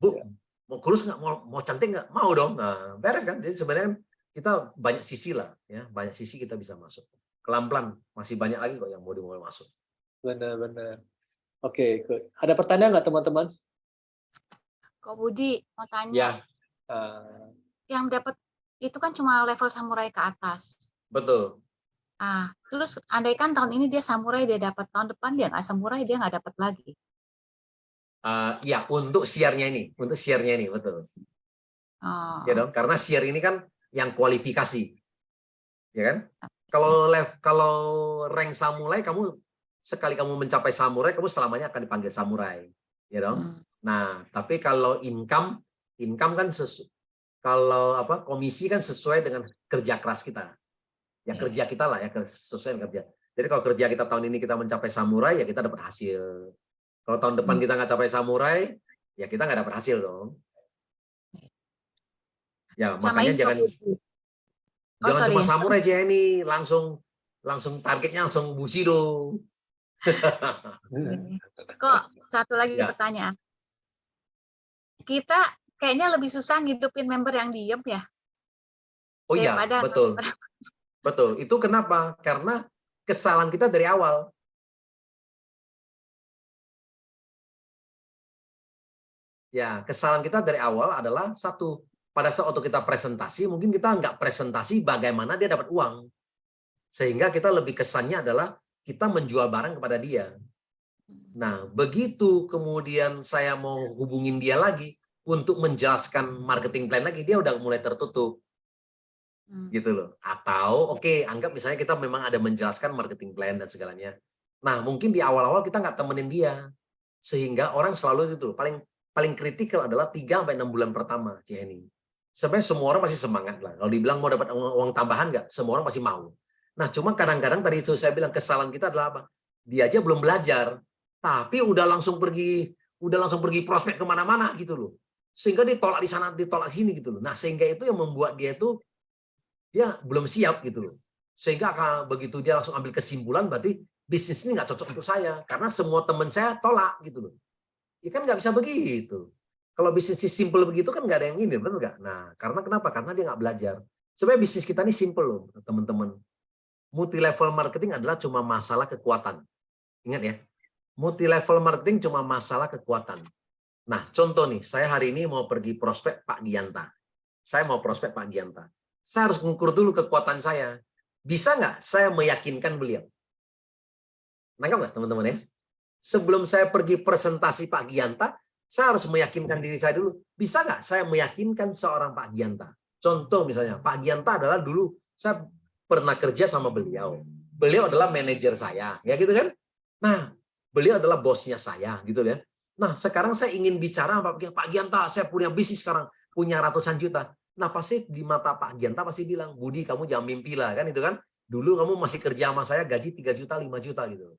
Bu, mau kurus nggak? Mau cantik nggak? Mau dong. Nah, beres kan. Jadi sebenarnya kita banyak sisi lah, ya. Banyak sisi kita bisa masuk. Pelan-pelan masih banyak lagi kok yang mau dimulai masuk. Benar-benar. Oke, good. Ada pertanyaan nggak teman-teman? Kok Budi mau tanya, Ya, yang dapat itu kan cuma level samurai ke atas. betul. Terus andaikan tahun ini dia samurai, dia dapat, tahun depan dia nggak samurai, dia nggak dapat lagi. Ya, untuk share-nya ini, betul. Oh. Ya dong, karena share ini kan yang kualifikasi, ya kan? Kalau rank samurai, kamu sekali kamu mencapai samurai, kamu selamanya akan dipanggil samurai, ya dong. Nah, tapi kalau income kan kalau komisi kan sesuai dengan kerja keras kita, ya kerja kita lah ya, sesuai dengan kerja. Jadi kalau kerja kita tahun ini kita mencapai samurai, ya kita dapat hasil. Kalau tahun depan kita nggak capai samurai, ya kita nggak dapat hasil dong. Ya, makanya jangan cuma samurai aja ini, langsung targetnya langsung bushido. Kok satu lagi pertanyaan. Kita kayaknya lebih susah ngidupin member yang diem ya. Oh iya, betul. Betul. Itu kenapa? Karena kesalahan kita dari awal. Ya, kesalahan kita dari awal adalah satu, pada saat waktu kita presentasi, mungkin kita nggak presentasi bagaimana dia dapat uang. Sehingga kita lebih kesannya adalah kita menjual barang kepada dia. Nah, begitu kemudian saya mau hubungin dia lagi untuk menjelaskan marketing plan lagi, dia udah mulai tertutup. Gitu loh. Atau oke, anggap misalnya kita memang ada menjelaskan marketing plan dan segalanya. Nah, mungkin di awal-awal kita nggak temenin dia. Sehingga orang selalu itu paling kritikal adalah 3-6 bulan pertama, Jenny. Sebenarnya semua orang pasti semangat lah. Kalau dibilang mau dapat uang tambahan nggak, semua orang pasti mau. Nah, cuma kadang-kadang tadi itu saya bilang kesalahan kita adalah apa? Dia aja belum belajar, tapi udah langsung pergi prospek kemana-mana gitu loh. Sehingga ditolak di sana, ditolak sini gitu loh. Nah, sehingga itu yang membuat dia belum siap gitu loh. Sehingga begitu dia langsung ambil kesimpulan, berarti bisnis ini nggak cocok untuk saya. Karena semua teman saya tolak gitu loh. Ya kan nggak bisa begitu. Kalau bisnis simple begitu kan nggak ada yang ini, benar nggak? Nah, karena kenapa? Karena dia nggak belajar. Sebenarnya bisnis kita ini simple loh, teman-teman. Multi level marketing adalah cuma masalah kekuatan. Ingat ya, multi level marketing cuma masalah kekuatan. Nah, contoh nih, saya hari ini mau pergi prospek Pak Gianta. Saya mau prospek Pak Gianta. Saya harus mengukur dulu kekuatan saya. Bisa nggak saya meyakinkan beliau? Nangkap nggak teman-teman ya? Sebelum saya pergi presentasi Pak Gianta, saya harus meyakinkan diri saya dulu. Bisa nggak saya meyakinkan seorang Pak Gianta? Contoh misalnya, Pak Gianta adalah dulu saya pernah kerja sama beliau. Beliau adalah manajer saya, ya gitu kan? Nah, beliau adalah bosnya saya, gitu ya. Nah, sekarang saya ingin bicara sama Pak Gianta, saya punya bisnis sekarang, punya ratusan juta. Nah, pasti di mata Pak Gianta pasti bilang, Budi, kamu jangan mimpi lah, kan itu kan? Dulu kamu masih kerja sama saya, gaji 3 juta, 5 juta gitu.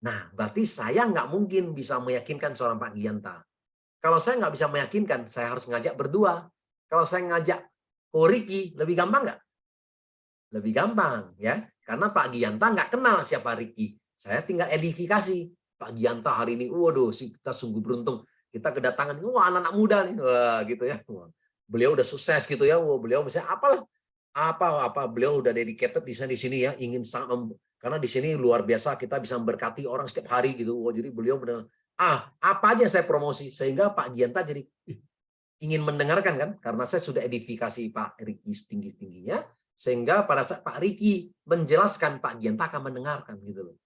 Nah, berarti saya nggak mungkin bisa meyakinkan seorang Pak Gianta. Kalau saya nggak bisa meyakinkan, saya harus ngajak berdua. Kalau saya ngajak Ricky, lebih gampang nggak? Lebih gampang, ya. Karena Pak Gianta nggak kenal siapa Ricky. Saya tinggal edifikasi. Pak Gianta hari ini, waduh, kita sungguh beruntung. Kita kedatangan, wah anak-anak muda nih, wah gitu ya. Beliau udah sukses gitu ya. Wah, beliau misalnya apa beliau udah dedicated di sini ya, ingin sangat karena di sini luar biasa kita bisa memberkati orang setiap hari gitu. Wah, jadi beliau benar apa aja saya promosi sehingga Pak Gianta jadi ingin mendengarkan kan, karena saya sudah edifikasi Pak Ricky setinggi-tingginya sehingga pada saat Pak Ricky menjelaskan, Pak Gianta akan mendengarkan gitu loh.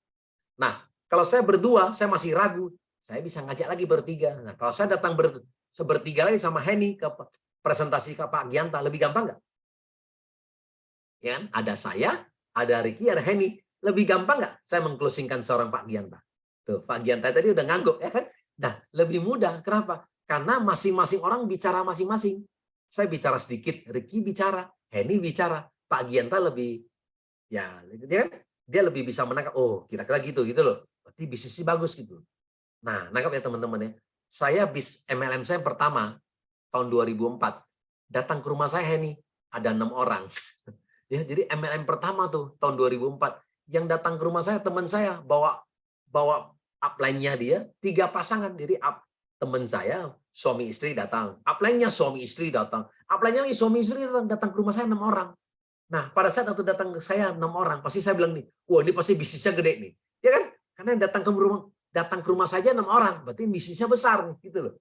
Nah, kalau saya berdua saya masih ragu, saya bisa ngajak lagi bertiga. Nah, kalau saya datang bertiga lagi sama Henny ke presentasi ke Pak Gianta, lebih gampang nggak? Ya kan? Ada saya, ada Ricky, ada Henny. Lebih gampang nggak saya mengclosingkan seorang Pak Gianta? Tuh, Pak Gianta tadi udah ngangguk ya kan? Nah, lebih mudah. Kenapa? Karena masing-masing orang bicara masing-masing. Saya bicara sedikit, Ricky bicara, Henny bicara, Pak Gianta lebih ya dia lebih bisa menangkap, oh kira-kira gitu loh. Berarti bisnisnya bagus gitu. Nah, nangkap ya teman-teman ya. Saya MLM saya pertama tahun 2004 datang ke rumah saya nih ada 6 orang. Ya, jadi MLM pertama tuh tahun 2004 yang datang ke rumah saya teman saya bawa upline-nya dia 3 pasangan. Jadi teman saya suami istri datang, upline-nya suami istri datang, upline-nya lagi suami istri datang ke rumah saya 6 orang. Nah, pada saat itu datang ke saya 6 orang, pasti saya bilang nih, wah ini pasti bisnisnya gede nih. Ya kan? Karena datang ke rumah saja 6 orang, berarti bisnisnya besar gitu loh.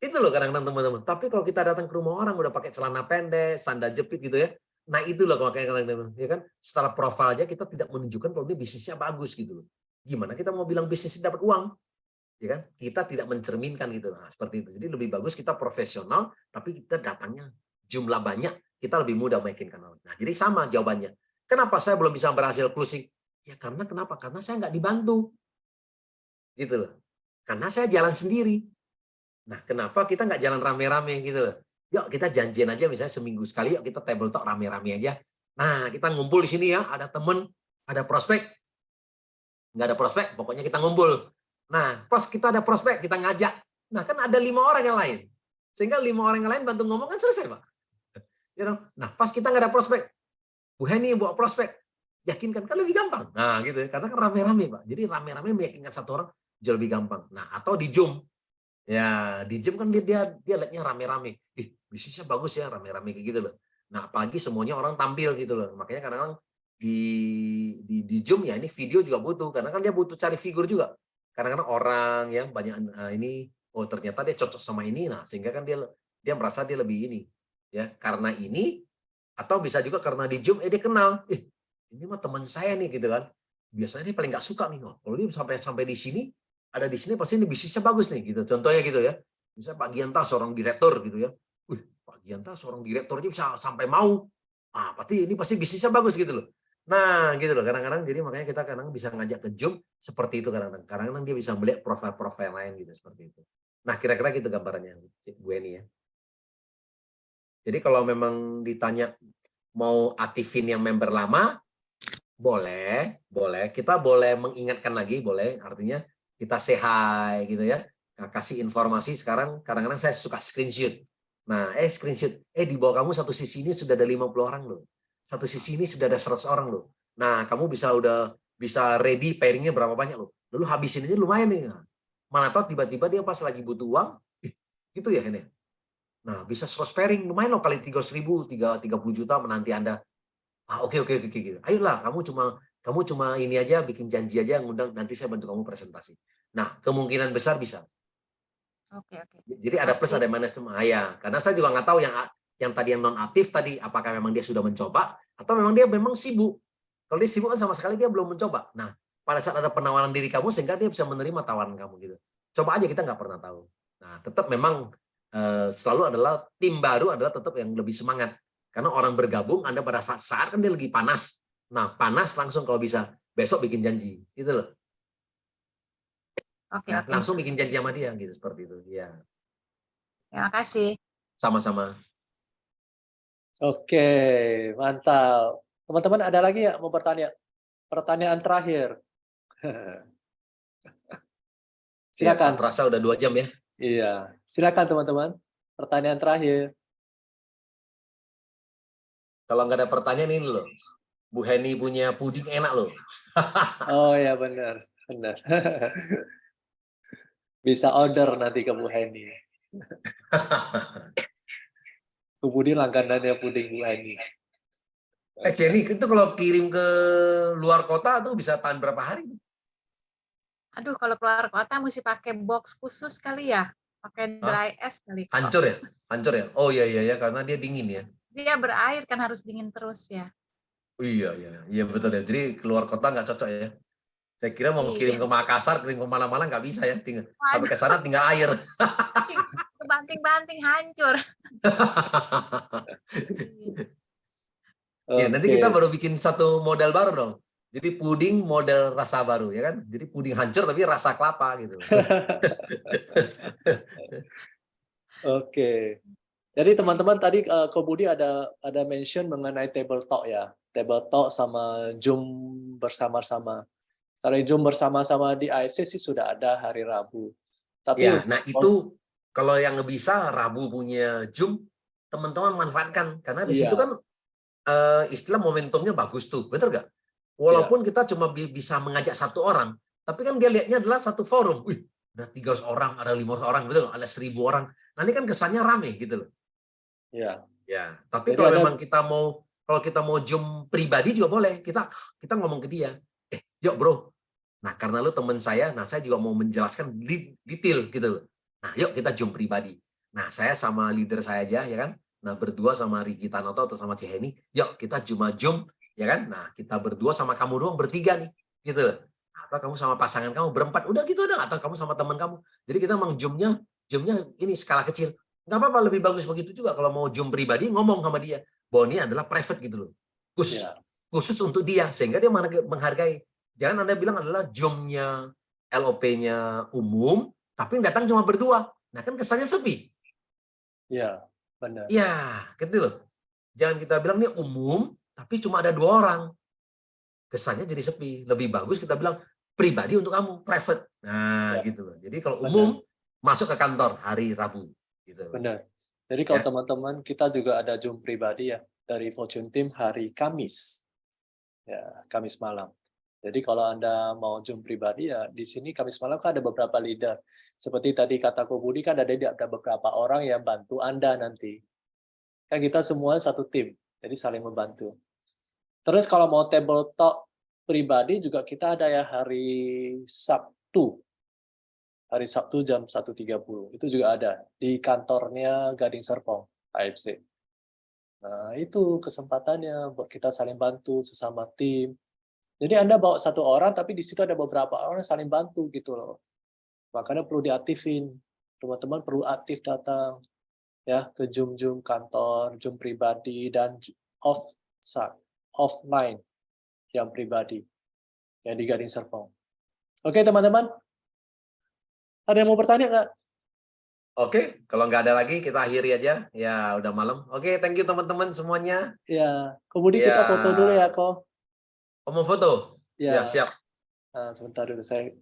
Itu loh kadang-kadang teman-teman. Tapi kalau kita datang ke rumah orang udah pakai celana pendek, sandal jepit gitu ya. Nah, itu loh makanya kadang-kadang ya kan, setelah profil aja kita tidak menunjukkan kalau ini bisnisnya bagus gitu loh. Gimana kita mau bilang bisnisnya dapat uang? Ya kan? Kita tidak mencerminkan gitu. Nah, seperti itu. Jadi lebih bagus kita profesional tapi kita datangnya jumlah banyak, kita lebih mudah meyakinkan orang. Nah, jadi sama jawabannya. Kenapa saya belum bisa berhasil closing? Ya karena kenapa? Karena saya nggak dibantu. Gitu loh. Karena saya jalan sendiri. Nah, kenapa kita nggak jalan rame-rame gitu loh? Yuk kita janjian aja misalnya seminggu sekali, yuk kita table talk rame-rame aja. Nah, kita ngumpul di sini ya, ada temen, ada prospek. Nggak ada prospek, pokoknya kita ngumpul. Nah, pas kita ada prospek, kita ngajak. Nah, kan ada 5 orang yang lain. Sehingga 5 orang yang lain bantu ngomong kan selesai, Pak. Nah, pas kita nggak ada prospek, Bu Heni bawa prospek, yakinkan kan lebih gampang. Nah, gitu ya. Karena kan rame-rame, Pak. Jadi rame-rame meyakinkan satu orang jauh lebih gampang. Nah, atau di Zoom. Ya, di Zoom kan dia lihatnya rame-rame. Bisnisnya bagus ya, rame-rame kayak gitu loh. Nah, apalagi semuanya orang tampil gitu loh. Makanya kadang-kadang di Zoom ya ini video juga butuh karena kan dia butuh cari figur juga. Kadang-kadang orang yang banyak ini oh ternyata dia cocok sama ini, nah sehingga kan dia merasa dia lebih ini ya karena ini atau bisa juga karena di Zoom dia kenal ini mah teman saya nih gitu kan. Biasanya dia paling nggak suka nih, kalau dia sampai di sini ada di sini pasti ini bisnisnya bagus nih gitu. Contohnya gitu ya. Misalnya Pak Gianta seorang direktur gitu ya. Pak Gianta seorang direktur aja bisa sampai mau. Berarti ini pasti bisnisnya bagus gitu loh. Nah, gitu loh. Kadang-kadang jadi makanya kita kadang bisa ngajak ke Zoom seperti itu kadang-kadang. Kadang-kadang dia bisa melihat profil-profil lain gitu seperti itu. Nah, kira-kira gitu gambarannya Bu Eni ya. Jadi kalau memang ditanya mau aktifin yang member lama, boleh. Kita boleh mengingatkan lagi, boleh. Artinya kita say hi gitu ya. Nah, kasih informasi sekarang kadang-kadang saya suka screenshot. Nah, screenshot. Di bawah kamu satu sisi ini sudah ada 50 orang loh. Satu sisi ini sudah ada 100 orang loh. Nah, kamu bisa ready pairingnya berapa banyak loh. Lalu habisin aja lumayan nih. Mana tahu tiba-tiba dia pas lagi butuh uang, gitu ya ini. Nah, bisa cross pairing lumayan loh kali 300.000, 30 juta menanti Anda. Oke gitu. Ayolah, kamu cuma ini aja bikin janji aja ngundang nanti saya bantu kamu presentasi. Nah, kemungkinan besar bisa. Oke. Jadi ada plus ada minus semua ya. Karena saya juga nggak tahu yang tadi yang non aktif tadi apakah memang dia sudah mencoba atau memang dia memang sibuk. Kalau dia sibuk kan sama sekali dia belum mencoba. Nah, pada saat ada penawaran diri kamu sehingga dia bisa menerima tawaran kamu gitu. Coba aja kita nggak pernah tahu. Nah, tetap memang selalu adalah tim baru adalah tetap yang lebih semangat. Karena orang bergabung Anda pada saat kan dia lagi panas. Nah, panas langsung kalau bisa besok bikin janji. Gitu loh. Oke. Langsung bikin janji sama dia gitu seperti itu. Ya. Terima kasih. Sama-sama. Oke, mantap. Teman-teman ada lagi ya mau bertanya? Pertanyaan terakhir. Silakan. Ya, terasa udah 2 jam ya. Iya, silakan teman-teman. Pertanyaan terakhir. Kalau nggak ada pertanyaan ini loh. Bu Heni punya puding enak loh. Oh ya benar. Bisa order nanti ke Bu Heni. Bu Budi langganannya puding Bu Heni. Jenny, itu kalau kirim ke luar kota tuh bisa tahan berapa hari? Aduh, kalau keluar kota mesti pakai box khusus kali ya. Pakai dry ice kali. Hancur ya? Oh iya karena dia dingin ya. Dia berair kan harus dingin terus ya. Iya betul ya. Jadi keluar kota nggak cocok ya. Saya kira mau kirim ke Makassar, kirim ke mana-mana nggak bisa ya. Sampai ke sana tinggal air. Banting-banting hancur. Ya, nanti kita baru bikin satu model baru dong. Jadi puding model rasa baru ya kan. Jadi puding hancur tapi rasa kelapa gitu. Oke. Jadi teman-teman tadi Ko Budi ada mention mengenai table talk ya. Table talk sama Zoom bersama-sama. Kalau Zoom bersama-sama di AFC sih sudah ada hari Rabu. Tapi Ya, nah itu kalau yang nggak bisa Rabu punya Zoom, teman-teman manfaatkan karena di situ kan istilah momentumnya bagus tuh, betul nggak? Walaupun kita cuma bisa mengajak satu orang, tapi kan dia lihatnya adalah satu forum. Wih, ada 300 orang, ada 500 orang, betul? Ada 1000 orang. Nah ini kan kesannya rame gitu loh. ya. Ya, tapi Jadi kalau memang kalau kita mau Zoom pribadi juga boleh. Kita ngomong ke dia, yuk bro. Nah karena lu teman saya, nah saya juga mau menjelaskan detail gitu loh. Nah yuk kita Zoom pribadi. Nah saya sama leader saya aja ya kan. Nah berdua sama Riki Tanoto atau sama Ciheni, yuk kita Zoom ya kan. Nah kita berdua sama kamu doang bertiga nih gitu loh. Atau kamu sama pasangan kamu berempat, udah gitu ada. Atau kamu sama teman kamu. Jadi kita memang Zoom-nya ini skala kecil. Nggak apa-apa, lebih bagus begitu juga kalau mau Zoom pribadi ngomong sama dia bahwa ini adalah private gitu loh. Khusus untuk dia sehingga dia menghargai. Jangan Anda bilang adalah Zoom-nya LOP-nya umum tapi yang datang cuma berdua. Nah, kan kesannya sepi. Iya, benar. Iya, gitu loh. Jangan kita bilang ini umum tapi cuma ada 2 orang. Kesannya jadi sepi. Lebih bagus kita bilang pribadi untuk kamu, private. Nah, gitu loh. Jadi kalau umum masuk ke kantor hari Rabu. Gitu. Benar. Jadi kalau teman-teman kita juga ada Zoom pribadi ya dari Fortune Team hari Kamis. Ya, Kamis malam. Jadi kalau Anda mau Zoom pribadi ya di sini Kamis malam kan ada beberapa leader. Seperti tadi kata Ko Budi kan ada beberapa orang yang bantu Anda nanti. Kan kita semua satu tim, jadi saling membantu. Terus kalau mau table talk pribadi juga kita ada ya hari Sabtu. Hari Sabtu jam 1.30. Itu juga ada di kantornya Gading Serpong, AFC. Nah, itu kesempatannya buat kita saling bantu sesama tim. Jadi Anda bawa satu orang, tapi di situ ada beberapa orang yang saling bantu gitu loh. Makanya perlu diaktifin. Teman-teman perlu aktif datang ya ke Zoom kantor, Zoom pribadi, dan offline yang pribadi yang di Gading Serpong. Oke teman-teman, ada yang mau bertanya nggak? Oke, kalau nggak ada lagi kita akhiri aja. Ya udah malam. Oke, thank you teman-teman semuanya. Ya, kemudian kita foto dulu ya, Ko. Mau foto? Ya, siap. Nah, sebentar dulu saya